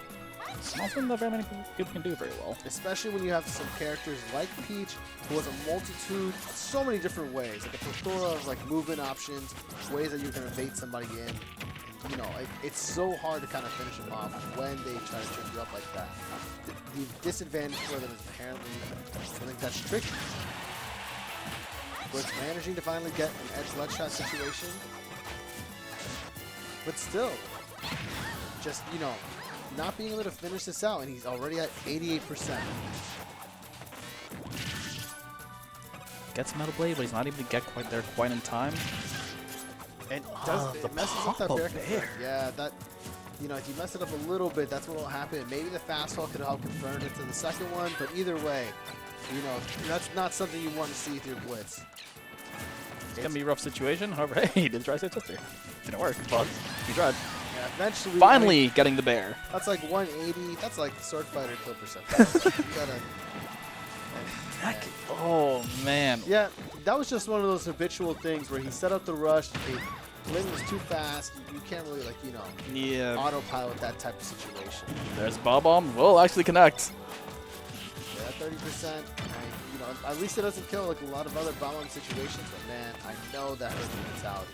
it's not something that very many people can do very well. Especially when you have some characters like Peach, who has a multitude, so many different ways, like a plethora of like movement options, ways that you can evade somebody in. And, you know, it's so hard to kind of finish them off when they try to trick you up like that. The disadvantage for them is apparently something that's tricky. But managing to finally get an edge ledge shot situation. but still, just, you know, not being able to finish this out, and he's already at 88%. Gets Metal Blade, but he's not able to get quite there quite in time. And the it messes up that pop-up bear there. confirm. Yeah, that, you know, if you mess it up a little bit, that's what will happen. Maybe the fastball could help confirm it to the second one, but either way, you know, that's not something you want to see with your blitz. It's going to be a rough situation. However, hey, he did try to sister. Didn't work, but he tried. Yeah, eventually. Finally I mean, getting the bear. that's like 180. That's like Swordfighter kill percentage. You gotta. Oh, man. Yeah, that was just one of those habitual things where he set up the rush. Ling was too fast. You can't really, like, you know, Yeah. autopilot that type of situation. There's Bob-omb. Will actually connect. Yeah, 30%. You know, at least it doesn't kill like a lot of other bomb situations. But man, I know that hurts the mentality.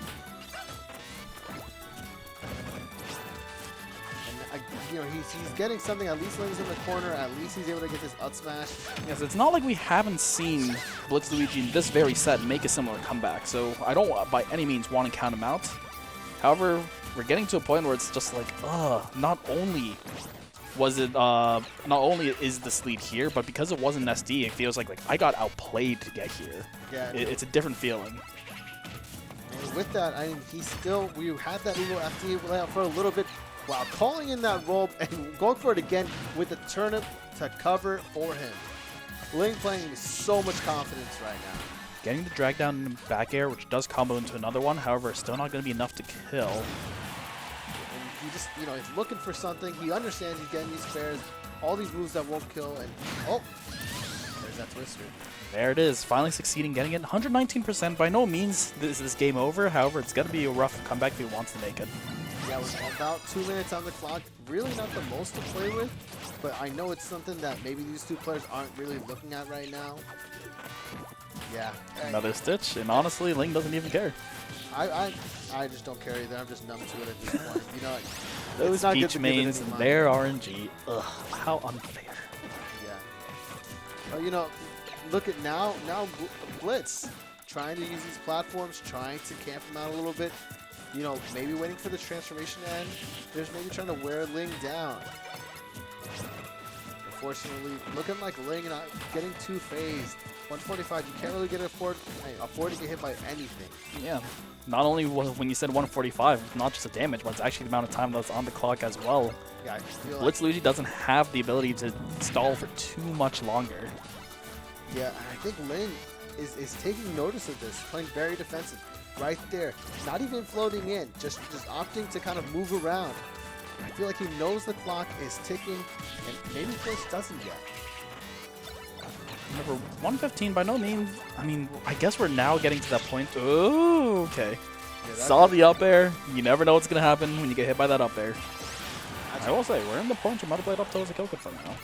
And you know, he's getting something. At least Ling's in the corner. At least he's able to get this up smash. Yes, it's not like we haven't seen BlitzLuigy in this very set make a similar comeback, so I don't by any means want to count him out. However, we're getting to a point where it's just like, not only was it, not only is this lead here, but because it wasn't SD, it feels like I got outplayed to get here. Yeah, It's a different feeling. and with that, I mean, we had that little FD layout for a little bit while calling in that roll and going for it again with the turnip to cover for him. Ling playing with so much confidence right now. Getting the drag down in back air, which does combo into another one, however, it's still not going to be enough to kill. And he just, you know, he's looking for something. He understands he's getting these spares, all these moves that won't kill, and oh, there's that twister. There it is, finally succeeding getting it. 119%, by no means is this game over, however, it's going to be a rough comeback if he wants to make it. Yeah, with about 2 minutes on the clock, really not the most to play with, but I know it's something that maybe these two players aren't really looking at right now. Yeah. Another stitch, and honestly, Ling doesn't even care. I just don't care either. I'm just numb to it at this point. You know, Those it's not good Peach to give it mains any and mind. their RNG. Ugh, how unfair. Yeah. You know, look at now Blitz trying to use these platforms, trying to camp him out a little bit. You know, maybe waiting for the transformation to end. There's maybe trying to wear Ling down. Unfortunately, looking like Ling not getting too phased. 145, you can't really afford to get hit by anything. Yeah. Not only when you said 145, it's not just the damage, but it's actually the amount of time that's on the clock as well. Yeah, I feel like, BlitzLuigy doesn't have the ability to stall for too much longer. yeah, I think Ling is taking notice of this, playing very defensive. Right there, not even floating in, just opting to kind of move around. I feel like he knows the clock is ticking, and maybe Blitz doesn't yet. Remember, 115 by no means. I mean, I guess we're now getting to that point. Oh, okay. Yeah, Saw the up air. You never know what's going to happen when you get hit by that up air. I will say, we're in the point where Metal Blade up towards a kill confirm now.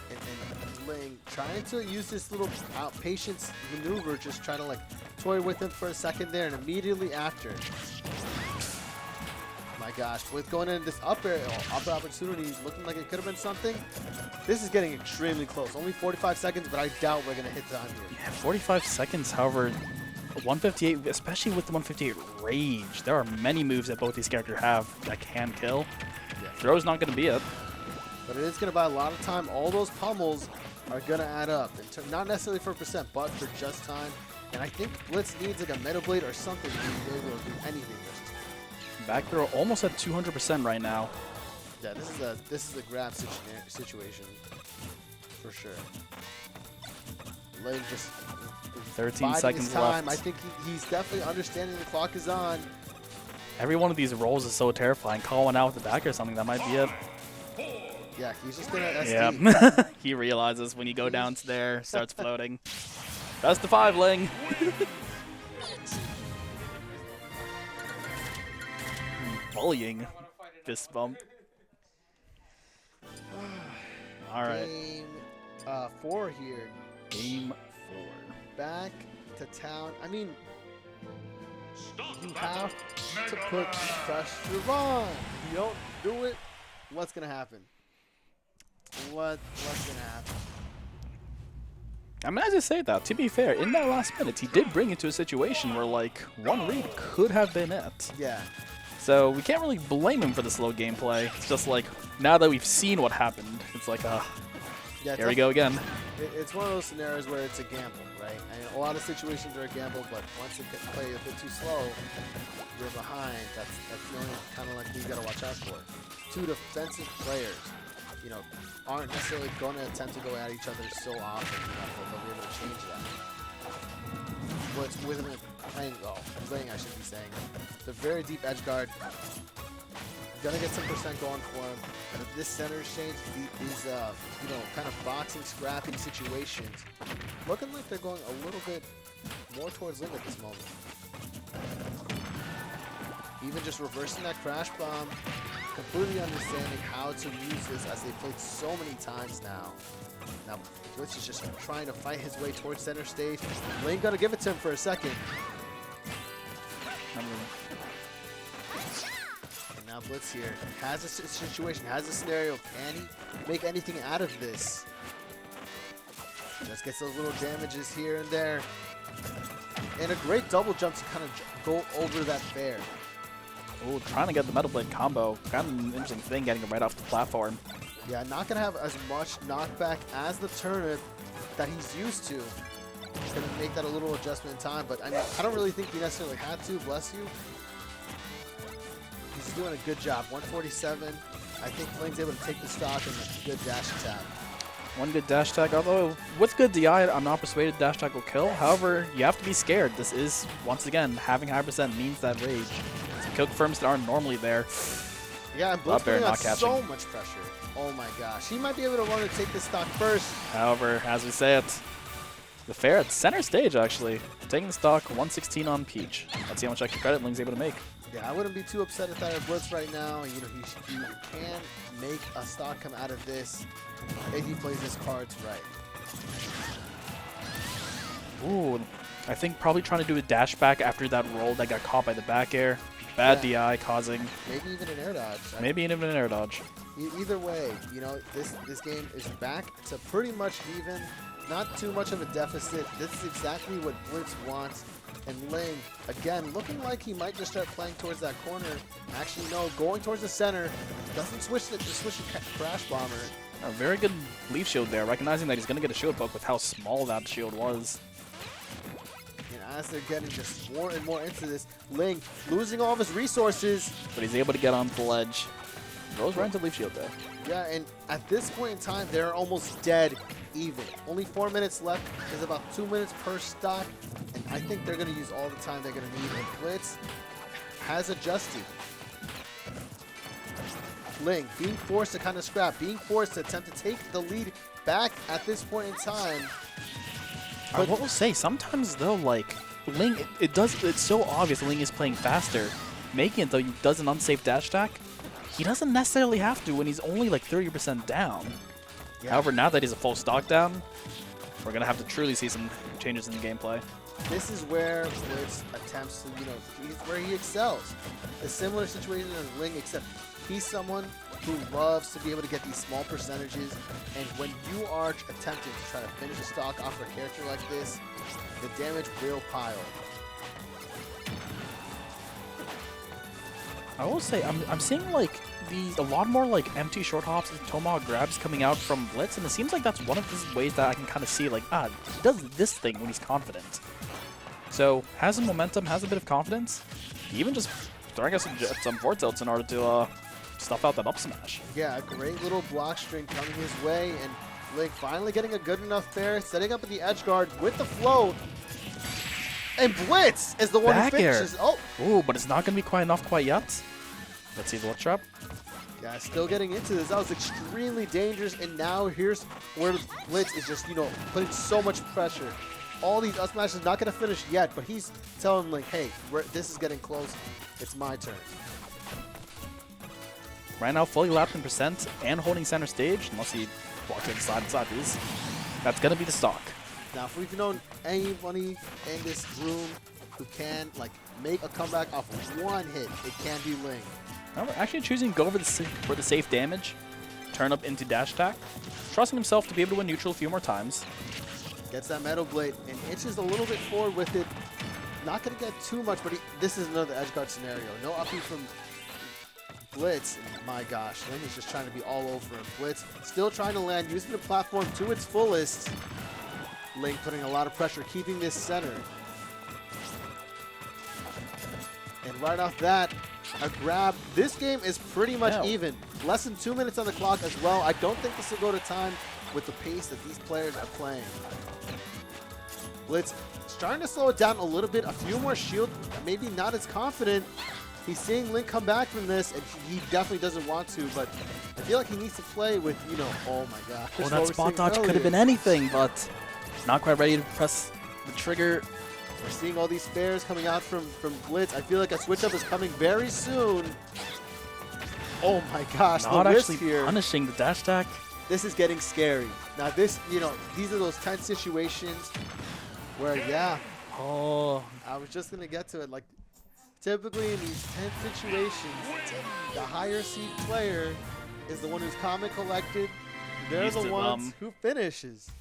And Ling trying to use this little patience maneuver, just try to like toy with him for a second there, and immediately after. My gosh, with going into this upper opportunity, looking like it could have been something. This is getting extremely close. Only 45 seconds, but I doubt we're going to hit time here. Yeah, 45 seconds, however, 158, especially with the 158 rage, there are many moves that both these characters have that can kill. Yeah. Throw's not going to be it. But it is going to buy a lot of time. All those pummels are going to add up. Not necessarily for percent, but for just time. And I think Blitz needs like a Metal Blade or something to be able to do anything this time. Back throw almost at 200% right now. Yeah, this is a grab situation for sure. Ling just 13 biding seconds his time. left. I think he's definitely understanding the clock is on. Every one of these rolls is so terrifying. Call one out with the back or something, that might be it. Yeah, he's just gonna SD. Yeah. He realizes when you go down to there, starts floating. That's the 5, Ling. Bullying. Fist bump. All right. Game 4 here. Game 4. Back to town. I mean, Stop the you battle. have to Mega put Man. pressure on. If you don't do it, what's gonna happen? What's gonna happen? I mean, as I say that, to be fair, in that last minute, he did bring it to a situation where, like, one read could have been it. Yeah. So we can't really blame him for the slow gameplay. It's just like, now that we've seen what happened, it's like, Yeah, here we go again. It's one of those scenarios where it's a gamble, right? And a lot of situations are a gamble, but once you play a bit too slow, you're behind. That's the only kind of like you got to watch out for. Two defensive players, you know, aren't necessarily going to attempt to go at each other so often. They'll be able to change that. But with him playing, Ling, I should be saying, the very deep edge guard. Gonna get some percent going for him. And if this center exchange, these you know, kind of boxing, scrapping situations, looking like they're going a little bit more towards Ling at this moment. Even just reversing that crash bomb, completely understanding how to use this as they've played so many times now. Now, Blitz is just trying to fight his way towards center stage. Ling gonna give it to him for a second. Now Blitz here has a situation, has a scenario. Can he make anything out of this? Just gets those little damages here and there. And a great double jump to kind of go over that fair. Oh, trying to get the Metal Blade combo. Kind of an interesting thing, getting it right off the platform. Yeah, not going to have as much knockback as the turnip that he's used to. He's going to make that a little adjustment in time, but I mean, I don't really think he necessarily had to, bless you. He's doing a good job. 147. I think Ling's able to take the stock and a good dash attack. One good dash attack, although with good DI, I'm not persuaded dash attack will kill. However, you have to be scared. This is, once again, having high percent means that rage. Some kill confirms that aren't normally there. Yeah, and Blitz putting on not catching. so much pressure. Oh my gosh. He might be able to run and take this stock first. However, as we say it, the fair at center stage, actually. Taking the stock, 116 on Peach. Let's see how much extra credit Ling's able to make. Yeah, I wouldn't be too upset if that had Blitz right now. You know, he can make a stock come out of this if he plays his cards right. Ooh, I think probably trying to do a dash back after that roll that got caught by the back air. Bad DI causing. Maybe even an air dodge. Maybe even an air dodge. Either way, you know, this game is back to pretty much even. Not too much of a deficit. This is exactly what Blitz wants. And Ling, again, looking like he might just start playing towards that corner. Actually, no, going towards the center. Doesn't switch the Crash Bomber. A very good leaf shield there, recognizing that he's going to get a shield poke with how small that shield was. And as they're getting just more and more into this, Ling losing all of his resources. But he's able to get onto the ledge. Goes right into leaf shield there. Yeah, and at this point in time, they're almost dead even. Only 4 minutes left. There's about 2 minutes per stock. And I think they're going to use all the time they're going to need. And Blitz has adjusted. Ling being forced to kind of scrap, being forced to attempt to take the lead back at this point in time. But what we'll say, sometimes though, like Ling, it's so obvious Ling is playing faster. Making it though, he does an unsafe dash attack. He doesn't necessarily have to when he's only like 30% down. Yeah. However, now that he's a full stock down, we're gonna have to truly see some changes in the gameplay. This is where Blitz attempts to, you know, where he excels. A similar situation as Ling, except he's someone who loves to be able to get these small percentages. And when you are attempting to try to finish a stock off a character like this, the damage will pile. I will say, I'm seeing like a lot more like empty short hops and tomahawk grabs coming out from Blitz, and it seems like that's one of the ways that I can kind of see like, he does this thing when he's confident. So, has some momentum, has a bit of confidence, even just throwing us some Vortex in order to stuff out that up smash. Yeah, a great little block string coming his way, and Ling finally getting a good enough fair, setting up at the edge guard with the float. And Blitz is the one who finishes. Oh! Ooh, but it's not going to be quite enough quite yet. Let's see the what trap. Yeah, still getting into this. That was extremely dangerous, and now here's where Blitz is just, you know, putting so much pressure. All these up smashes not going to finish yet, but he's telling Ling, hey, this is getting close. It's my turn. Right now, fully lapped in percent and holding center stage, unless he walks inside these. That's going to be the stock. Now, if we've known anybody in this room who can, like, make a comeback off of one hit, it can be Ling. Now we're actually choosing to go for the safe damage, turn up into dash attack, trusting himself to be able to win neutral a few more times. Gets that Metal Blade and inches a little bit forward with it. Not going to get too much, but this is another edge guard scenario. No uppy from Blitz. My gosh, Ling is just trying to be all over him. Blitz still trying to land, using the platform to its fullest. Ling putting a lot of pressure, keeping this center. And right off that, a grab. This game is pretty much even. Less than 2 minutes on the clock as well. I don't think this will go to time with the pace that these players are playing. Blitz starting to slow it down a little bit. A few more shield, maybe not as confident. He's seeing Ling come back from this, and he definitely doesn't want to, but I feel like he needs to play with, you know, oh my gosh. Well, that spot dodge could have been anything, but not quite ready to press the trigger. We're seeing all these spares coming out from Blitz. I feel like a switch up is coming very soon. Oh my gosh, Not the risk actually here. punishing the dash attack. This is getting scary. Now this, you know, these are those tense situations where, yeah, Oh, I was just going to get to it. Like, typically in these tense situations, the higher seed player is the one who's calm and collected. They're Used the to, ones who finishes.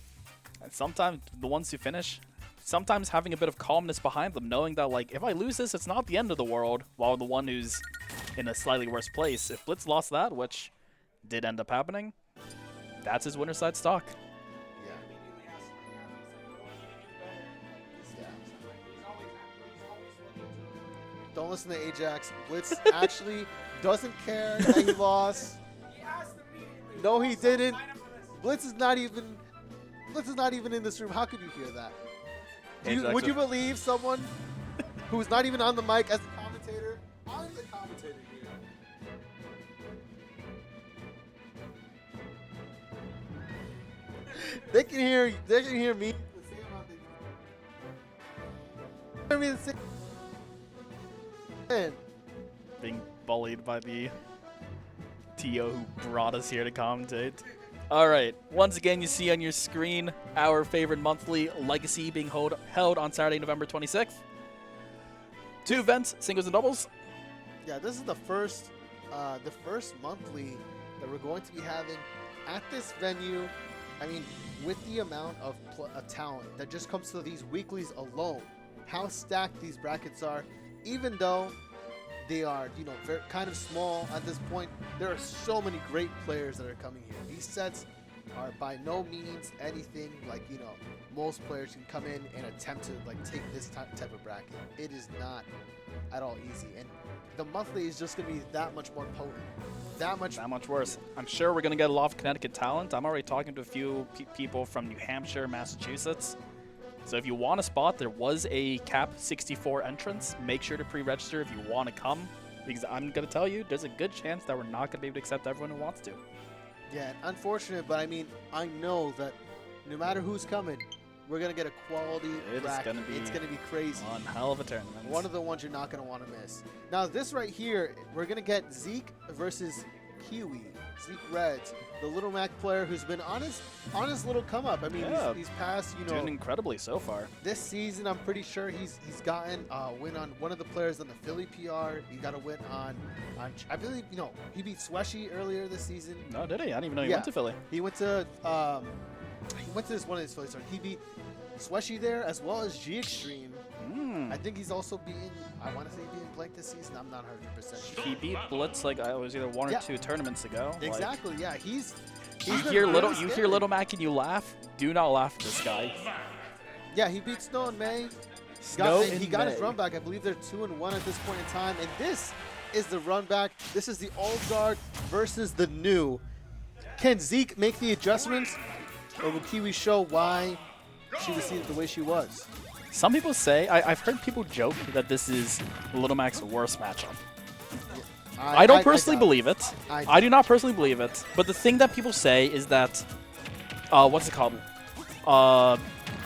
and sometimes the ones who finish, sometimes having a bit of calmness behind them, knowing that, like, if I lose this, it's not the end of the world, while the one who's in a slightly worse place, if Blitz lost that, which did end up happening, that's his winner side stock. Yeah. Don't listen to Ajax. Blitz actually doesn't care that he lost. No, he didn't. Blitz is not even in this room. How could you hear that? Would you believe someone who's not even on the mic as a commentator? I'm the commentator here. They can hear me. Being bullied by the TO who brought us here to commentate. All right, once again, you see on your screen our favorite monthly Legacy being held on Saturday, November 26th. 2 events, singles and doubles. Yeah, this is the first monthly that we're going to be having at this venue. I mean, with the amount of talent that just comes to these weeklies alone, how stacked these brackets are, even though they are, you know, very, kind of small at this point, there are so many great players that are coming here. These sets are by no means anything like, you know, most players can come in and attempt to like take this type of bracket. It is not at all easy, and the monthly is just going to be that much more potent, that much worse. I'm sure we're going to get a lot of Connecticut talent. I'm already talking to a few people from New Hampshire, Massachusetts. So if you want a spot, there was a cap 64 entrance. Make sure to pre-register if you want to come, because I'm going to tell you, there's a good chance that we're not going to be able to accept everyone who wants to. Yeah, unfortunate, but I mean, I know that no matter who's coming, we're going to get a quality bracket. It's going to be crazy. One hell of a tournament. One of the ones you're not going to want to miss. Now, this right here, we're going to get Zeke versus Kiwi. ZekeReds, the Little Mac player who's been on his little come up. I mean, Yeah. he's passed, you know, Doing incredibly so far. this season. I'm pretty sure he's gotten a win on one of the players on the Philly PR. He got a win on I believe, you know, he beat Sweshy earlier this season. No, did he? I didn't even know he Yeah. went to Philly. He went to this one of his Philly stars. He beat Sweshy there as well as G Extreme. I think he's also beaten, I want to say beaten Blank this season. I'm not 100% sure. He beat Blitz like I was either 1 or 2 tournaments ago. Like, Exactly, yeah. He's you been hear really you hear scary. Little Mac and you laugh. Do not laugh at this guy. Yeah, he beat Snow in May. He got his run back. I believe they're 2-1 at this point in time. And this is the run back. This is the old guard versus the new. Can Zeke make the adjustments, or will Kiwi show why she was seated the way she was? Some people say, I've heard people joke that this is Little Mac's worst matchup. I don't personally believe it. I do not personally believe it. But the thing that people say is that, what's it called?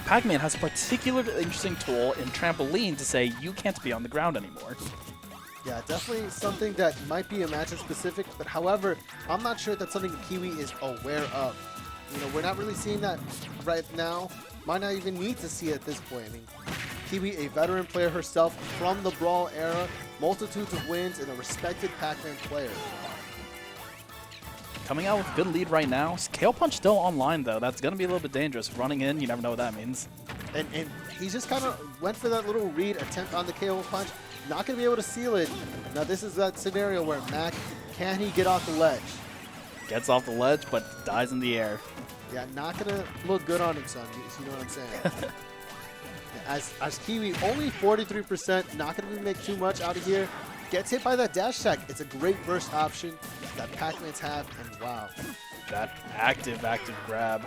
Pac-Man has a particularly interesting tool in Trampoline to say you can't be on the ground anymore. Yeah, definitely something that might be a matchup specific, but however, I'm not sure that's something Kiwi is aware of. You know, we're not really seeing that right now. Might not even need to see it at this point. I mean, Kiwi, a veteran player herself from the Brawl era, multitudes of wins, and a respected Pac-Man player. Coming out with a good lead right now. KO Punch still online, though. That's going to be a little bit dangerous. Running in, you never know what that means. And he just kind of went for that little read attempt on the KO punch. Not going to be able to seal it. Now, this is that scenario where Mac Can he get off the ledge? Gets off the ledge, but dies in the air. Yeah, not gonna look good on him, son. You know what I'm saying? As Kiwi, only 43%, not gonna really make too much out of here. Gets hit by that dash attack. It's a great burst option that Pac-Mans have, and wow. That active grab.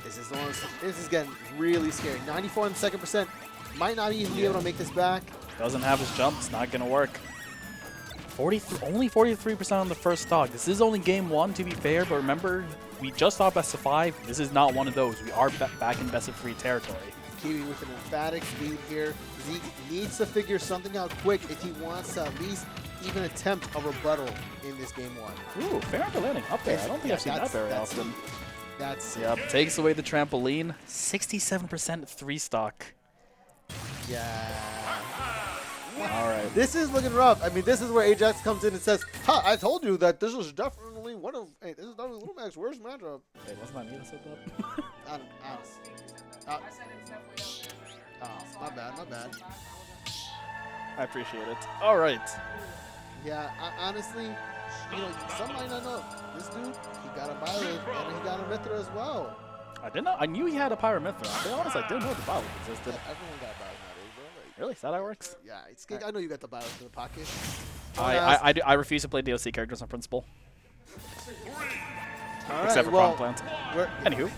This is getting really scary. 94 on the second percent. Might not even be able to make this back. Doesn't have his jump. It's not going to work. Only 43% on the first stock. This is only game 1, to be fair, but remember, we just saw best of 5. This is not one of those. We are back in best of 3 territory. Kiwi with an emphatic lead here. Zeke needs to figure something out quick if he wants to at least even attempt a rebuttal in this game 1. Ooh, fair under landing up there. I don't think I've seen that very often. That's Yep, takes away the trampoline. 67% 3 stock. Yeah. All right. This is looking rough. I mean, this is where Ajax comes in and says, "Ha! I told you that this is definitely one of. Hey, this is definitely Little Mac's worst matchup." Hey, wasn't that me that said that? My bad. I appreciate it. All right. Yeah, honestly, some might not know. This dude, he got a Violet and he got a Mythra as well. I didn't know. I knew he had a Pyra Mythra. To be honest, I didn't know the Violet existed. Everyone got a Violet nowadays, bro. Like, Really? Is that how it works? yeah, it's Skink. I know you got the Violet in the pocket. I refuse to play DLC characters on principle. All Except for well, Plant. we're- Anywho.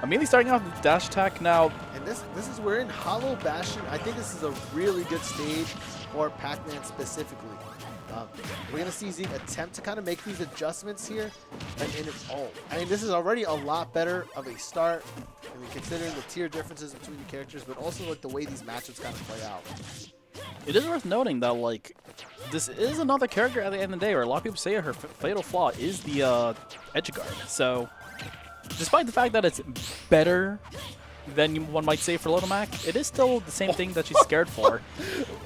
Immediately starting off with dash attack now. And this is we're in Hollow Bastion. I think this is a really good stage for Pac-Man specifically. We're gonna see Zeke attempt to kind of make these adjustments here, and I mean, this is already a lot better of a start. I mean, considering the tier differences between the characters, but also like the way these matchups kind of play out. It is worth noting that, like, this is another character at the end of the day where a lot of people say her fatal flaw is the edge guard. So, despite the fact that it's better than one might say for Little Mac, it is still the same thing that she's scared for.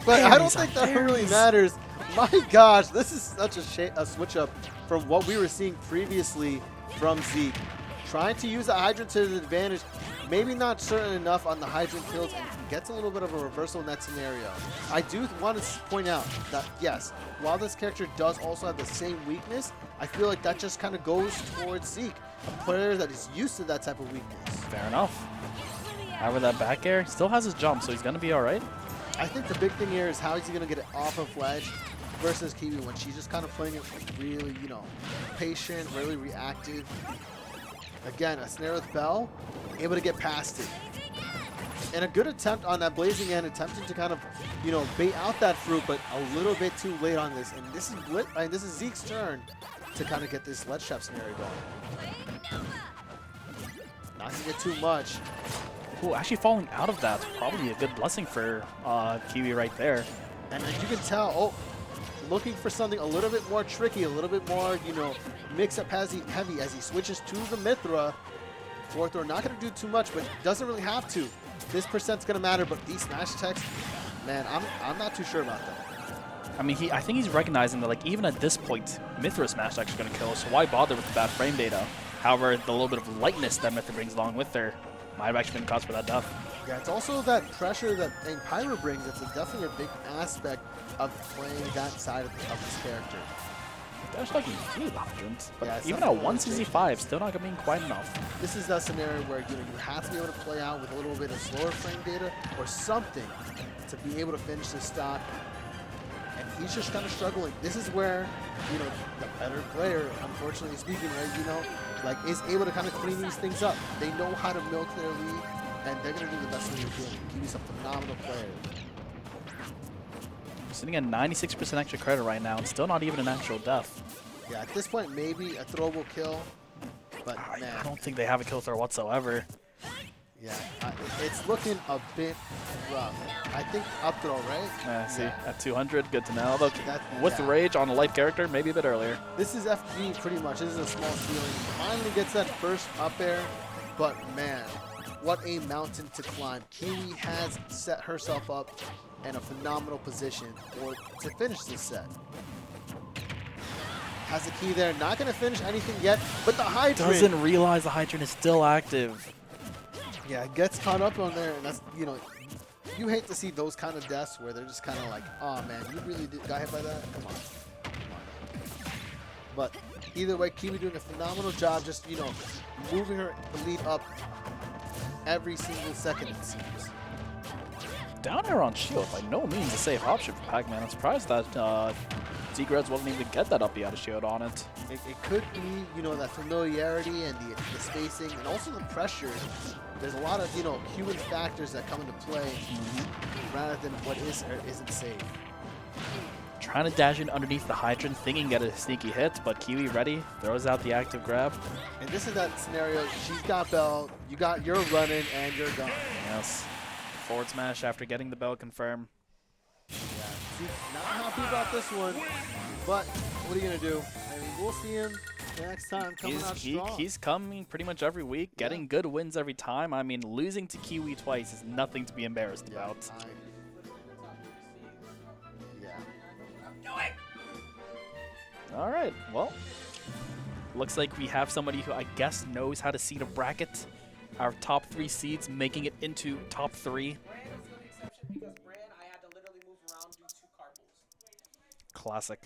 But I don't think that really matters. My gosh, this is such a switch up from what we were seeing previously from Zeke. Trying to use the Hydrant to his advantage, maybe not certain enough on the Hydrant kills, and gets a little bit of a reversal in that scenario. I do want to point out that, yes, while this character does also have the same weakness, I feel like that just kind of goes towards Zeke, a player that is used to that type of weakness. Fair enough. However, that back air still has his jump, so he's going to be all right. I think the big thing here is how is he going to get it off of ledge versus Kiwi when she's just kind of playing it really, patient, really reactive. Again, a snare with Bell, able to get past it. And a good attempt on that Blazing End, attempting to kind of, bait out that fruit, but a little bit too late on this. And this is Zeke's turn to kind of get this ledge trap scenario going. Not to get too much. Ooh, actually falling out of that's probably a good blessing for Kiwi right there. And as you can tell, looking for something a little bit more tricky, a little bit more, mix up heavy as he switches to the Mythra. Fourth throw, not going to do too much, but doesn't really have to. This percent's going to matter, but these smash attacks, man, I'm not too sure about that. I mean, I think he's recognizing that, like, even at this point, Mythra smash attacks are going to kill, so why bother with the bad frame data? However, the little bit of lightness that Mythra brings along with her might have actually been the cause for that death. Yeah, it's also that pressure that Pyra brings. It's definitely a big aspect of playing that side of this character. Dash like through the hydrants, but Yeah, it's even not at really 165, still not going to be quite enough. This is that scenario where you have to be able to play out with a little bit of slower frame data or something to be able to finish this stock. And he's just kind of struggling. This is where, the better player, unfortunately speaking, right, is able to kind of clean these things up. They know how to milk their lead, and they're going to do the best thing they can. Kiwi's a phenomenal player. Sitting at 96% extra credit right now, and still not even an actual death. Yeah, at this point, maybe a throwable kill, but man. I don't think they have a kill throw whatsoever. Yeah, it's looking a bit rough. I think up throw, right? See, Yeah. at 200, good to know. Look, with yeah. Rage on a light character, maybe a bit earlier. This is FG pretty much. This is a small ceiling. Finally gets that first up air, but man, what a mountain to climb. Kiwi has set herself up in a phenomenal position to finish this set. Has the key there. Not going to finish anything yet, but the Hydrant. Doesn't realize the Hydrant is still active. Yeah, gets caught up on there, and that's, you hate to see those kind of deaths where they're just kind of like, oh man, you really got hit by that? Come on. But either way, Kiwi doing a phenomenal job just, moving her lead up every single second, it seems. Down air on shield, by no means a safe option for Pac-Man. I'm surprised that ZekeReds wasn't even get that up out of shield on it. It could be, that familiarity and the spacing and also the pressure. There's a lot of, human factors that come into play rather than what is or isn't safe. Trying to dash in underneath the hydrant, thinking get a sneaky hit, but Kiwi ready, throws out the active grab. And this is that scenario, she's got bell, you're running, and you're gone. Yes. Forward smash after getting the bell confirmed. Yeah, Zeke not happy about this one, but what are you going to do? I mean, we'll see him next time coming out strong. He's coming pretty much every week, getting good wins every time. I mean, losing to Kiwi twice is nothing to be embarrassed about. All right, well, looks like we have somebody who I guess knows how to seed a bracket. Our top 3 seeds making it into top 3. Classic.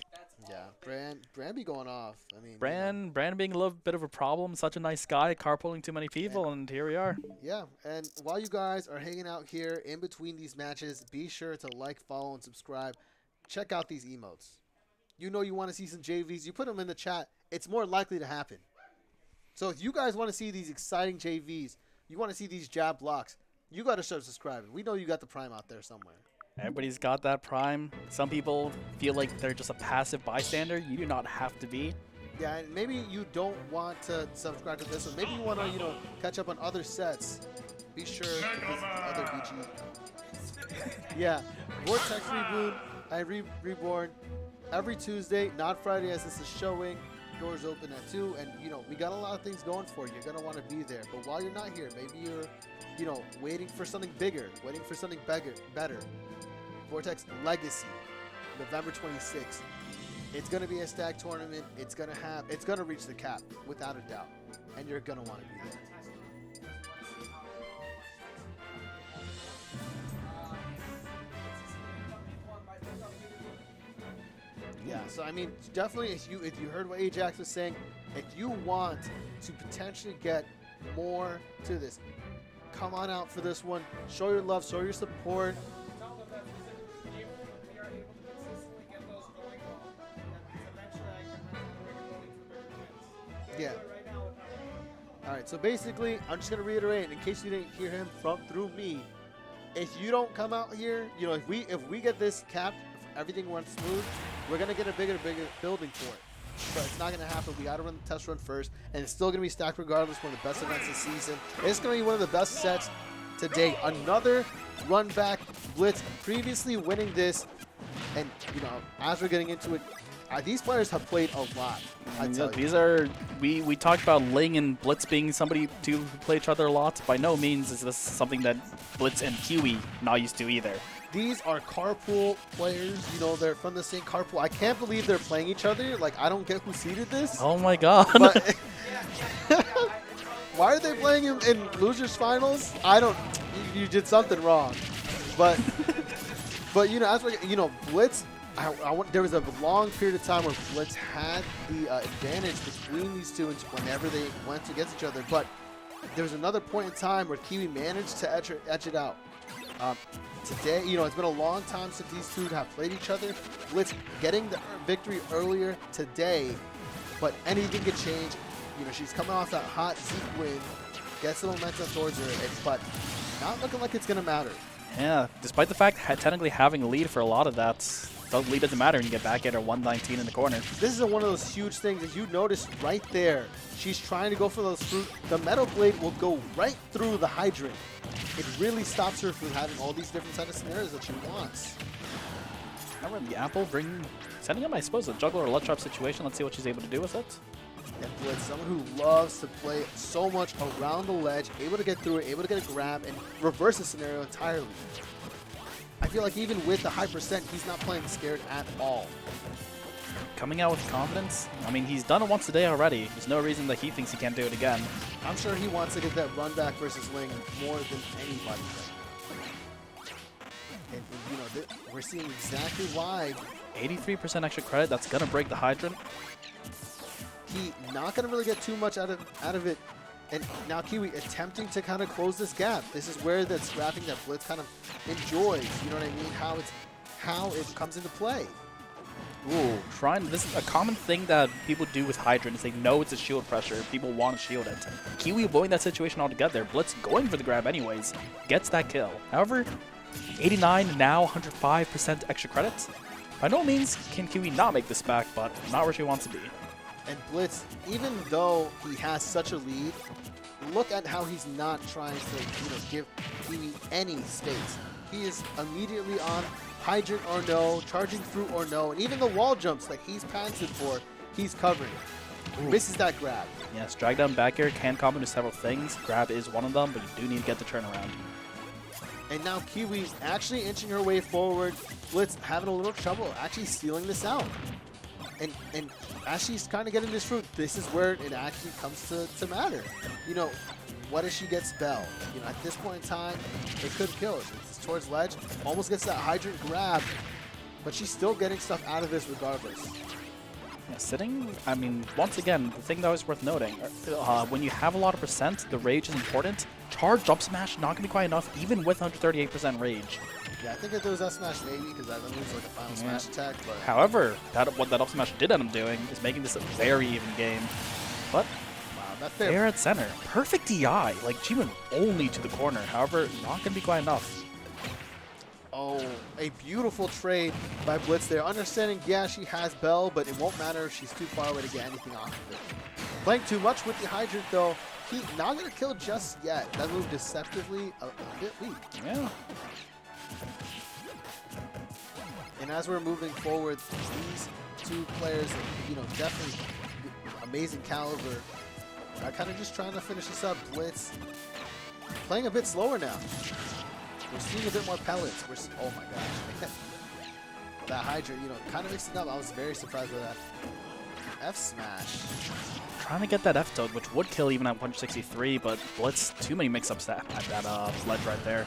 Yeah, Bran be going off. I mean, Bran being a little bit of a problem. Such a nice guy, carpooling too many people, and here we are. Yeah, and while you guys are hanging out here in between these matches, be sure to like, follow, and subscribe. Check out these emotes. You want to see some JVs, you put them in the chat, it's more likely to happen. So if you guys want to see these exciting JVs, you want to see these jab blocks, you got to start subscribing. We know you got the Prime out there somewhere. Everybody's got that Prime. Some people feel like they're just a passive bystander. You do not have to be. Yeah, and maybe you don't want to subscribe to this one. Maybe you want to, catch up on other sets. Be sure to visit the other VG. Yeah, Vortex Reboot, Reborn. Every Tuesday, not Friday as this is showing. Doors open at 2, and we got a lot of things going for you. You're gonna want to be there. But while you're not here, maybe you're waiting for something bigger, waiting for something better. Vortex Legacy, November 26th. It's gonna be a stag tournament. It's gonna reach the cap without a doubt, and you're gonna want to be there. Yeah, so I mean, definitely, if you heard what Ajax was saying, if you want to potentially get more to this, come on out for this one. Show your love, show your support. Yeah. All right, so basically, I'm just gonna reiterate in case you didn't hear him through me. If you don't come out here, if we get this capped, if everything runs smooth, we're going to get a bigger building for it. But it's not going to happen. We got to run the test run first, and it's still going to be stacked regardless. One of the best events this season. It's going to be one of the best sets to date. Another run back blitz, previously winning this. And, as we're getting into it, these players have played a lot. These are, we talked about Ling and Blitz being somebody to play each other a lot. By no means is this something that Blitz and Kiwi not used to either. These are carpool players. They're from the same carpool. I can't believe they're playing each other. Like, I don't get who seeded this. Oh my god. But why are they playing him in losers finals? I don't. You did something wrong. But as we Blitz. There was a long period of time where Blitz had the advantage between these two whenever they went against each other. But there was another point in time where Kiwi managed to edge it out. Today, it's been a long time since these two have played each other. Blitz getting the victory earlier today, but anything could change. She's coming off that hot Zeke win, gets the momentum towards her, but not looking like it's going to matter. Yeah, despite the fact technically having a lead for a lot of that, the lead doesn't matter when you get back at her 119 in the corner. This is one of those huge things, as you notice right there. She's trying to go for those fruit. The metal blade will go right through the hydrant. It really stops her from having all these different types of scenarios that she wants. However, the apple setting up, I suppose, a juggler or let-trap situation. Let's see what she's able to do with it. And Blitz, someone who loves to play so much around the ledge, able to get through it, able to get a grab, and reverse the scenario entirely. I feel like even with the high percent, he's not playing scared at all. Coming out with confidence. I mean, he's done it once today already. There's no reason that he thinks he can't do it again. I'm sure he wants to get that run back versus Ling more than anybody. And we're seeing exactly why. 83% extra credit. That's going to break the hydrant. He not going to really get too much out of it. And now Kiwi attempting to kind of close this gap. This is where that scrapping that Blitz kind of enjoys. You know what I mean? How it comes into play. Ooh, this is a common thing that people do with Hydrant is they know it's a shield pressure. People want to shield it. Kiwi avoiding that situation altogether. Blitz going for the grab anyways. Gets that kill. However, 89 now 105% extra credits. By no means can Kiwi not make this back, but not where she wants to be. And Blitz, even though he has such a lead, look at how he's not trying to give Kiwi any space. He is immediately on Hydrant or no, charging through or no, and even the wall jumps that he's patented for, he's covering. Misses that grab. Yes, drag down back air can combo into several things. Grab is one of them, but you do need to get the turnaround. And now Kiwi actually inching her way forward. Blitz having a little trouble actually stealing this out. And as she's kind of getting this fruit, this is where it actually comes to matter. You know, what if she gets Bell? You know, at this point in time, it could kill her. It's towards ledge, almost gets that Hydrant grab, but she's still getting stuff out of this regardless. Yeah, sitting, I mean, once again, the thing that was worth noting, when you have a lot of percent, the rage is important. Charge up smash not going to be quite enough, even with 138% rage. Yeah, I think if there was up smash maybe, because that moves like a final smash attack. But however, what that up smash did end up doing is making this a very even game. But wow, that's fair at center. Perfect DI. Like, she went only to the corner. However, not going to be quite enough. Oh, a beautiful trade by Blitz there. Understanding, yeah, she has Bell, but it won't matter if she's too far away to get anything off of it. Playing too much with the Hydrant, though. He not going to kill just yet. That move deceptively a bit weak. Yeah. And as we're moving forward, these two players, you know, definitely amazing caliber, are kind of just trying to finish this up. Blitz playing a bit slower now. We're seeing a bit more pellets. Oh my gosh. That Hydrant, you know, kind of mixing up. I was very surprised with that. F smash. Trying to get that F toad, which would kill even at 163, but Blitz, too many mix-ups at that ledge right there.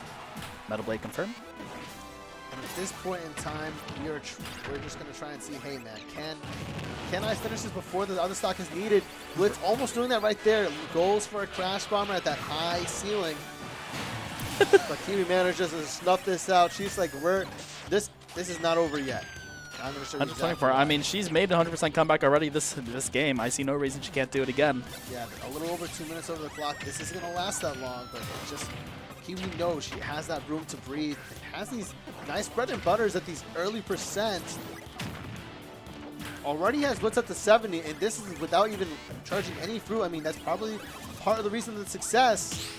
Metal Blade confirmed. And at this point in time, we're just going to try and see, hey man, can I finish this before the other stock is needed? Blitz almost doing that right there. Goes for a Crash Bomber at that high ceiling. But Kiwi manages to snuff this out. She's like, this is not over yet. I'm going to show you exactly. I mean, she's made 100% comeback already this game. I see no reason she can't do it again. Yeah, a little over 2 minutes over the clock. This isn't going to last that long, but it just Kiwi knows she has that room to breathe. And has these nice bread and butters at these early percents. Already has Blitz up to 70, and this is without even charging any fruit. I mean, that's probably part of the reason for the success.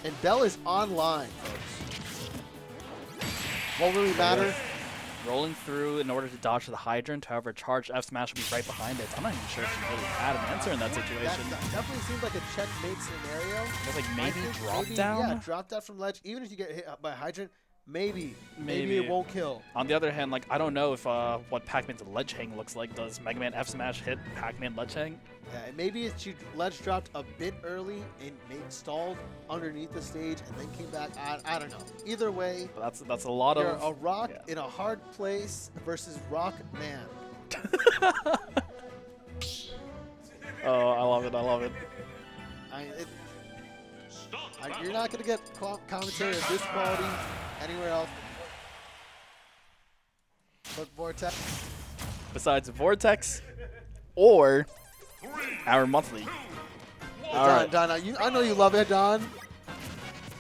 And Bell is online, folks. Won't really matter. Rolling through in order to dodge the Hydrant. However, charged F smash will be right behind it. I'm not even sure if she really had an answer in that situation. That definitely seems like a checkmate scenario. It's like maybe drop down? Yeah, drop down from ledge. Even if you get hit by Hydrant, maybe it won't kill. On the other hand, like, I don't know if what Pac-Man's ledge hang looks like. Does Mega Man F smash hit Pac-Man ledge hang? Yeah, and maybe she ledge dropped a bit early and stalled underneath the stage and then came back. I don't know. Either way, but that's a lot of a rock in a hard place versus Rock Man. Oh, I love it! I love it. You're not gonna get commentary of this quality anywhere else but Vortex. Besides Vortex or our monthly. Don, I know you love it, Don.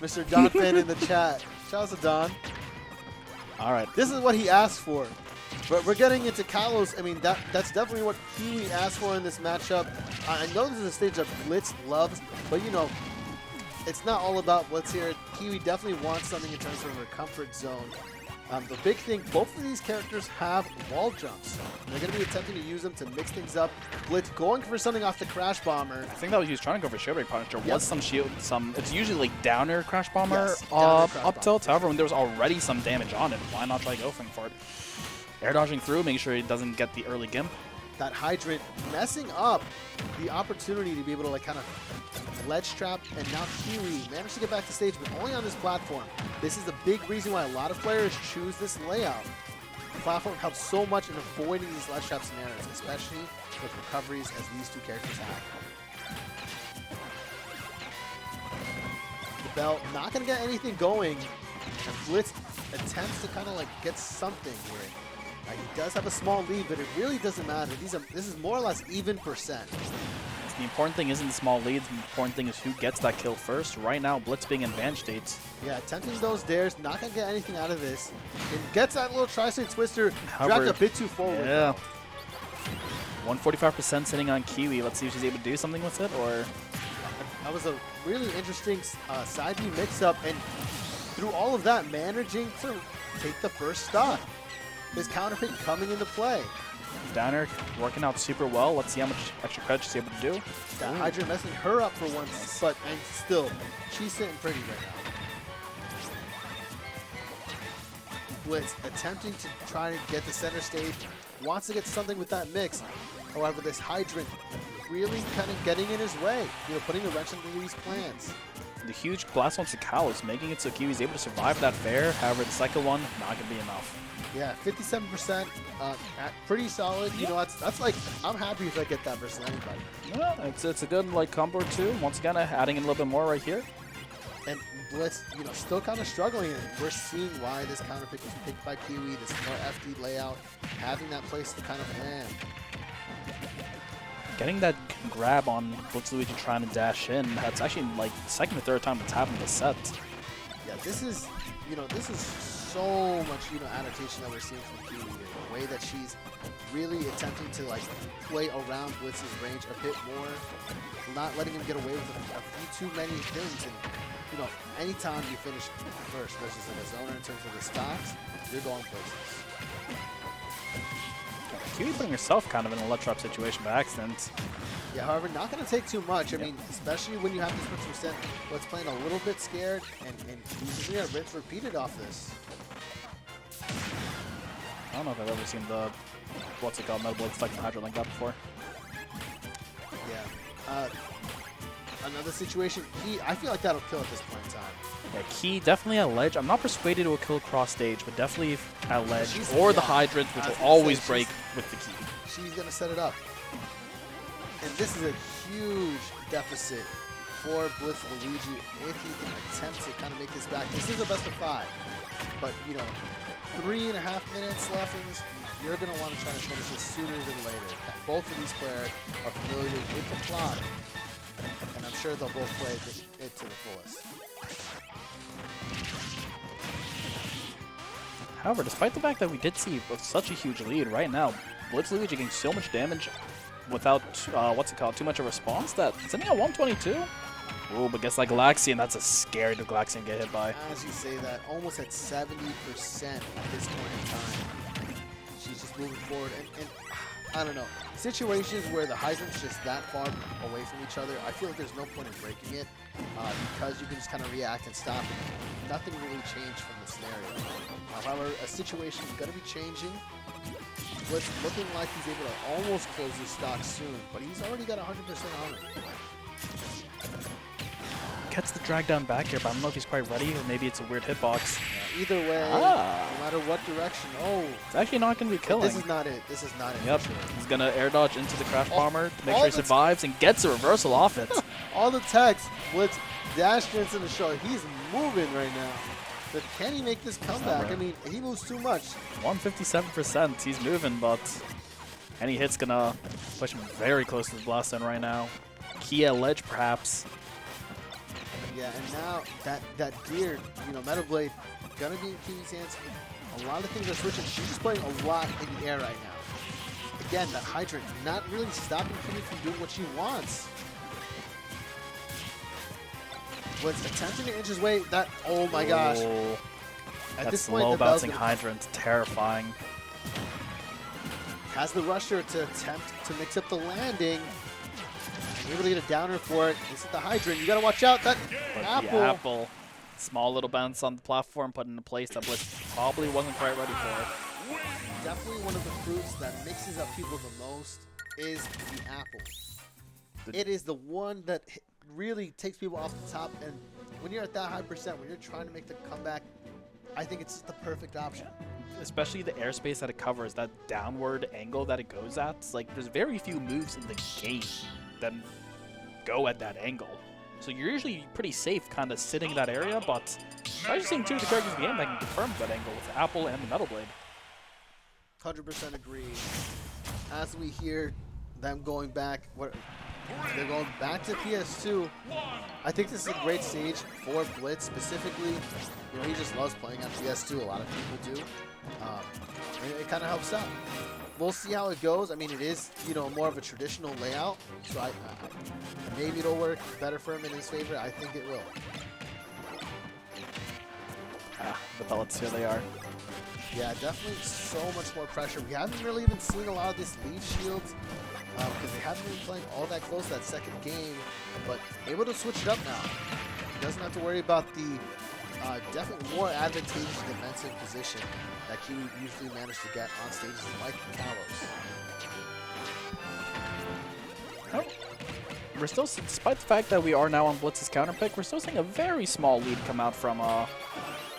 Mr. Don fan in the chat. Shout out to Don. All right. This is what he asked for. But we're getting into Kalos. I mean, that's definitely what Kiwi asked for in this matchup. I know this is a stage that Blitz loves, but you know, it's not all about Blitz here. Kiwi definitely wants something in terms of her comfort zone. The big thing, both of these characters have wall jumps. They're going to be attempting to use them to mix things up. Blitz going for something off the Crash Bomber. I think that was he was trying to go for shield break punish. There was some shield, it's usually downer Crash Bomber, yes, downer up tilt. However, when there was already some damage on it, why not try going for it? Air dodging through, making sure he doesn't get the early gimp. That Hydrant messing up the opportunity to be able to like kind of ledge trap, and now Kiwi managed to get back to stage, but only on this platform. This is the big reason why a lot of players choose this layout. platform helps so much in avoiding these ledge trap scenarios, especially with recoveries as these two characters have. The Bell not going to get anything going, and Blitz attempts to kind of like get something here. He does have a small lead, but it really doesn't matter. This is more or less even percent. The important thing isn't the small leads. The important thing is who gets that kill first. Right now, Blitz being in advantage states. Yeah, attempting those dares, not going to get anything out of this. And gets that little tri-state twister, However, dragged a bit too forward. Yeah. 145% sitting on Kiwi. Let's see if she's able to do something with it, or... That was a really interesting side B mix-up, and through all of that, managing to take the first stock. His counter pick coming into play. Downer working out super well. Let's see how much extra credit she's able to do. That Hydra messing her up for once, but and still, she's sitting pretty right now. Blitz attempting to try to get the center stage, wants to get something with that mix. However, this Hydrant really kind of getting in his way, putting a wrench into these plans. The huge blast on Sakao is making it so Kiwi's able to survive that fair. However, the second one, not going to be enough. Yeah, 57%, pretty solid. That's like, I'm happy if I get that versus anybody. Yeah, it's a good combo too. Once again, adding in a little bit more right here. And Blitz, still kind of struggling. We're seeing why this counter pick was picked by Kiwi. This more FD layout, having that place to kind of land. Getting that grab on BlitzLuigy trying to dash in. That's actually like second or third time that's happened this set. Yeah, this is so much adaptation that we're seeing from Kiwi. The way that she's really attempting to play around Blitz's range a bit more, not letting him get away with a few too many things. And anytime you finish first versus in a zoner in terms of the stocks, you're going places. Kiwi putting herself kind of in a ledge trap situation by accident. Yeah, however, not going to take too much. I mean, especially when you have this much percent, Blitz playing a little bit scared, and usually a rinse repeated off this. I don't know if I've ever seen the, Metal Blade stuck in Hydra like that before. Yeah. Another situation, I feel like that'll kill at this point in time. Yeah, Key definitely at ledge. I'm not persuaded it will kill cross stage, but definitely at ledge or the Hydrant, which will always break with the Key. She's going to set it up. And this is a huge deficit for BlitzLuigy if he can attempt to kind of make this back. This is a best of 5, but 3.5 minutes left in this. You're going to want to try to finish this sooner than later. Both of these players are familiar with the plot, and I'm sure they'll both play it to the fullest. However, despite the fact that we did see such a huge lead right now, BlitzLuigy getting so much damage without, too much of a response that sitting at 122. Ooh, but gets like Galaxian, that's a scary to Galaxian get hit by. As you say that, almost at 70% at this point in time. She's just moving forward, and I don't know. Situations where the Hydrant's just that far away from each other, I feel like there's no point in breaking it because you can just kind of react and stop it. Nothing really changed from the scenario. However, a situation is going to be changing. Blitz looking like he's able to almost close his stock soon, but he's already got 100% on it. Gets the drag down back here, but I don't know if he's quite ready, or maybe it's a weird hitbox. Yeah, either way, no matter what direction. Oh, it's actually not going to be killing. This is not it. This is not it. Yep. Sure. He's going to air dodge into the Crash Bomber to make sure he survives and gets a reversal off it. All the text. Blitz dashed into the show. He's moving right now. But can he make this comeback? I mean, he moves too much. 157%. He's moving, but any hit's going to push him very close to the blast zone right now. Key at ledge, perhaps. Yeah, and now that gear, Metal Blade, gonna be in Kiwi's hands. A lot of things are switching. She's just playing a lot in the air right now. Again, that Hydrant not really stopping Kiwi from doing what she wants. Was attempting to inch his way. That, oh my gosh. At this point, slow bouncing Hydrant, terrifying. Has the rusher to attempt to mix up the landing. Able to get a downer for it. This is the Hydrant. You got to watch out. That apple. The apple. Small little bounce on the platform, put in a place that Blitz probably wasn't quite ready for. Definitely one of the fruits that mixes up people the most is the apple. It is the one that really takes people off the top. And when you're at that high percent, when you're trying to make the comeback, I think it's just the perfect option. especially the airspace that it covers, that downward angle that it goes at. It's like there's very few moves in the game that go at that angle. So you're usually pretty safe kind of sitting in that area, but I've just seen two of the characters in the game that can confirm that angle with Apple and the Metal Blade. 100% agree. As we hear them going back, they're going back to PS2. I think this is a great stage for Blitz specifically. You know, he just loves playing on PS2. A lot of people do. And it kind of helps out. We'll see how it goes. I mean, it is, you know, more of a traditional layout, so maybe it'll work better for him in his favor. I think it will. The pellets, here they are. Yeah, definitely so much more pressure. We haven't really even seen a lot of this lead shields because they haven't been playing all that close that second game, but able to switch it up now. He doesn't have to worry about the definitely more advantageous defensive position that Kiwi usually managed to get on stages like Kalos. Oh. We're still, despite the fact that we are now on Blitz's counter pick, we're still seeing a very small lead come out from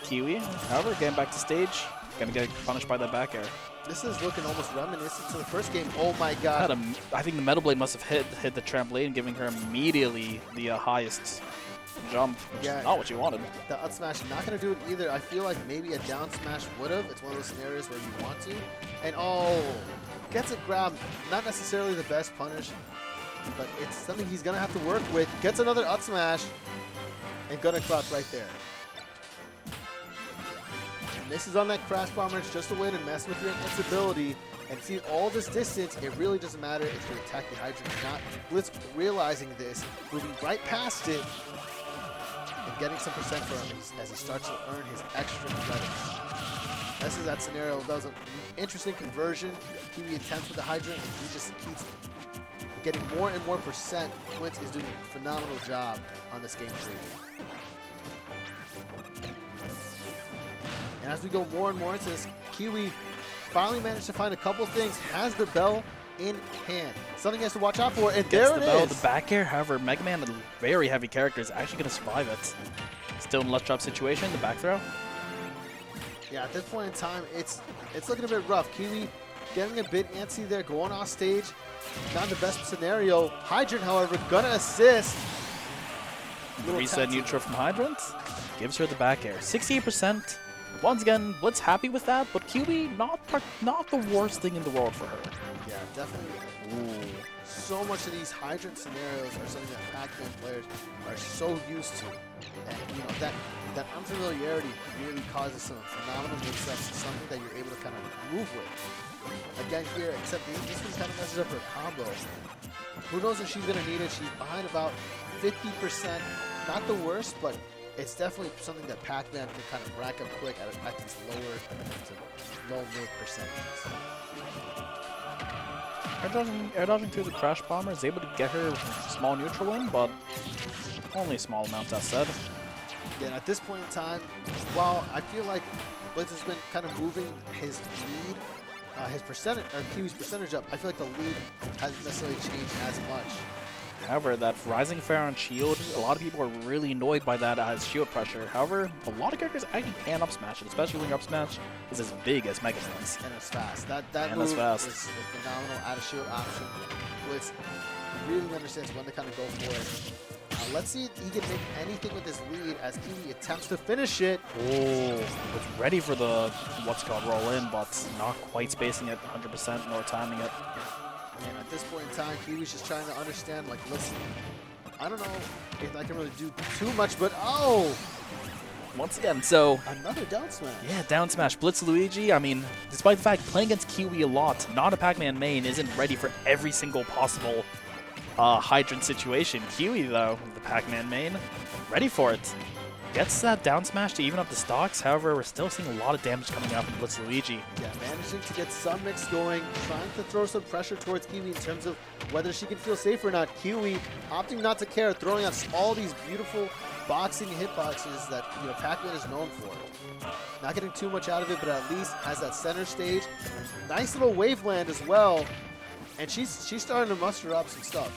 Kiwi. However, getting back to stage, gonna get punished by that back air. This is looking almost reminiscent to the first game. Oh my god. I think the Metal Blade must have hit the trampoline, giving her immediately the highest jump, which is not what you wanted. The up smash not going to do it either. I feel like maybe a down smash would have. It's one of those scenarios where you want to. And oh, gets a grab. Not necessarily the best punish, but it's something he's going to have to work with. Gets another up smash and gonna crouch right there. And this is on that crash bomber. It's just a way to mess with your invincibility. And see, all this distance, it really doesn't matter if you attack the Hydrant or not. Blitz realizing this, moving right past it, and getting some percent for him as he starts to earn his extra credits. This is that scenario. That was an interesting conversion. Kiwi attempts with the Hydrant, and he just keeps getting more and more percent. Blitz is doing a phenomenal job on this game tree. And as we go more and more into this, Kiwi finally managed to find a couple things, has the bell in hand. Something he has to watch out for, and there it is. The back air, however, Mega Man, a very heavy character, is actually going to survive it. Still in a left drop situation, the back throw. Yeah, at this point in time, it's looking a bit rough. Kiwi getting a bit antsy there, going off stage. Not the best scenario. Hydrant, however, gonna assist. Reset neutral from Hydrant. Gives her the back air. 68%. Once again, Blitz happy with that, but Kiwi, not the worst thing in the world for her. Yeah, definitely. Ooh. So much of these Hydrant scenarios are something that Pac-Man players are so used to. And, you know, that unfamiliarity really causes some phenomenal mix-ups, something that you're able to kind of move with. Again here, except this one kind of messes up her combo. Who knows if she's going to need it. She's behind about 50%. Not the worst, but it's definitely something that Pac-Man can kind of rack up quick at these lower to low-mid percentages. Air dodging through the Crash Bomber is able to get her small neutral in, but only small amounts, as said. Again, at this point in time, while I feel like Blitz has been kind of moving his lead, his percentage, or Kiwi's percentage up, I feel like the lead hasn't necessarily changed as much. However, that rising fair on shield, a lot of people are really annoyed by that as shield pressure. However, a lot of characters actually can up smash it, especially when your up smash is as big as Mega Man's. And it's fast. That move is a phenomenal out of shield option. Blitz really understands when to kind of go for it. Let's see if he can make anything with this lead as Kiwi attempts to finish it. Oh, was ready for the what's called roll in, but not quite spacing it 100% nor timing it. And at this point in time, Kiwi's just trying to understand, like, listen, I don't know if I can really do too much, but oh! Once again, so... Another down smash. Yeah, down smash. BlitzLuigy, I mean, despite the fact playing against Kiwi a lot, not a Pac-Man main, isn't ready for every single possible Hydrant situation. Kiwi, though, the Pac-Man main, ready for it. Gets that down smash to even up the stocks. However, we're still seeing a lot of damage coming out from BlitzLuigy. Yeah, managing to get some mix going, trying to throw some pressure towards Kiwi in terms of whether she can feel safe or not. Kiwi opting not to care, throwing out all these beautiful boxing hitboxes that, you know, Pac-Man is known for. Not getting too much out of it, but at least has that center stage. Nice little wave land as well. And she's starting to muster up some stuff.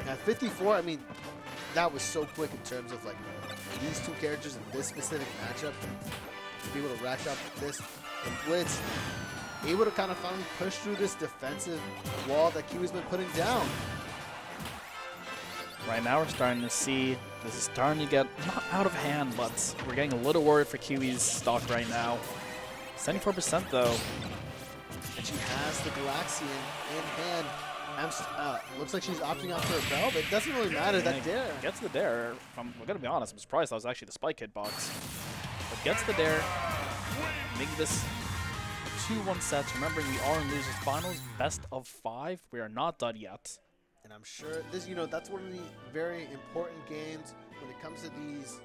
At 54, I mean, that was so quick in terms of, like, these two characters in this specific matchup to be able to rack up this and Blitz, able to kind of finally push through this defensive wall that Kiwi's been putting down. Right now we're starting to see this is starting to get not out of hand, but we're getting a little worried for Kiwi's stock right now. 74% though. And she has the Galaxian in hand. Looks like she's opting out for a bell, but it doesn't really matter. That dare. Gets the dare. I'm going to be honest, I'm surprised that was actually the spike hitbox. But gets the dare. Make this 2-1 sets. Remembering we are in losers finals, best of 5. We are not done yet. And I'm sure this, that's one of the very important games when it comes to these,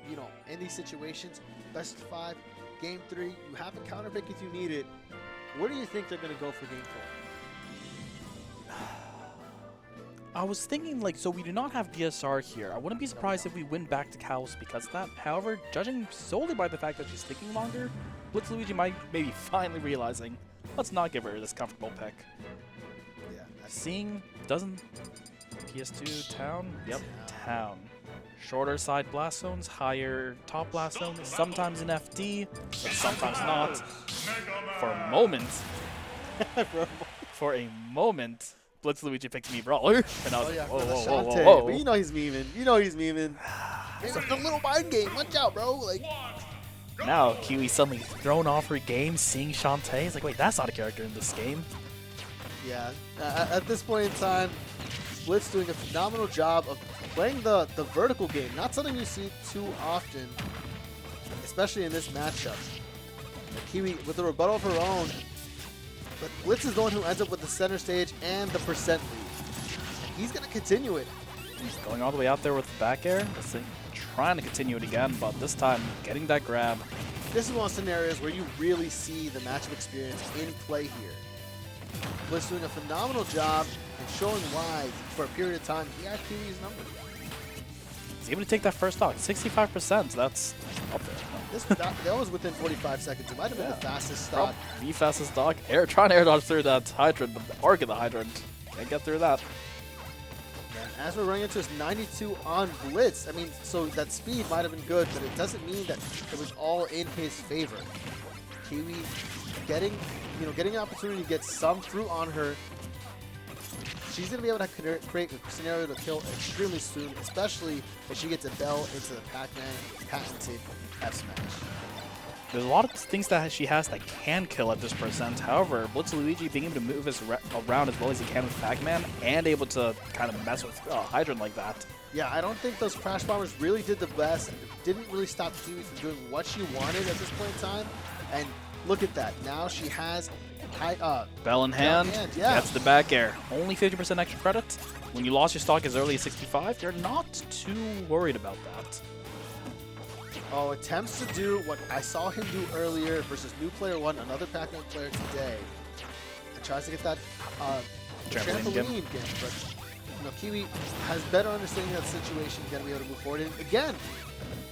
in these situations. Best of 5, game 3. You have a counter pick if you need it. Where do you think they're going to go for game 4? I was thinking, so we do not have DSR here. I wouldn't be surprised if we win back to Cows because of that. However, judging solely by the fact that she's sticking longer, BlitzLuigy might maybe finally realizing, let's not give her this comfortable pick. Yeah. Seeing doesn't... PS2, town? Yep, town. Shorter side blast zones, higher top blast zones, sometimes in FD, but sometimes not. For a moment, BlitzLuigy picked me Brawler, and I was like, whoa, whoa, whoa, whoa, whoa. But you know he's memeing. It's a little mind game. Watch out, bro. Now Kiwi suddenly thrown off her game, seeing Shantae. He's like, wait, that's not a character in this game. Yeah. At this point in time, Blitz doing a phenomenal job of playing the vertical game. Not something you see too often, especially in this matchup. Kiwi with a rebuttal of her own, but Blitz is the one who ends up with the center stage and the percent lead. And he's going to continue it. He's going all the way out there with the back air. Trying to continue it again, but this time getting that grab. This is one of the scenarios where you really see the matchup experience in play here. Blitz doing a phenomenal job and showing why, for a period of time, he had Kiwi's number. He's able to take that first stock, 65%. That's up there. That was within 45 seconds. It might have been the fastest stock. The fastest stock. Trying to air dodge through that hydrant, but the arc of the hydrant can't get through that. And as we're running into this 92 on Blitz, so that speed might have been good, but it doesn't mean that it was all in his favor. Kiwi getting an opportunity to get some through on her. She's going to be able to create a scenario to kill extremely soon, especially if she gets a bell into the Pac-Man patented F-Smash. There's a lot of things that she has that can kill at this percent. However, BlitzLuigy being able to move his around as well as he can with Pac-Man and able to kind of mess with Hydrant like that. Yeah, I don't think those Crash Bombers really did the best. It didn't really stop Kiwi from doing what she wanted at this point in time. And look at that. Now she has bell in hand, yeah. That's the back air. Only 50% extra credit. When you lost your stock as early as 65, you're not too worried about that. Oh, attempts to do what I saw him do earlier versus new player 1, another Pac-Man player today. And tries to get that trampoline game. But Kiwi has better understanding of that situation, going to be able to move forward. And again,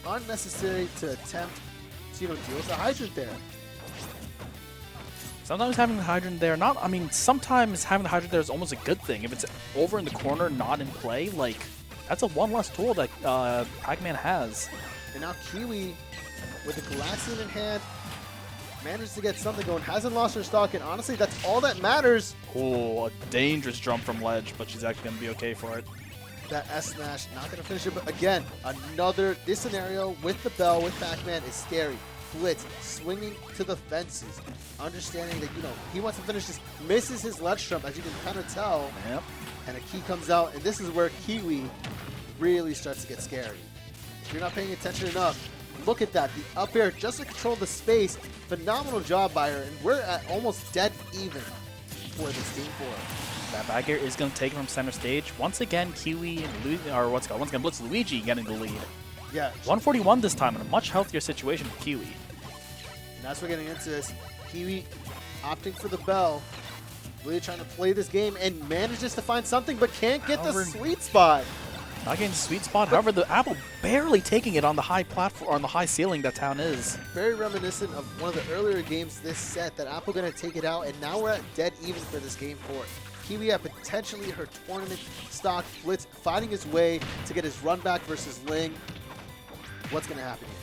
unnecessary to attempt to deal with the hydrant there. Sometimes having the hydrant there, sometimes having the hydrant there is almost a good thing. If it's over in the corner, not in play, that's a one less tool that Pac-Man has. And now Kiwi, with the Galaxian in hand, managed to get something going. Hasn't lost her stock, and honestly, that's all that matters. Oh, a dangerous jump from ledge, but she's actually going to be okay for it. That S-Smash, not going to finish it, but again, this scenario with the bell, with Pac-Man, is scary. Blitz swinging to the fences, understanding that, he wants to finish this, misses his ledge jump, as you can kind of tell. Yep. And a key comes out, and this is where Kiwi really starts to get scary. If you're not paying attention enough, look at that. The up air just to control the space. Phenomenal job by her, and we're at almost dead even for this game 4. That back air is going to take him from center stage. Once again, Kiwi and once again BlitzLuigy getting the lead. Yeah. 141 this time in a much healthier situation for Kiwi. And as we're getting into this, Kiwi opting for the bell, really trying to play this game and manages to find something, but can't get the sweet spot. Not getting the sweet spot. However, the apple barely taking it on the high platform, on the high ceiling that town is. Very reminiscent of one of the earlier games this set that Apple going to take it out, and now we're at dead even for this game 4. Kiwi at potentially her tournament stock. Blitz fighting his way to get his run back versus Ling. what's going to happen here.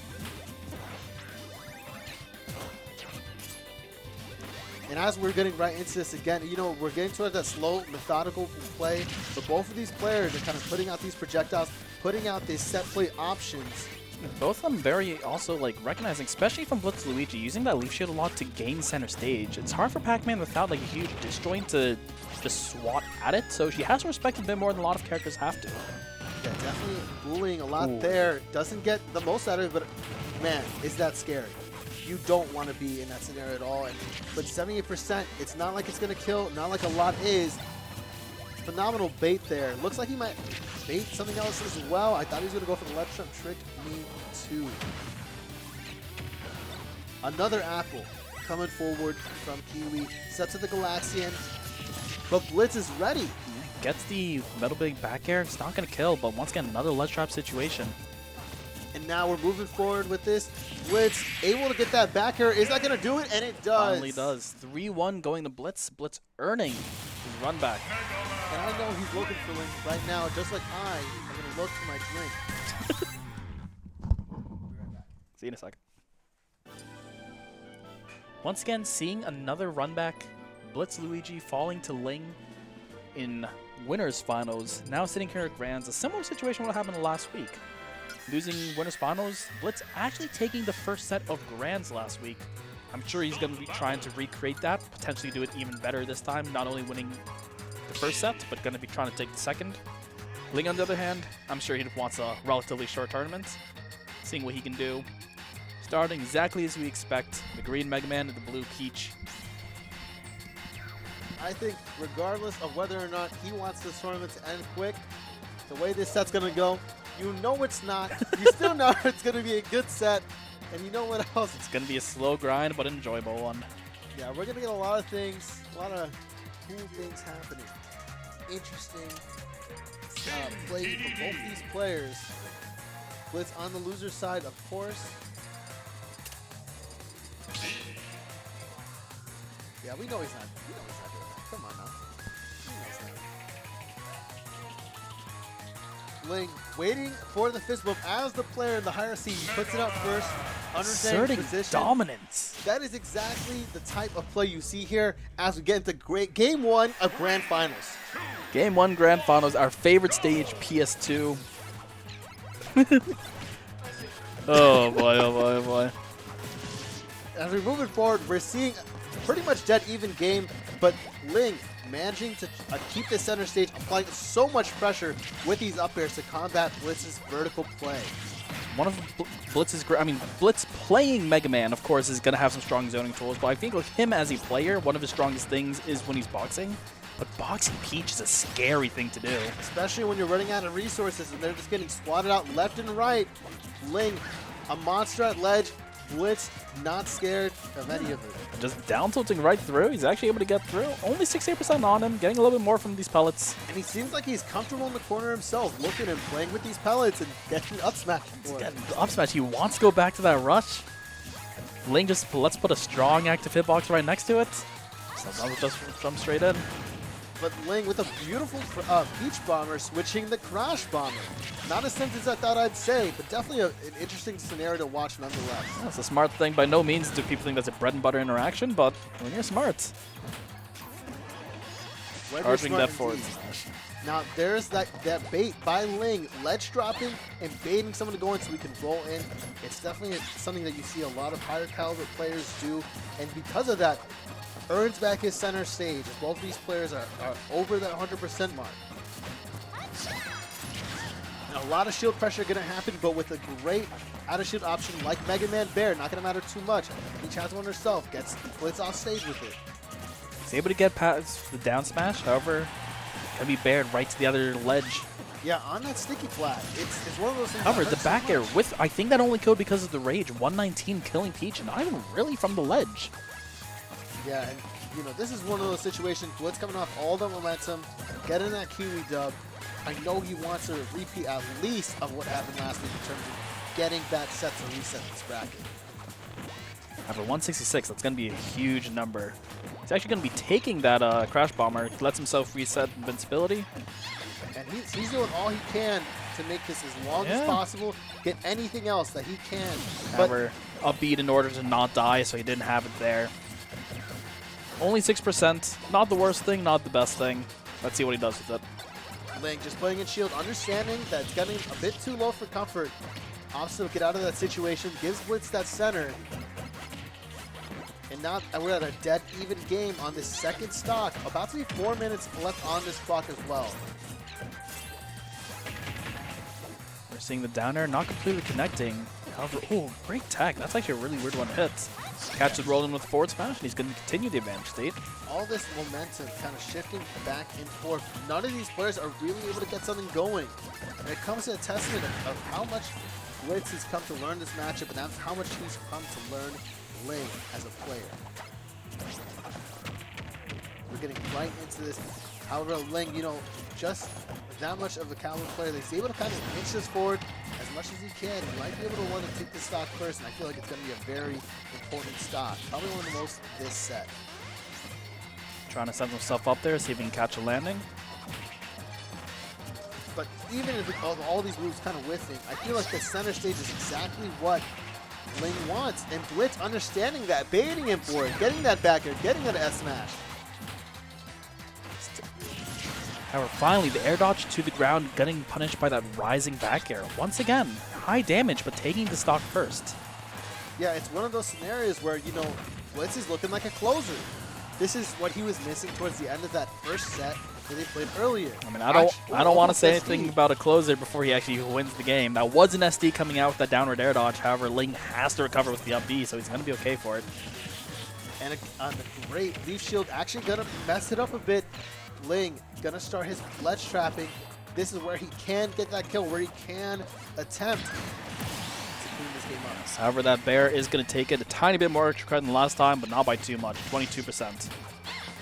And as we're getting right into this again, you know, we're getting towards that slow, methodical play. But both of these players are kind of putting out these projectiles, putting out these set play options. Both of them very also like recognizing, especially from BlitzLuigy, using that leaf shield a lot to gain center stage. It's hard for Pac-Man without like a huge disjoint to just swat at it. So she has to respect it a bit more than a lot of characters have to. Yeah, definitely bullying a lot there. Doesn't get the most out of it, but man, is that scary. You don't want to be in that scenario at all. But 78%, it's not like it's going to kill, not like a lot is. Phenomenal bait there. Looks like he might bait something else as well. I thought he was going to go for the left jump. Tricked me too. Another apple coming forward from Kiwi. Set to the Galaxian. But Blitz is ready. Gets the metal big back air. It's not going to kill, but once again, another ledge trap situation. And now we're moving forward with this. Blitz able to get that back air. Is that going to do it? And it does. Finally does. 3-1 going to Blitz. Blitz earning his run back. And I know he's looking for Ling right now, just like I am going to look for my drink. See you in a second. Once again, seeing another run back. BlitzLuigy falling to Ling in winners finals. Now sitting here at Grands. A similar situation what happened last week. Losing winners finals, Blitz actually taking the first set of Grands last week. I'm sure he's going to be trying to recreate that, potentially do it even better this time, not only winning the first set, but going to be trying to take the second. Ling, on the other hand, I'm sure he wants a relatively short tournament, seeing what he can do. Starting exactly as we expect, the green Mega Man and the blue Peach. I think regardless of whether or not he wants this tournament to end quick, the way this set's going to go, you know it's not. You still know it's going to be a good set. And you know what else? It's going to be a slow grind, but an enjoyable one. Yeah, we're going to get a lot of things, a lot of cool things happening. Interesting play from both these players. Blitz on the loser side, of course. Yeah, we know he's not. We know he's not doing that. Come on now. He knows that. Ling waiting for the fist bump as the player in the higher seat. He puts it out first. Understanding position. Dominance. That is exactly the type of play you see here as we get into great game one of Grand Finals. Game 1 Grand Finals, our favorite stage, PS2. Oh boy, oh boy, oh boy. As we're moving forward, we're seeing pretty much dead even game, but Ling managing to keep the center stage, applying so much pressure with these up airs to combat Blitz's vertical play. One of Blitz's, Blitz playing Mega Man, of course, is going to have some strong zoning tools, but I think with him as a player, one of his strongest things is when he's boxing. But boxing Peach is a scary thing to do. Especially when you're running out of resources and they're just getting swatted out left and right. Ling, a monster at ledge. Blitz, not scared of any of it. Just down tilting right through. He's actually able to get through. Only 68% on him, getting a little bit more from these pellets. And he seems like he's comfortable in the corner himself. Look at him playing with these pellets and getting up smash. Up smash. He wants to go back to that rush. Ling just, let's put a strong active hitbox right next to it. So I'll just jump straight in. But Ling with a beautiful Peach Bomber switching the Crash Bomber. Not as simple as I thought I'd say, but definitely an interesting scenario to watch nonetheless. That's a smart thing. By no means do people think that's a bread and butter interaction, but when you're smart. Charging that forward smash. Now there's that bait by Ling, ledge dropping and baiting someone to go in so we can roll in. It's definitely something that you see a lot of higher caliber players do, and because of that, earns back his center stage as both of these players are over that 100% mark. Now, a lot of shield pressure going to happen, but with a great out-of-shield option like Mega Man Bear, not going to matter too much. Peach has one herself, gets Blitz off stage with it. He's able to get past the down smash, however, can be bared right to the other ledge. Yeah, on that sticky flat, it's one of those things. However, the back air with, I think that only killed because of the rage. 119 killing Peach, and not even really from the ledge. Yeah, and you know, this is one of those situations, Blitz coming off all the momentum, getting that Kiwi dub. I know he wants a repeat at least of what happened last week in terms of getting that set to reset this bracket. However, 166, that's going to be a huge number. He's actually going to be taking that Crash Bomber, lets himself reset invincibility. And He's doing all he can to make this as long as possible, get anything else that he can. However, upbeat in order to not die, so he didn't have it there. Only 6%. Not the worst thing, not the best thing. Let's see what he does with it. Ling just playing in shield, understanding that it's getting a bit too low for comfort. Opts to get out of that situation, gives Blitz that center. And now we're at a dead even game on this second stock. About to be 4 minutes left on this clock as well. We're seeing the down air not completely connecting. However, oh, great tag. That's actually a really weird one to hit. Catches rolling with forward smash, and he's going to continue the advantage state. All this momentum kind of shifting back and forth. None of these players are really able to get something going. And it comes to a testament of how much Blitz has come to learn this matchup, and that's how much he's come to learn Ling as a player. We're getting right into this. However, Ling, you know, just that much of a caliber player, he's able to kind of inch this forward as much as he can. He might be able to want to take this stock first, and I feel like it's going to be a very important stock. Probably one of the most this set. Trying to set himself up there, see if he can catch a landing. But even if all these moves kind of whiffing, I feel like the center stage is exactly what Ling wants. And Blitz understanding that, baiting him for it, getting that back air, getting that S smash. However, finally, the air dodge to the ground, getting punished by that rising back air. Once again, high damage, but taking the stock first. Yeah, it's one of those scenarios where, you know, Blitz is looking like a closer. This is what he was missing towards the end of that first set that they played earlier. I mean, I don't want to say anything about a closer before he actually wins the game. That was an SD coming out with that downward air dodge. However, Ling has to recover with the up B, so he's going to be okay for it. And a great leaf shield, actually going to mess it up a bit. Ling going to start his ledge trapping. This is where he can get that kill, where he can attempt to clean this game up. However, that bear is going to take it a tiny bit more extra credit than last time, but not by too much, 22%.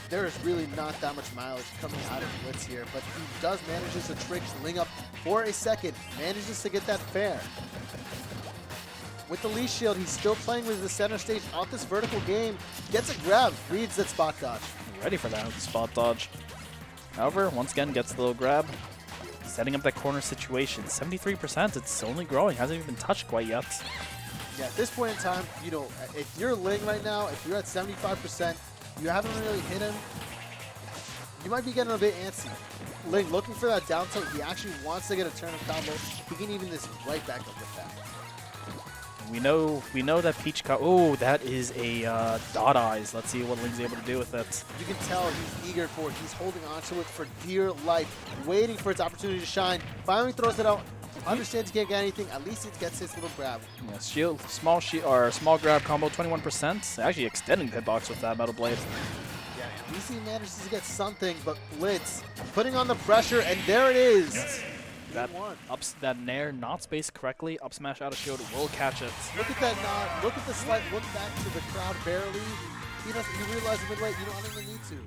There is really not that much mileage coming out of Blitz here, but he does manages to trick Ling up for a second, manages to get that fair. With the leash shield, he's still playing with the center stage off this vertical game, gets a grab, reads that spot dodge. Ready for that spot dodge. However, once again, gets the little grab, setting up that corner situation. 73%, it's only growing, hasn't even been touched quite yet. Yeah, at this point in time, you know, if you're Ling right now, if you're at 75%, you haven't really hit him, you might be getting a bit antsy. Ling looking for that down tilt, he actually wants to get a turn of combo. He can even this right back up with that. We know that Peach that is a dot eyes. Let's see what Ling's able to do with it. You can tell he's eager for it. He's holding on to it for dear life, waiting for its opportunity to shine. Finally throws it out. Understands he can't get anything. At least it gets his little grab. Yeah, small grab combo, 21%. Actually extending the hitbox with that Metal Blade. Yeah, at least he manages to get something, but Blitz putting on the pressure, and there it is. Yes. That nair not spaced correctly, up smash out of shield, will catch it. Look at that nod. Look at the slight look back to the crowd barely. He realizes midway, you don't even need to.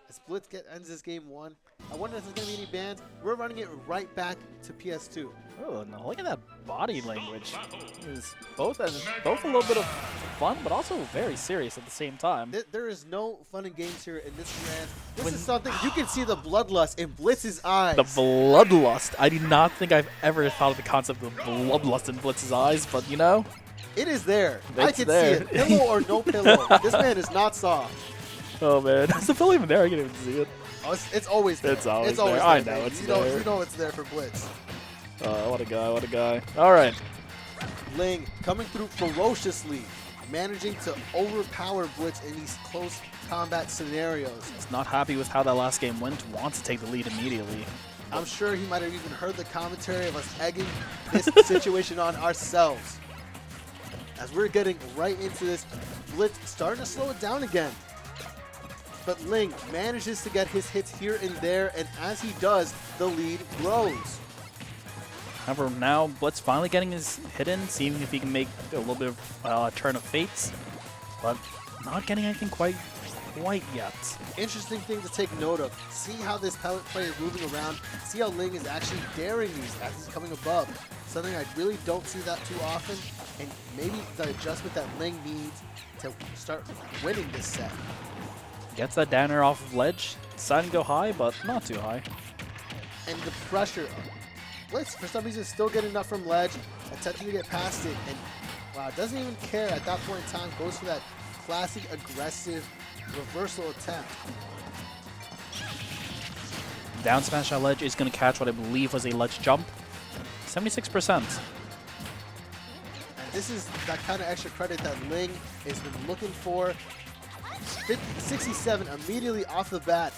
As Blitz ends this game 1. I wonder if there's going to be any bans. We're running it right back to PS2. Oh, no, look at that body language. It's both a little bit of fun, but also very serious at the same time. There is no fun and games here in this grand. This is something, you can see the bloodlust in Blitz's eyes. The bloodlust. I do not think I've ever thought of the concept of bloodlust in Blitz's eyes, but you know. It is there. It's I can there. see it. Pillow or no pillow. This man is not soft. Oh man, is the pillow even there? I can't even see it. Oh, it's always there. It's always there. there. I know it's there. You know it's there for Blitz. What a guy, what a guy. All right. Ling coming through ferociously, managing to overpower Blitz in these close combat scenarios. He's not happy with how that last game went, wants to take the lead immediately. I'm sure he might have even heard the commentary of us egging this situation on ourselves. As we're getting right into this, Blitz starting to slow it down again. But Ling manages to get his hits here and there, and as he does, the lead grows. However, now Blitz finally getting his hit in, seeing if he can make a little bit of turn of fates, but not getting anything quite yet. Interesting thing to take note of. See how this pellet play is moving around. See how Ling is actually daring these as he's coming above. Something I really don't see that too often, and maybe the adjustment that Ling needs to start winning this set. Gets that down air off of ledge. Deciding to go high, but not too high. And the pressure. Blitz, for some reason, still getting enough from ledge, attempting to get past it, and wow, doesn't even care at that point in time, goes for that classic aggressive reversal attempt. Down smash at ledge is going to catch what I believe was a ledge jump. 76%. And this is that kind of extra credit that Ling has been looking for. 67 immediately off the bat.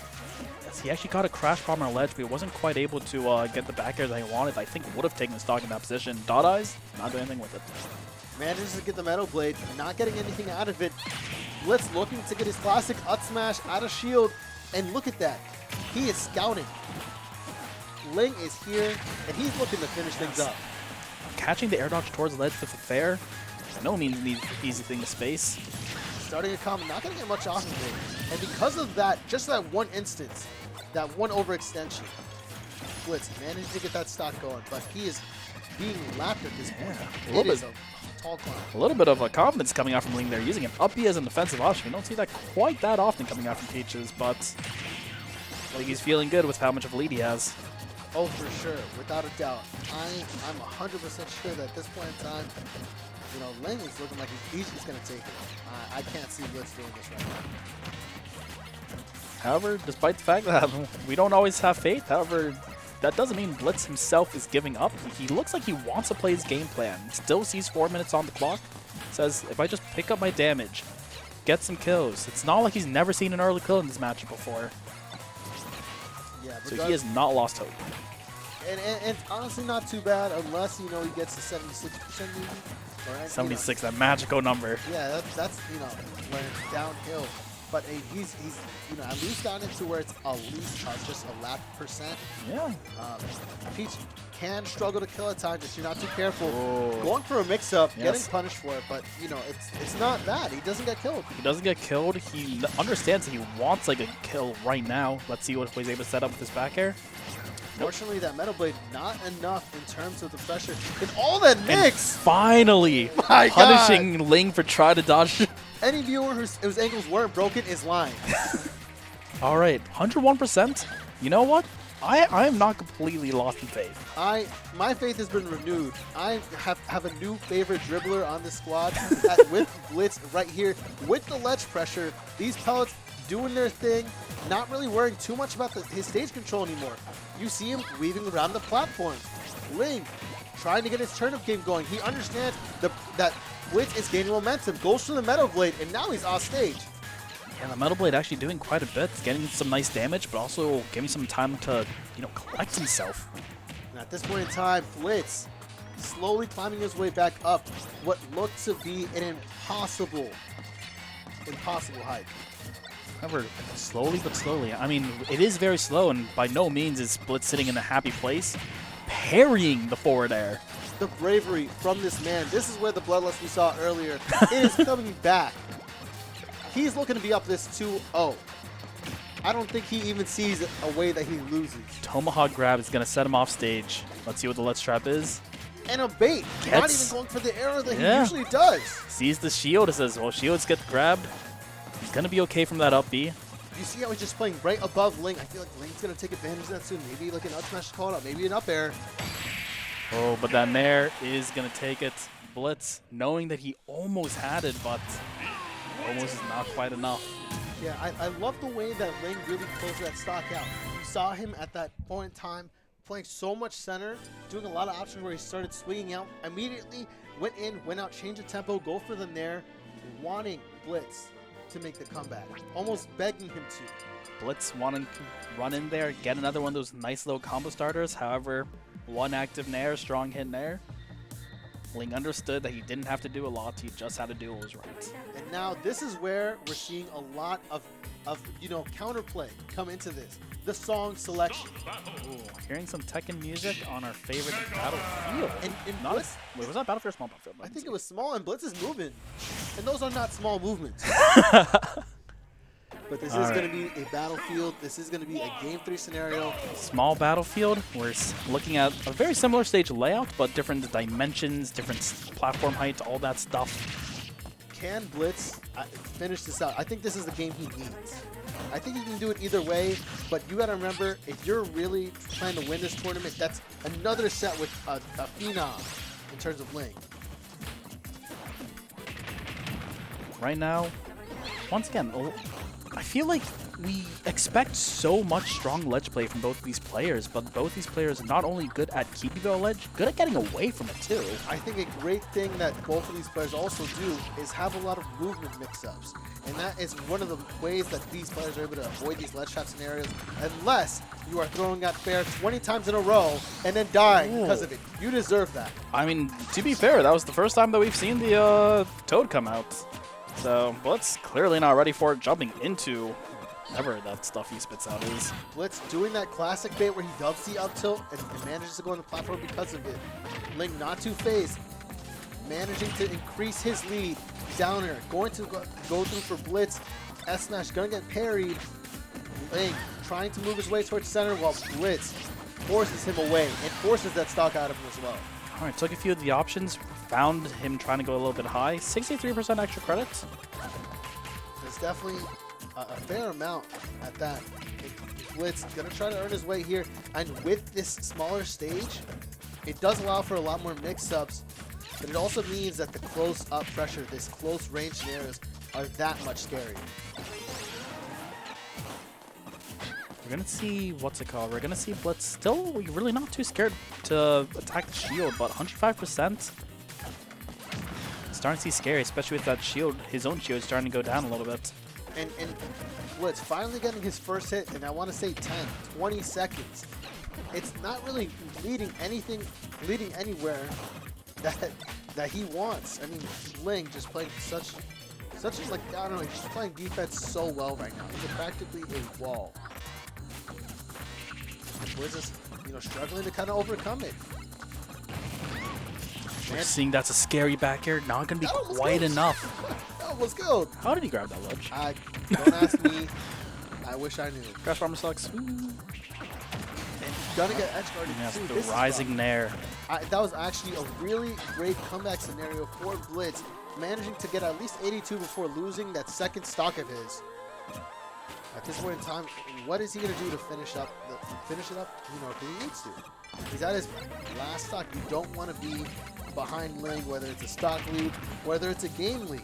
Yes, he actually got a crash bomb on ledge, but he wasn't quite able to get the back air that he wanted. I think would have taken the stock in that position. Dot Eyes, not doing anything with it. Manages to get the Metal Blade, not getting anything out of it. Blitz looking to get his classic up smash out of shield, and look at that. He is scouting. Ling is here, and he's looking to finish things up. Catching the air dodge towards ledge with a fair, by no means an easy thing to space. Starting a combo, not going to get much off of it. And because of that, just that one instance, that one overextension, Blitz managed to get that stock going, but he is being lapped at this point. Yeah, It is a tall climb. A little bit of confidence coming out from Ling there, using an up B as an offensive option. We don't see that quite that often coming out from Peaches, but I think he's feeling good with how much of a lead he has. Oh, for sure, without a doubt. I'm 100% sure that at this point in time, you know, Ling is looking like he's just going to take it. I can't see Blitz doing this right now. However, despite the fact that we don't always have faith, however, that doesn't mean Blitz himself is giving up. He looks like he wants to play his game plan. Still sees 4 minutes on the clock. Says, if I just pick up my damage, get some kills. It's not like he's never seen an early kill in this matchup before. Yeah, So he has not lost hope. And it's honestly not too bad unless, you know, he gets to 76% maybe. Or, 76, that magical number. Yeah, that's you know, when it's downhill. But he's you know, at least gotten it to where it's at least just a lap percent. Yeah. Peach can struggle to kill at times if you're not too careful. Oh. Going for a mix-up, Yes. getting punished for it, but you know, it's not bad. He doesn't get killed. He doesn't get killed. He understands that he wants like a kill right now. Let's see what he's able to set up with his back air. Fortunately, that Metal Blade not enough in terms of the pressure. And all that mix! And finally, My punishing Ling for trying to dodge. Any viewer whose ankles weren't broken is lying. All right, 101%. You know what? I am not completely lost in faith. My faith has been renewed. I have a new favorite dribbler on the squad with Blitz right here. With the ledge pressure, these pellets doing their thing, not really worrying too much about his stage control anymore. You see him weaving around the platform. Ling trying to get his turnip game going. He understands that Blitz is gaining momentum, goes for the Metal Blade, and now he's off stage. Yeah, the Metal Blade actually doing quite a bit, getting some nice damage, but also giving some time to, you know, collect himself. And at this point in time, Blitz slowly climbing his way back up what looked to be an impossible height. However, slowly but slowly. I mean, it is very slow, and by no means is Blitz sitting in a happy place. Parrying the forward air. The bravery from this man. This is where the bloodlust we saw earlier is coming back. He's looking to be up this 2-0. I don't think he even sees a way that he loses. Tomahawk grab is going to set him off stage. Let's see what the let's trap is. And a bait. Not Gets- even going for the arrow that Yeah. he usually does. Sees the shield and says, well, shields get grabbed. He's going to be okay from that up B. You see how he's just playing right above Ling. I feel like Ling's going to take advantage of that soon. Maybe like an up smash is called out. Maybe an up air. Oh, but that nair is going to take it. Blitz, knowing that he almost had it, but almost is not quite enough. Yeah, I love the way that Ling really closed that stock out. You saw him at that point in time playing so much center, doing a lot of options where he started swinging out. Immediately went in, went out, changed the tempo, go for the nair, wanting Blitz to make the comeback. Almost begging him to. Blitz wanting to run in there, get another one of those nice little combo starters. However, one active nair, strong hit nair. Ling understood that he didn't have to do a lot. He just had to do what was right. And now this is where we're seeing a lot of you know, counterplay come into this. The song selection. Ooh, hearing some Tekken music on our favorite Battlefield. And Not Blitz, wait, was that Battlefield or Small Battlefield? I think it was small, and Blitz is moving. And those are not small movements. But this is going to be a Battlefield. This is going to be a Game 3 scenario. Small Battlefield. We're looking at a very similar stage layout, but different dimensions, different platform heights, all that stuff. Can Blitz finish this out? I think this is the game he needs. I think he can do it either way, but you got to remember, if you're really trying to win this tournament, that's another set with a phenom in terms of Ling. Right now, once again, I feel like we expect so much strong ledge play from both of these players, but both these players are not only good at keeping their ledge, good at getting away from it too. I think a great thing that both of these players also do is have a lot of movement mix-ups. And that is one of the ways that these players are able to avoid these ledge trap scenarios, unless you are throwing out fair 20 times in a row and then dying because of it. You deserve that. I mean, to be fair, that was the first time that we've seen the Toad come out. So Blitz clearly not ready for it, jumping into whatever that stuff he spits out is. Blitz doing that classic bait where he does the up tilt and manages to go on the platform because of it. Ling not too phased, managing to increase his lead. Down air, going to go through for Blitz. S-Smash gonna get parried. Ling trying to move his way towards center while Blitz forces him away and forces that stock out of him as well. All right, took a few of the options, found him trying to go a little bit high. 63% extra credits. There's definitely a fair amount at that. Blitz gonna try to earn his way here, and with this smaller stage, it does allow for a lot more mix-ups, but it also means that the close-up pressure, this close-range scenarios, are that much scarier. We're going to see, what's it called? We're going to see Blitz still really not too scared to attack the shield, but 105%. Starting to see scary, especially with that shield, his own shield starting to go down a little bit. And Blitz finally getting his first hit, and I want to say 10, 20 seconds. It's not really leading anywhere that he wants. I mean, Ling just playing such like, I don't know, he's just playing defense so well right now. He's practically a wall. Blitz is, struggling to kind of overcome it. We're seeing that's a scary back air, not going to be quite enough. That was good. How did he grab that ledge? Don't ask me. I wish I knew. Crash Bomber sucks. And he's gonna get edge guarded too. The rising nair. That was actually a really great comeback scenario for Blitz, managing to get at least 82 before losing that second stock of his. At this point in time, what is he gonna do to finish it up? If he needs to. He's at his last stock. You don't want to be behind Ling, whether it's a stock lead, whether it's a game lead.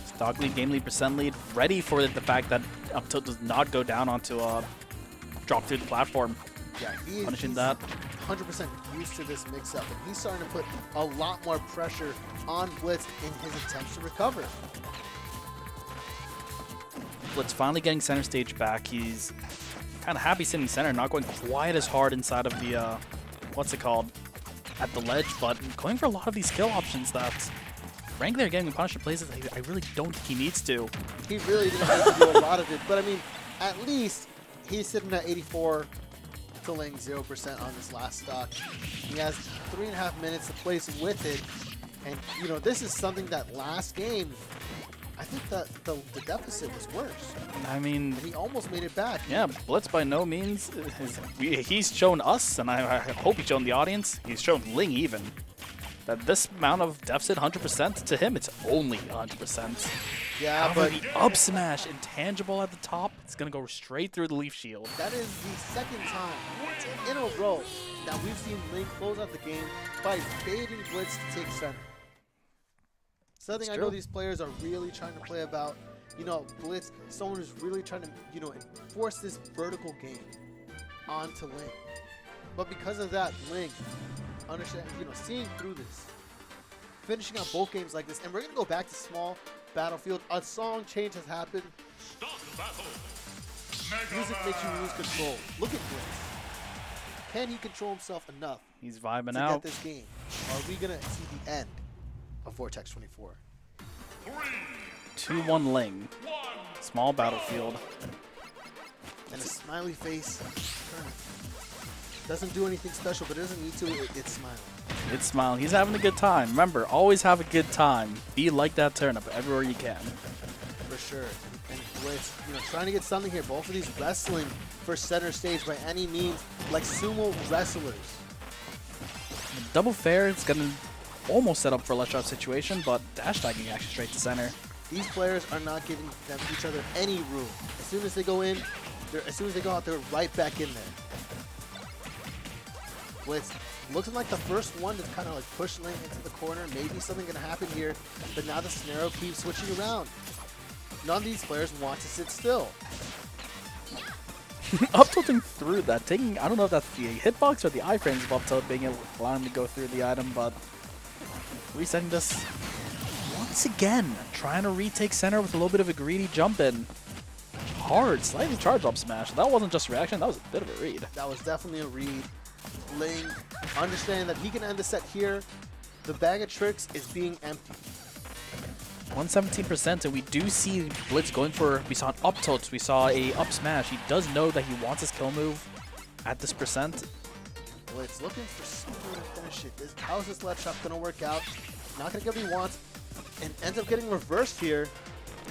Stock lead, game lead, percent lead, ready for the fact that up tilt does not go down onto drop through the platform. Yeah, punishing that. 100% used to this mix-up, and he's starting to put a lot more pressure on Blitz in his attempts to recover. Blitz finally getting center stage back. He's kind of happy sitting center, not going quite as hard inside of the, at the ledge, but going for a lot of these skill options that, frankly, are getting punished in places I really don't think he needs to. He really didn't have to do a lot of it, but I mean, at least he's sitting at 84 to Ling 0% on this last stock. He has 3.5 minutes to place with it, and this is something that last game, I think that the deficit was worse. I mean, and he almost made it back. Yeah, Blitz by no means, he's shown us, and I hope he's shown the audience, he's shown Ling even, that this amount of deficit, 100%, to him, it's only 100%. Yeah, however, but the up smash, intangible at the top, it's going to go straight through the leaf shield. That is the second time in a row that we've seen Ling close out the game by baiting Blitz to take center. Something I know these players are really trying to play about. Blitz, someone who's really trying to, enforce this vertical game onto Ling. But because of that, Ling, understand, seeing through this, finishing out both games like this, and we're gonna go back to small battlefield. A song change has happened. Stop battle. Music makes you lose control. Look at Blitz. Can he control himself enough? He's vibing to out. get this game? Are we gonna see the end of Vortex 24? 2-1 Ling. Small battlefield. And a smiley face. Doesn't do anything special, but it doesn't need to. It's smiling. It's smiling. He's having a good time. Remember, always have a good time. Be like that turnip everywhere you can. For sure. And Blitz, trying to get something here. Both of these wrestling for center stage by any means, like sumo wrestlers. Double fair is going to almost set up for a left drop situation, but dash tagging actually straight to center. These players are not giving them each other any room. As soon as they go in, as soon as they go out, they're right back in there. Blitz looking like the first one to kind of like push Ling into the corner. Maybe something gonna happen here, but now the scenario keeps switching around. None of these players want to sit still. Up tilting through that, taking, I don't know if that's the hitbox or the iframes of up tilt being able to allow him to go through the item, but resetting this once again, trying to retake center with a little bit of a greedy jump in. Hard, slightly charge up smash. That wasn't just reaction, that was a bit of a read. That was definitely a read. Ling, understanding that he can end the set here. The bag of tricks is being empty. 117%, and we do see Blitz going for, we saw an up tilt, we saw a up smash. He does know that he wants his kill move at this percent. Blitz looking for something to finish it. How's this ledge trap going to work out? Not going to get what he wants, and ends up getting reversed here.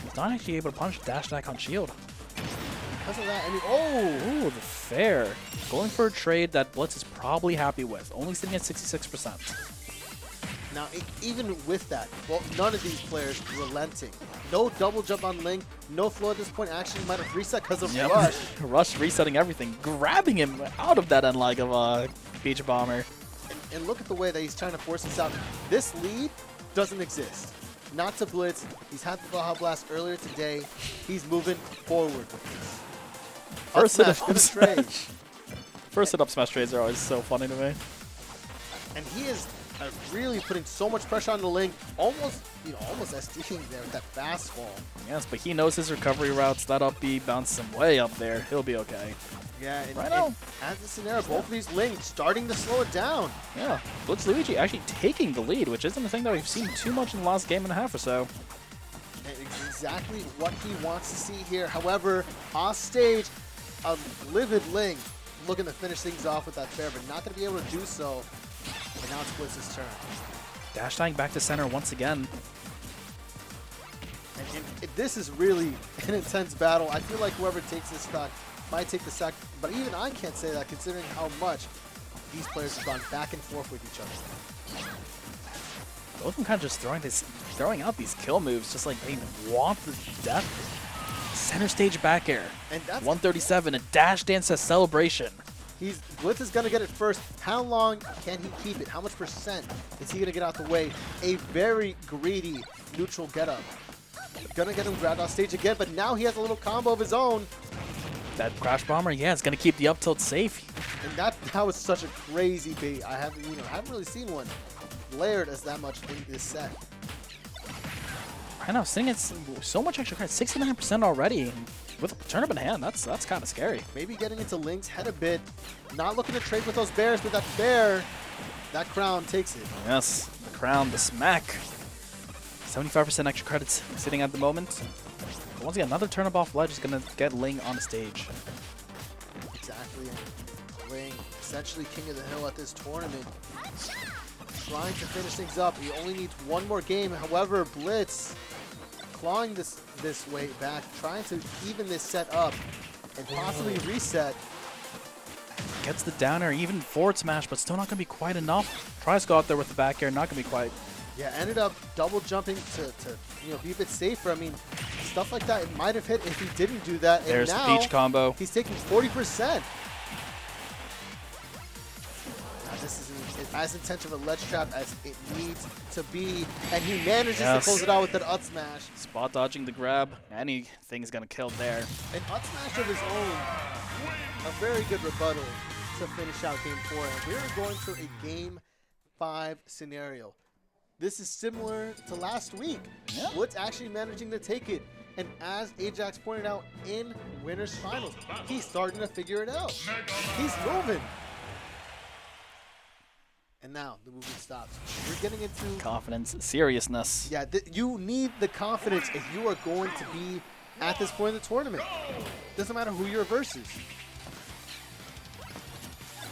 He's not actually able to punish dash attack on shield. Because of that, I mean, Ooh, the fair. Going for a trade that Blitz is probably happy with, only sitting at 66%. now even with that, well, none of these players relenting. No double jump on Ling, no flow at this point. Actually, might have reset because of Rush. Rush resetting everything, grabbing him out of that end like of a Beach Bomber. And look at the way that he's trying to force this out. This lead doesn't exist. Not to Blitz. He's had the Baja Blast earlier today. He's moving forward with this. First hit Up up smash, gonna trade. smash. First hit up smash trades are always so funny to me. And he is really putting so much pressure on the Ling, almost SDing there with that fastball. Yes, but he knows his recovery routes. That up B bounces him way up there. He'll be okay. Yeah, and, Right now. and as the scenario, both of these Ling starting to slow it down. Yeah, BlitzLuigy actually taking the lead, which isn't a thing that we've seen too much in the last game and a half or so. And it's exactly what he wants to see here. However, off stage, a livid Ling looking to finish things off with that fair, but not going to be able to do so. And now it's Blitz's turn. Dash dying back to center once again. And this is really an intense battle. I feel like whoever takes this stock might take the sack, but even I can't say that considering how much these players have gone back and forth with each other. Both of them kind of just throwing out these kill moves, just like they want the death. Center stage back air. And that's 137, a dash dance as celebration. Blitz is going to get it first. How long can he keep it? How much percent is he going to get out the way? A very greedy neutral getup. Going to get him grabbed off stage again, but now he has a little combo of his own. That crash bomber, yeah, it's going to keep the up tilt safe. And that was such a crazy bait. I haven't really seen one layered as that much in this set. I know, sitting at so much extra credit, 69% already. With a turnip in hand, that's kind of scary. Maybe getting into Ling's head a bit. Not looking to trade with those bears, but that bear, that crown takes it. Yes, the crown, the smack. 75% extra credits sitting at the moment. But once again, another turnip off ledge is going to get Ling on the stage. Exactly. Ling, essentially king of the hill at this tournament. Trying to finish things up. He only needs one more game. However, Blitz clawing this way back, trying to even this set up and possibly reset. Gets the downer, even forward smash, but still not going to be quite enough. Tries to go out there with the back air, not going to be quite. Yeah, ended up double jumping to be a bit safer. I mean, stuff like that, it might have hit if he didn't do that. There's and the now beach combo. He's taking 40%. Now, this is as intense of a ledge trap as it needs to be, and he manages to close it out with an up smash. Spot dodging the grab. Anything's going to kill there. An up smash of his own, a very good rebuttal to finish out Game 4. And we're going to a Game 5 scenario. This is similar to last week. Yeah. Blitz actually managing to take it. And as Ajax pointed out in Winners Finals, he's starting to figure it out. He's moving. And now the movement stops. We're getting into Confidence, seriousness. yeah, you need the confidence if you are going to be at this point in the tournament. Doesn't matter who you're versus.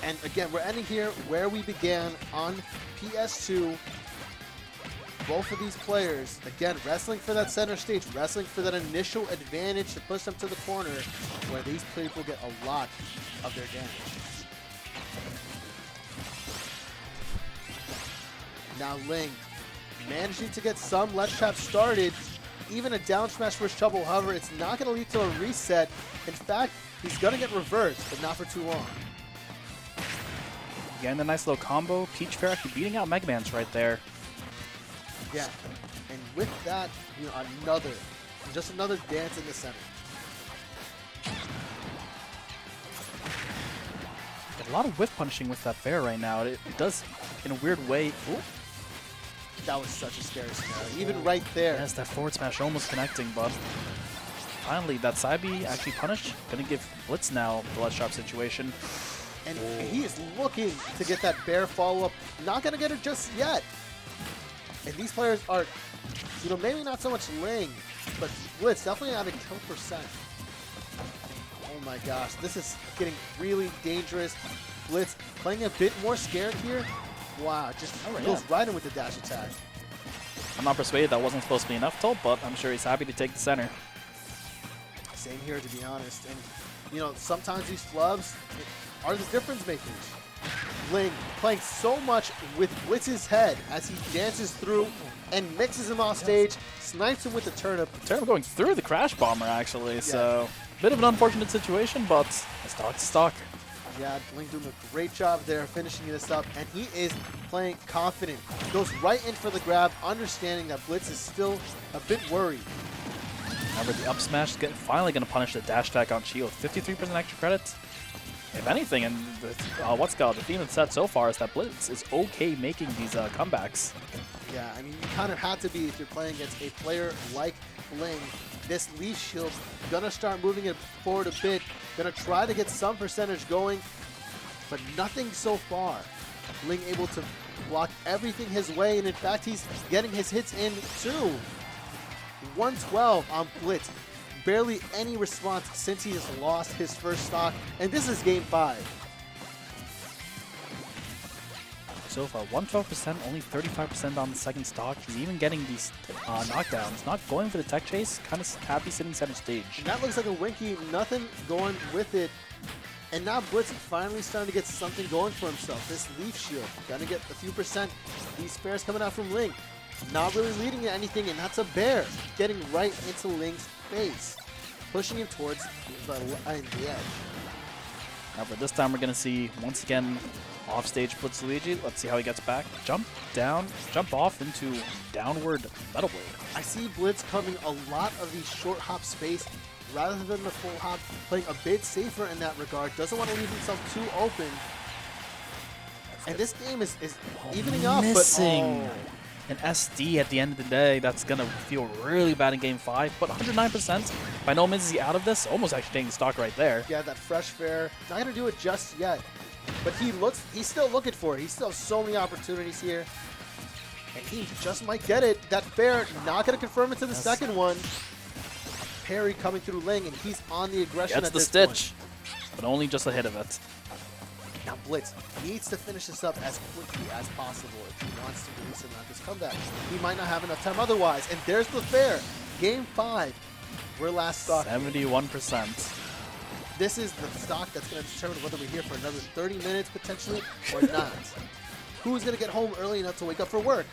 And again, we're ending here where we began on PS2. Both of these players, again, wrestling for that center stage, wrestling for that initial advantage to push them to the corner where these people get a lot of their damage. Now Ling managing to get some ledge traps started. even a down smash for his trouble. However, it's not going to lead to a reset. In fact, he's going to get reversed, but not for too long. Again, a nice little combo. Peach Fair actually beating out Mega Man's right there. Yeah, and with that, you know, just another dance in the center. Got a lot of whiff punishing with that fair right now. It does, in a weird way. Ooh. That was such a scary scenario. Even right there. Yes, that forward smash almost connecting, but finally that side B actually punished. Gonna give Blitz now the less sharp situation. And he is looking to get that bear follow-up. Not going to get it just yet. And these players are, you know, maybe not so much Ling, but Blitz definitely at a kill percent. Oh my gosh, this is getting really dangerous. Blitz playing a bit more scared here. Wow, just goes right in with the dash attack. I'm not persuaded that wasn't supposed to be enough toll, but I'm sure he's happy to take the center. Same here, to be honest. And, you know, sometimes these flubs are the difference makers. Ling playing so much with Blitz's head as he dances through and mixes him off stage, snipes him with the turnip. Turnip going through the Crash Bomber, actually, so bit of an unfortunate situation, but stock to stock. Yeah, Ling doing a great job there finishing this up, and he is playing confident. Goes right in for the grab, understanding that Blitz is still a bit worried. Remember, the up smash is finally going to punish the dash attack on Shield. 53% extra credit. If anything, and the theme of the set so far is that Blitz is okay making these comebacks. Yeah, I mean, you kind of have to be if you're playing against a player like Ling. This leaf shield gonna start moving it forward a bit, gonna try to get some percentage going, but nothing so far. Ling able to block everything his way, and in fact, he's getting his hits in too. 112 on Blitz. Barely any response since he has lost his first stock, and this is game 5. So far, 112%, only 35% on the second stock. He's even getting these knockdowns. Not going for the tech chase, kind of happy sitting center stage. And that looks like a Winky, nothing going with it. And now Blitz finally starting to get something going for himself. This leaf shield, gonna get a few percent. These spares coming out from Ling. Not really leading to anything, and that's a bear getting right into Ling's face, pushing him towards the edge. Now for this time, we're going to see, once again, off-stage BlitzLuigy. Let's see how he gets back. Jump down, jump off into downward Metal Blade. I see Blitz covering a lot of the short hop space rather than the full hop, playing a bit safer in that regard. Doesn't want to leave himself too open. And this game is evening up, missing but an SD at the end of the day. That's going to feel really bad in game 5, but 109%. By no means is he out of this. Almost actually taking stock right there. Yeah, that fresh fair. Not going to do it just yet. But he's still looking for it. He still has so many opportunities here. And he just might get it. That fair, not going to confirm it to the second one. Parry coming through Ling, and he's on the aggression Gets at the this stitch, point. but only just a hit of it. Now Blitz needs to finish this up as quickly as possible if he wants to release him at this comeback. He might not have enough time otherwise. And there's the fair. Game 5. We're last stock. 71%. This is the stock that's going to determine whether we're here for another 30 minutes potentially or not. Who's going to get home early enough to wake up for work?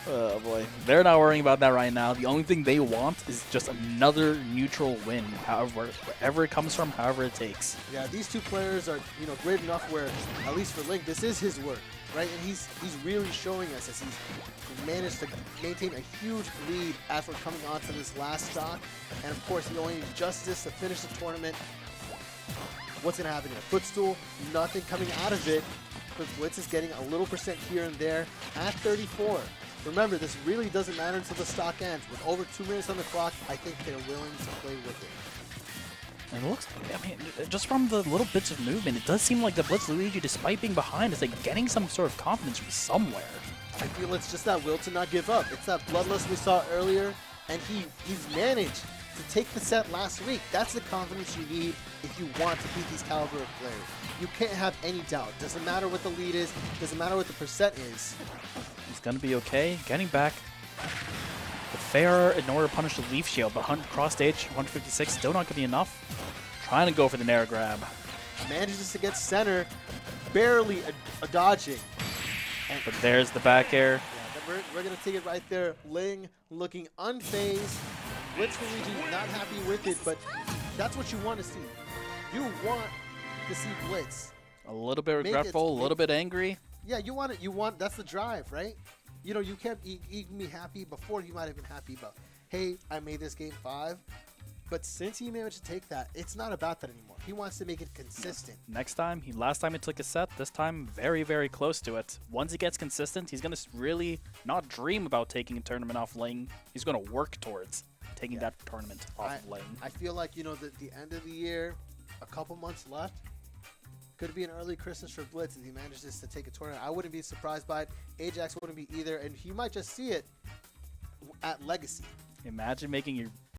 Oh boy, they're not worrying about that right now. The only thing they want is just another neutral win, however, wherever it comes from, however it takes. Yeah, these two players are, great enough where, at least for Ling, this is his work, right? And he's really showing us as he's managed to maintain a huge lead as we're coming on to this last stock. And of course, he only needs justice to finish the tournament. What's going to happen here? Footstool, nothing coming out of it. But Blitz is getting a little percent here and there at 34. Remember, this really doesn't matter until the stock ends. With over 2 minutes on the clock, I think they're willing to play with it. And it looks, I mean, just from the little bits of movement, it does seem like the BlitzLuigy, despite being behind, is like getting some sort of confidence from somewhere. I feel it's just that will to not give up. It's that bloodlust we saw earlier, and he's managed to take the set last week. That's the confidence you need if you want to beat these caliber of players. You can't have any doubt. Doesn't matter what the lead is. Doesn't matter what the percent is. He's going to be okay. Getting back the fair in order to punish the leaf shield, but cross stage 156 still not going to be enough. Trying to go for the nair grab. Manages to get center, barely a dodging. But there's the back air. Yeah, we're going to take it right there. Ling looking unfazed. BlitzLuigy not happy with it, but that's what you want to see. You want to see Blitz. A little bit Make regretful, a little bit angry. Yeah, you want it. You want, that's the drive, right? You know, you can't even be happy. Before he might have been happy about, hey, I made this game 5. But since he managed to take that, it's not about that anymore. He wants to make it consistent. Next time, last time he took a set, this time very, very close to it. Once he gets consistent, he's going to really not dream about taking a tournament off Ling. He's going to work towards taking that tournament off Ling. I feel like, you know, the end of the year, a couple months left, could be an early Christmas for Blitz if he manages to take a tournament. I wouldn't be surprised by it. Ajax wouldn't be either, and he might just see it at Legacy. Imagine making your